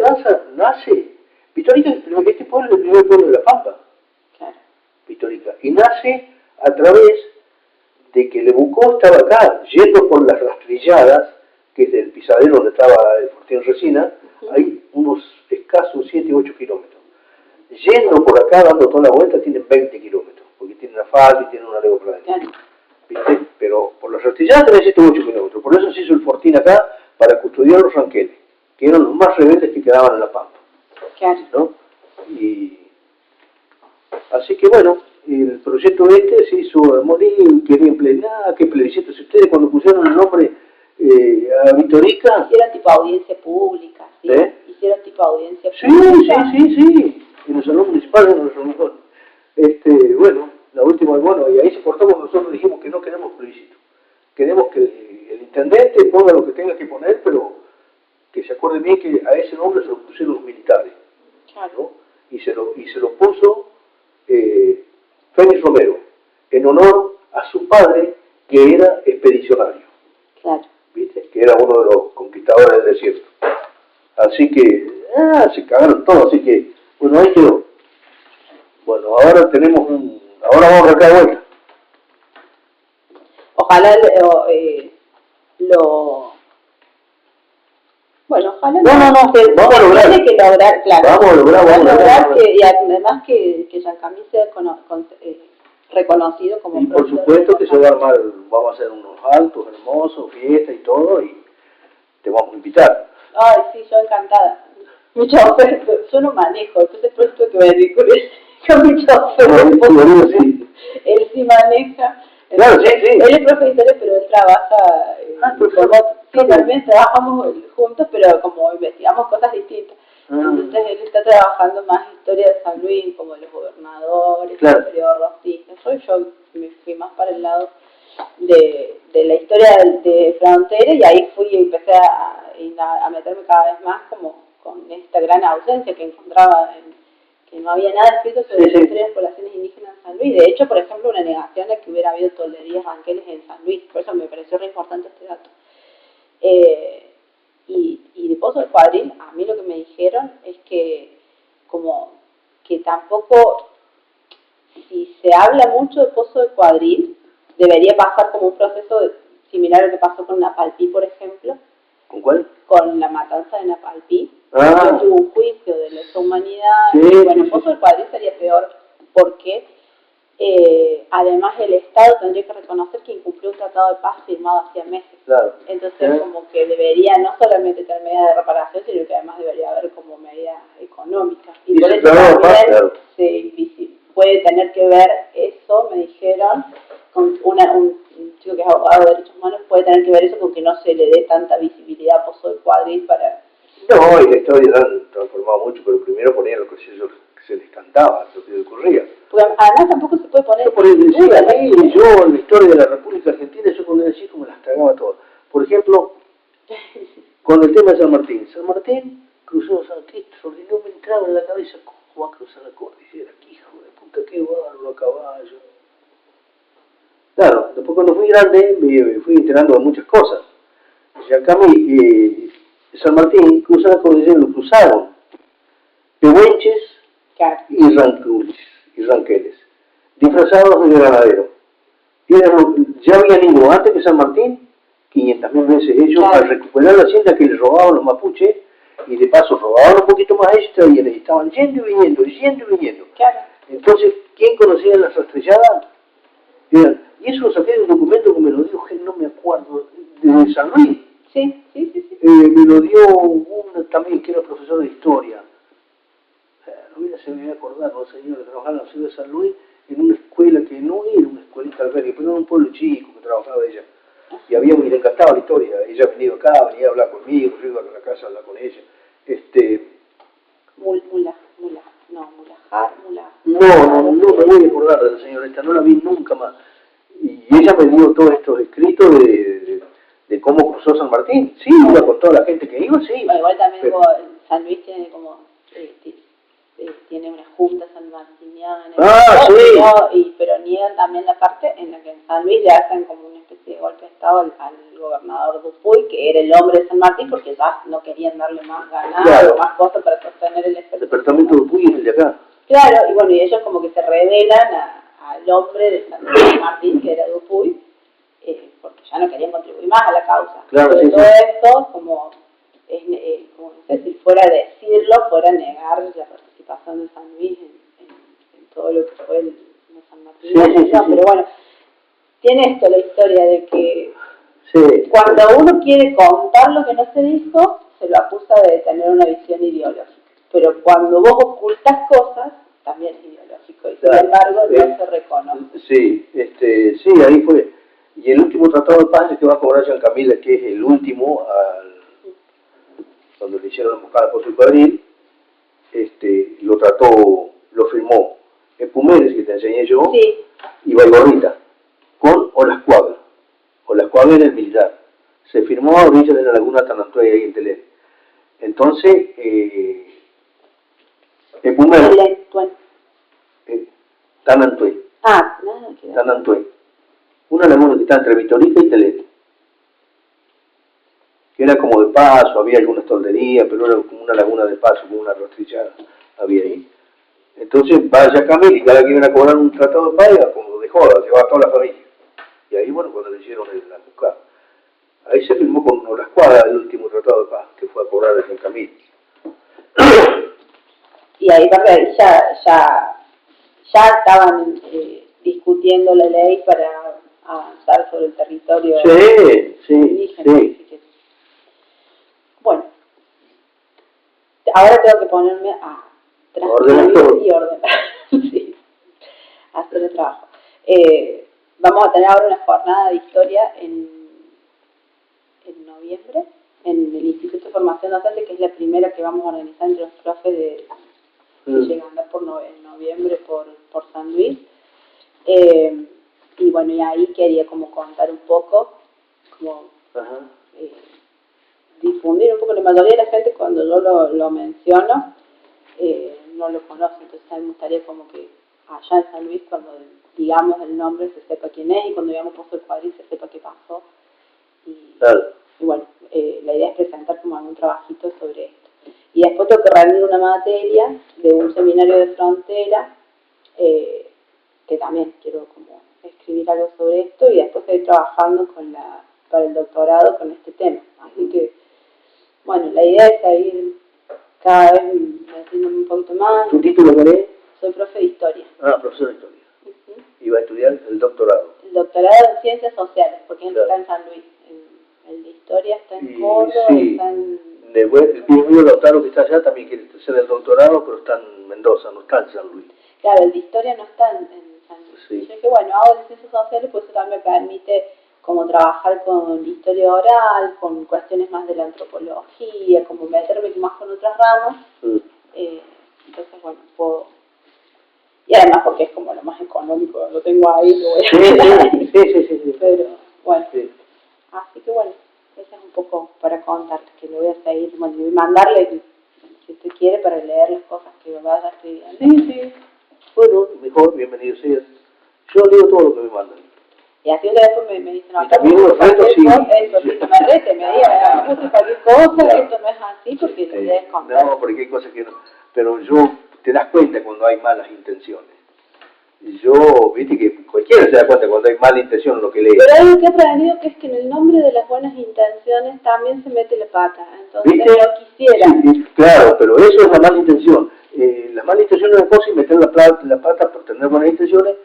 S1: nace, Vitorica, este pueblo es el primer pueblo de La Pampa.
S2: Claro.
S1: Vitorica, y nace a través de que Lebucó estaba acá, yendo por las rastrilladas, que es del pisadero donde estaba el Fortín Resina, hay unos escasos 7 u 8 kilómetros. Yendo por acá, dando toda la vuelta, tienen 20 kilómetros, porque tienen asfalto y tienen una legua por adentro.
S2: Claro.
S1: ¿Viste? Pero por las rastrilladas tenés 7 u 8 kilómetros. Por eso se hizo el Fortín acá, para custodiar los ranqueles, que eran los más rebeldes que quedaban en La Pampa.
S2: Claro.
S1: ¿No? Y así que bueno, el proyecto se hizo a morir, querían nada, qué plebiscito. Si ustedes cuando pusieron el nombre a Vitorica...
S2: Hicieron tipo audiencia pública, ¿sí? Hicieron tipo audiencia
S1: pública. Sí. En el salón municipal, en el salón. Bueno, la última, bueno, y ahí se cortamos, nosotros dijimos que no queremos plebiscito. Queremos que el intendente ponga lo que tenga que poner, pero que se acuerde bien que a ese nombre se lo pusieron los militares.
S2: Claro.
S1: ¿No? Y se lo puso Félix Romero, en honor a su padre, que era expedicionario.
S2: Claro.
S1: ¿Viste? Que era uno de los conquistadores del desierto. Así que, se cagaron todos, así que, bueno, ahí quedó. Bueno, ahora ahora vamos a arrancar de vuelta.
S2: Ojalá bueno, ojalá
S1: vamos a lograr.
S2: Tiene que lograr, claro.
S1: Vamos a lograr.
S2: Y además que San Camilo sea reconocido como...
S1: Y por supuesto que se va a armar, vamos a hacer unos altos hermosos, fiesta y todo, y te vamos a invitar.
S2: Ay, sí, yo encantada. Mi chofer, yo no manejo, entonces por eso que venir con mi chofer.
S1: Sí.
S2: Él sí maneja.
S1: Claro, sí.
S2: Él es profe de historia, pero él trabaja... Sí, también trabajamos juntos, pero como investigamos cosas distintas. Entonces él está trabajando más historia de San Luis, como de los gobernadores, el periodo rostista. Yo me fui más para el lado de la historia de frontera, y ahí fui y empecé a meterme cada vez más como con esta gran ausencia que encontraba que no había nada escrito sobre la historia de las poblaciones indígenas en San Luis. De hecho, por ejemplo, una negación de que hubiera habido tolderías ranqueles en San Luis. Por eso me pareció re importante este dato. Y de Pozo del Cuadril, a mí lo que me dijeron es que como que tampoco, si se habla mucho de Pozo del Cuadril, debería pasar como un proceso similar a lo que pasó con Napalpí, por ejemplo.
S1: ¿Con cuál?
S2: Con la matanza de Napalpí.
S1: Ah.
S2: Tuvo un juicio de lesa humanidad.
S1: Sí,
S2: y bueno,
S1: sí,
S2: Pozo del Cuadril sería peor porque además el Estado tendría que reconocer que incumplió un tratado de paz firmado hacía meses.
S1: Claro.
S2: Entonces como que debería no solamente tener medidas de reparación, sino que además debería haber como medidas económicas. Y por eso también puede tener que ver eso, me dijeron, con un chico que es abogado de derechos humanos, puede tener que ver eso con que no se le dé tanta visibilidad a Pozo del Cuadril para...
S1: No, y la historia la han transformado mucho, pero primero ponían lo que se les cantaba, lo que les ocurría.
S2: Porque además tampoco se puede poner...
S1: Yo en la historia de la República Argentina, yo cuando era chico me las tragaba todas. Por ejemplo, con el tema de San Martín. San Martín cruzó San Cristóbal y no me entraba en la cabeza cómo va a cruzar la cordillera. ¡Qué hijo de puta, qué bárbaro a caballo! Claro, después cuando fui grande me fui enterando de muchas cosas. Y acá San Martín cruza la cordillera, lo cruzaron pehuenches y ranqueles, disfrazados de granadero. Ya habían ido antes que San Martín 500.000 veces ellos al recuperar la hacienda que les robaban los mapuches, y de paso robaban un poquito más extra y les estaban yendo y viniendo, yendo y viniendo.
S2: Claro.
S1: Entonces, ¿quién conocía las rastrelladas? Y eso lo saqué de un documento que me lo dio, no me acuerdo, de San Luis.
S2: Sí.
S1: Me lo dio uno también que era profesor de historia. No se me voy a acordar, los señores que trabajaban en la ciudad de San Luis, en una escuela que no era una escuelita albergue, pero era un pueblo chico que trabajaba ella. Y me le encantaba la historia. Ella ha venido acá, venía a hablar conmigo, yo iba a la casa a hablar con ella. No me voy a acordar de la señora esta, no la vi nunca más. Y ella me dio todos estos escritos de cómo cruzó San Martín. Sí, iba con toda la gente que iba, sí.
S2: Bueno, igual también San Luis tiene como... tiene una junta sanmartiniana, pero niegan también la parte en la que en San Luis le hacen como una especie de golpe de estado al gobernador Dupuy, que era el hombre de San Martín, porque ya no querían darle más ganado, más cosas para sostener el ejército.
S1: El departamento de Dupuy es el de acá.
S2: Claro, y bueno, y ellos como que se rebelan al hombre de San Martín, que era Dupuy, porque ya no querían contribuir más a la causa.
S1: Claro,
S2: pero todo esto, como no sé si fuera a decirlo, fuera a negar la participación de San Luis en todo lo que fue el San Martín. Pero bueno, tiene esto la historia de que cuando uno quiere contar lo que no se dijo, se lo acusa de tener una visión ideológica. Pero cuando vos ocultas cosas, también es ideológico, y sin embargo no se reconoce.
S1: Sí, ahí fue. Y el último tratado de paz que va a cobrar Jean Camila, que es el último, cuando le hicieron la emboscada a Pozo del Cuadril, lo firmó Pumeres, que te enseñé yo, y Baigorrita, con Olascuaga. Olascuaga era el militar. Se firmó a orillas de la laguna Tanantuey, ahí en Telén. Entonces, Pumeres, Tanantuey. Tanantuey. Una laguna que está entre Vitorica y Telén. Que era como de paso, había algunas tolderías, pero era como una laguna de paso, como una rastrillada había ahí. Entonces vaya Camil y cada que iban a cobrar un tratado de paz, como de joda, llevaba a toda la familia. Y ahí, bueno, cuando le hicieron la emboscada, ahí se firmó con Olascuaga el último tratado de paz, que fue a cobrar a Jean Camil.
S2: Y ahí ya estaban discutiendo la ley para avanzar sobre el territorio indígena. Bueno, ahora tengo que ponerme a transcribir y ordenar. Hacer el trabajo. Vamos a tener ahora una jornada de historia en noviembre, en el Instituto de Formación Docente, que es la primera que vamos a organizar entre los profes que llegan a andar en noviembre por San Luis. Y bueno, y ahí quería como contar un poco, como difundir un poco. La mayoría de la gente, cuando yo lo menciono, no lo conoce, entonces a mí me gustaría como que allá en San Luis, cuando digamos el nombre, se sepa quién es, y cuando digamos Pozo del Cuadril, se sepa qué pasó. y bueno, la idea es presentar como algún trabajito sobre esto. Y después tengo que rendir una materia de un seminario de frontera, que también quiero como escribir algo sobre esto, y después estoy trabajando para el doctorado con este tema. Así que, bueno, la idea es seguir cada vez metiéndome un poquito más.
S1: ¿Tu título cuál es?
S2: Soy profe de historia.
S1: Ah, profesor de historia. Y va a estudiar el doctorado.
S2: El doctorado en ciencias sociales, porque está en San Luis. El de historia está en Córdoba,
S1: sí.
S2: está en...
S1: El mío Lautaro que está allá también quiere hacer el doctorado, pero está en Mendoza, no está en San Luis.
S2: Claro, el de historia no está en San Luis. Sí. Yo dije, bueno, hago de ciencias sociales, pues eso también me permite como trabajar con historia oral, con cuestiones más de la antropología, como meterme más con otras ramas. Entonces, bueno, puedo... Y además porque es como lo más económico, lo tengo ahí, lo voy a
S1: sí.
S2: Pero, bueno, así que bueno, eso es un poco para contar, que le voy a seguir, bueno, y mandarle, si usted quiere, para leer las cosas que vaya escribiendo.
S1: Sí. Bueno, mejor, bienvenido seas. Yo leo todo lo que me mandan.
S2: Y así después me dicen, no,
S1: también los retos, sí.
S2: Me rete, me diga, no puse cualquier cosa, esto no es así, porque la idea es contar.
S1: No, porque hay cosas que no, pero te das cuenta cuando hay malas intenciones. Viste que cualquiera se da cuenta cuando hay mala intención en lo que lee.
S2: Pero hay algo que he aprendido, que es que en el nombre de las buenas intenciones también se mete la pata. Entonces,
S1: ¿viste?
S2: No quisiera.
S1: Sí, claro, pero eso es la mala intención. La mala intención es una cosa y meter la pata por tener buenas intenciones,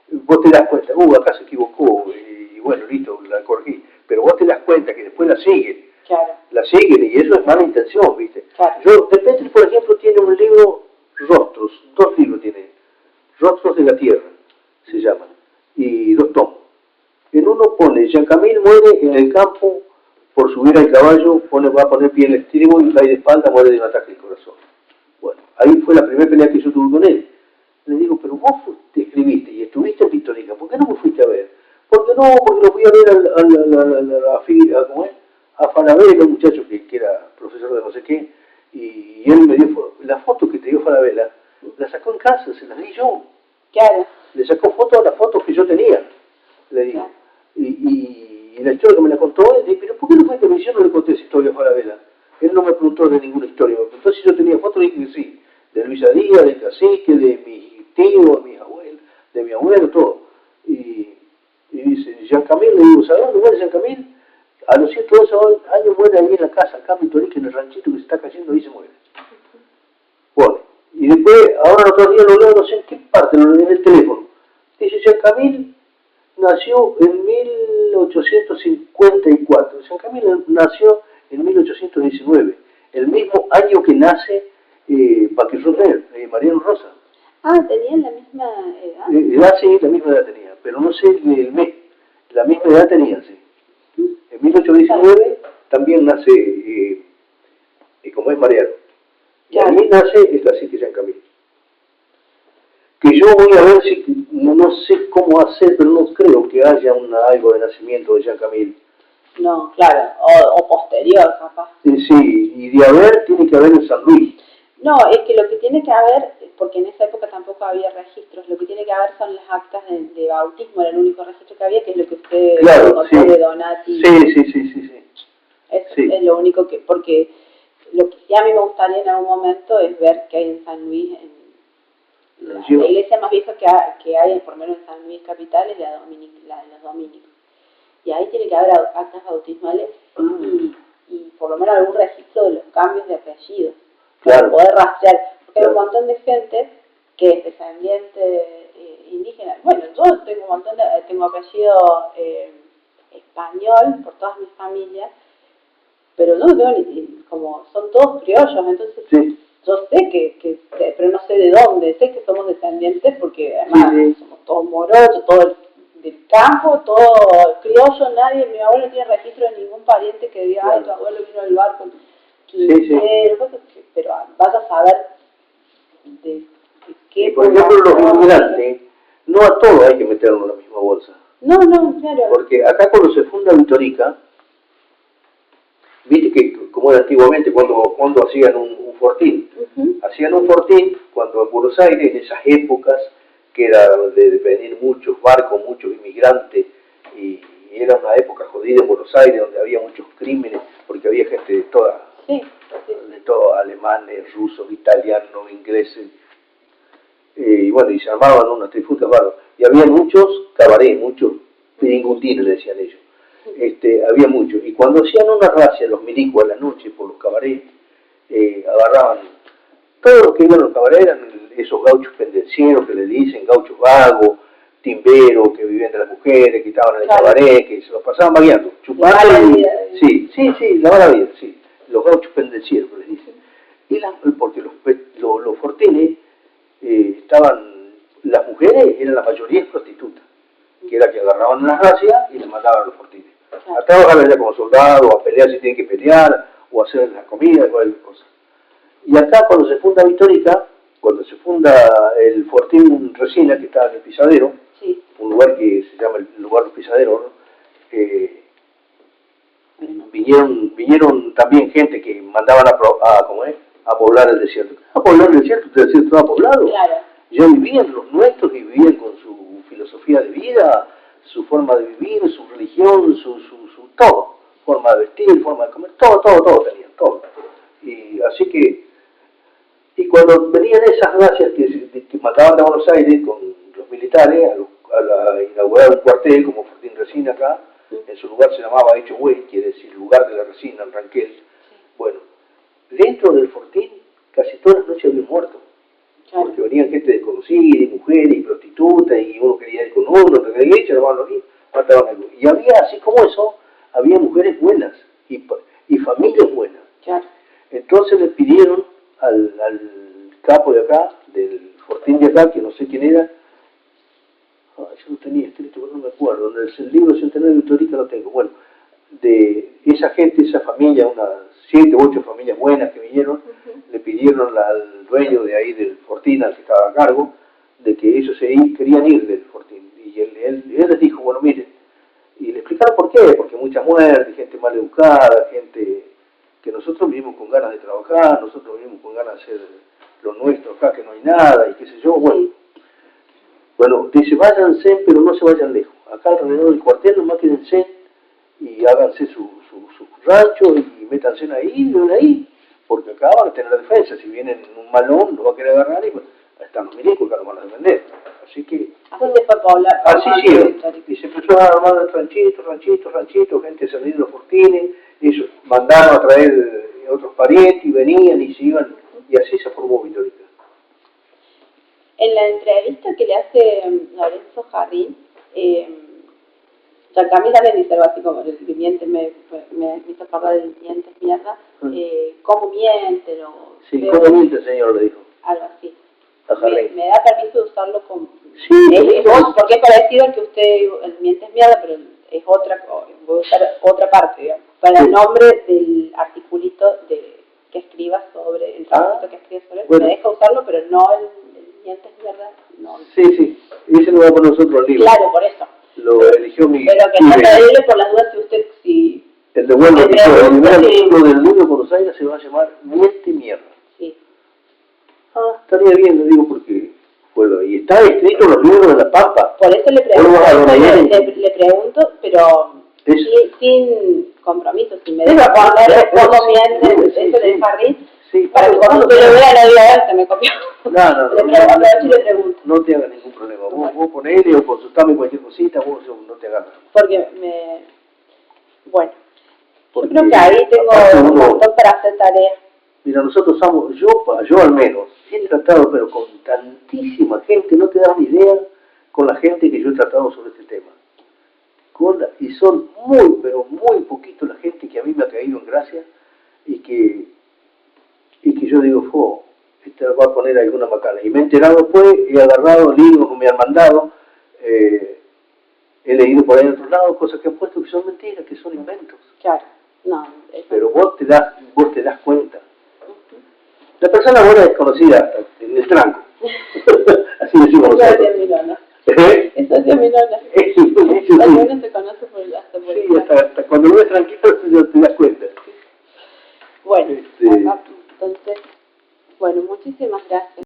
S1: vos te das cuenta, acá se equivocó, y bueno, listo, la corregí. Pero vos te das cuenta que después la siguen.
S2: Claro.
S1: La siguen y eso es mala intención, ¿viste?
S2: Claro.
S1: De Petri, por ejemplo, tiene un libro, Rostros, 2 libros tiene. Rostros de la Tierra, se llaman, y 2 tomos. En uno pone, Jean-Camille muere en el campo por subir al caballo, va a poner pie en el estribo y cae de espalda, muere de un ataque al corazón. Bueno, ahí fue la primera pelea que yo tuve con él. Le digo, pero vos te escribiste y estuviste en Pictónica, ¿por qué no me fuiste a ver? Porque lo fui a ver a Falabella, un muchacho que era profesor de no sé qué, y él me dio la foto que te dio Falabella, la sacó en casa, se las di yo.
S2: Claro.
S1: Le sacó fotos a las fotos que yo tenía, le digo. Y la historia que me la contó él, le dije, pero ¿por qué no fuiste a misión? No le conté esa historia a Falabella. Él no me preguntó de ninguna historia, me preguntó si yo tenía fotos, le dije que sí. De Luisa Díaz, de Cacique, de mi tío, de mi abuelo, todo. Y dice, Jean-Camille, le digo, ¿sabes dónde muere Jean-Camille? A los 102 años muere ahí en la casa, acá en Pitorica, en el ranchito que se está cayendo, ahí se muere. Bueno, y después, ahora otro día lo leo, no sé en qué parte, lo leo en el teléfono. Dice, Jean-Camille nació en 1854. Jean-Camille nació en 1819, el mismo año que nace Paquirroter, Mariano Rosa.
S2: Ah, ¿tenían la misma edad?
S1: Sí, la misma edad tenía, pero no sé el mes. La misma edad tenían, sí. En 1819 también nace, como es Mariano. Y a mí nace el cacique Jean-Camille. Que yo voy a ver si, no sé cómo hacer, pero no creo que haya algo de nacimiento de Jean-Camille.
S2: No, claro, o posterior, capaz.
S1: Sí, y de haber, tiene que haber en San Luis.
S2: No, es que lo que tiene que haber, porque en esa época tampoco había registros, lo que tiene que haber son las actas de bautismo, era el único registro que había, que es lo que usted
S1: contó
S2: de Donati.
S1: Sí.
S2: Eso es lo único que, porque lo que sí a mí me gustaría en algún momento es ver qué hay en San Luis, la iglesia más vieja que hay, por lo menos en San Luis capital, es la de los dominicos. Y ahí tiene que haber actas bautismales y por lo menos algún registro de los cambios de apellidos. Para poder rastrear, porque hay un montón de gente que es descendiente indígena. Bueno, yo tengo tengo apellido español por todas mis familias, pero yo no tengo como son todos criollos, entonces yo sé pero no sé de dónde, sé que somos descendientes porque además somos todos morochos, todos del campo, todo criollo, mi abuelo no tiene registro de ningún pariente que diga, ay, tu abuelo vino del barco. Pero vas a saber de qué...
S1: Por ejemplo, los inmigrantes, no a todos hay que meterlos en la misma bolsa.
S2: No, claro.
S1: Porque acá cuando se funda Vitorica, viste que como era antiguamente, cuando hacían un fortín. Hacían un fortín cuando en Buenos Aires, en esas épocas, que era de venir muchos barcos, muchos inmigrantes, y y era una época jodida en Buenos Aires donde había muchos crímenes, porque había gente de toda, de todo, alemanes, rusos, italianos, ingleses, y bueno, y se armaban unas trifulcas bárbaras. Y había muchos cabarets, muchos piringundines, le decían ellos. Había muchos. Y cuando hacían una racia los milicos a la noche por los cabarets, agarraban, todos los que iban a los cabarets eran esos gauchos pendencieros que le dicen, gauchos vagos, timberos, que vivían de las mujeres, que estaban en el cabaret, que se los pasaban vagueando, chupando. Sí, la mala vida, sí. Los gauchos pendencieros, que les dicen. Y porque los fortines estaban, las mujeres eran la mayoría prostitutas, que era que agarraban una racia y les mandaban a los fortines. A trabajar allá como soldados, a pelear si tienen que pelear, o a hacer la comida, cualquier cosa. Y acá cuando se funda Vitórica, cuando se funda el Fortín Resina, que está en el Pisadero, un lugar que se llama el lugar del Pisadero, ¿no? Vinieron también gente que mandaban a poblar el desierto. A poblar el desierto estaba poblado. Claro. Ya vivían los nuestros y vivían con su filosofía de vida, su forma de vivir, su religión, su todo. Forma de vestir, forma de comer, todo tenían, todo. Y así que, y cuando venían esas gracias que mataban a Buenos Aires con los militares a inaugurar un cuartel como Fortín Resina acá, en su lugar se llamaba Hecho Güey, quiere decir lugar de la resina, en Ranquel. Bueno, dentro del Fortín casi todas las noches había muerto, porque venían gente desconocida, y mujeres, y prostitutas, y uno quería ir con uno, que quería ir, mataban algo. Y había, así como eso, había mujeres buenas, y familias buenas. Entonces le pidieron al capo de acá, del Fortín de acá, que no sé quién era, yo lo tenía escrito, pero no me acuerdo, en el libro de Centenario de Vitórica lo tengo, bueno, de esa gente, esa familia, unas 7 u 8 familias buenas que vinieron, le pidieron al dueño de ahí del Fortín, al que estaba a cargo, de que ellos querían ir del Fortín, y él les dijo, bueno, miren, y le explicaron por qué, porque mucha muerte, gente mal educada, gente que nosotros vivimos con ganas de trabajar, nosotros vivimos con ganas de hacer lo nuestro acá, que no hay nada, y qué sé yo, bueno. Bueno, dice, váyanse, pero no se vayan lejos. Acá alrededor del cuartel nomás quédense y háganse su rancho y métanse ahí y viven ahí, porque acá van a tener la defensa. Si vienen un malón, lo va a querer agarrar y bueno, están los milicos, acá lo van a defender. Así que...
S2: Así se fue poblar.
S1: Así sí, y se empezó a armar ranchito, gente se los fortines, ellos mandaron a traer otros parientes y venían y se iban, y así se formó Vitórica.
S2: En la entrevista que le hace Lorenzo Jarrín, a mí también dice algo así como el miente, me hizo acordar del mientes mierda, ¿cómo mienten?
S1: Sí, ¿cómo miente, señor? Le dijo.
S2: Algo así.
S1: Me
S2: da permiso de usarlo como...
S1: Sí,
S2: porque es parecido al que usted, el mientes mierda, pero es otra, voy a usar otra parte, digamos, para el nombre del articulito que escriba sobre, el artículo que escribe sobre él, bueno. Me deja usarlo, pero no el mientes mierda, no.
S1: Sí, ese lo va a poner nosotros al libro.
S2: Claro, por eso.
S1: Lo eligió mi...
S2: Pero que no te por las dudas si
S1: el de bueno, el libro del libro de Buenos Aires se va a llamar Miente Mierda.
S2: Sí.
S1: Estaría bien, lo digo porque... Bueno, y está escrito en los libros de la Pampa.
S2: Por eso le pregunto, pero sin compromiso, si me deja poner cómo miente, eso de Jarrín. Sí, para que cuando te lo vea nadie a ver, se me copió.
S1: No te hagas ningún problema. Vos ponele o consultame cualquier cosita, vos no te hagas.
S2: Porque bueno, yo creo que ahí tengo un montón para hacer tareas.
S1: Mira, nosotros somos, yo al menos, he tratado, pero con tantísima gente, no te das ni idea con la gente que yo he tratado sobre este tema. Y son muy, pero muy poquito la gente que a mí me ha caído en gracia y que yo digo, esta va a poner alguna macana. Y me he enterado después, he agarrado libros que me han mandado, he leído por ahí en otros lados cosas que han puesto que son mentiras, que son inventos.
S2: Claro, no.
S1: Pero vos te das cuenta. La persona buena es conocida en el tranco. Así decimos nosotros.
S2: Eso es mi nona. Eso es mi nona. La buena se conoce por el hasta por el.
S1: Sí, hasta cuando lo ves tranquilo te das cuenta.
S2: Bueno, entonces, muchísimas gracias.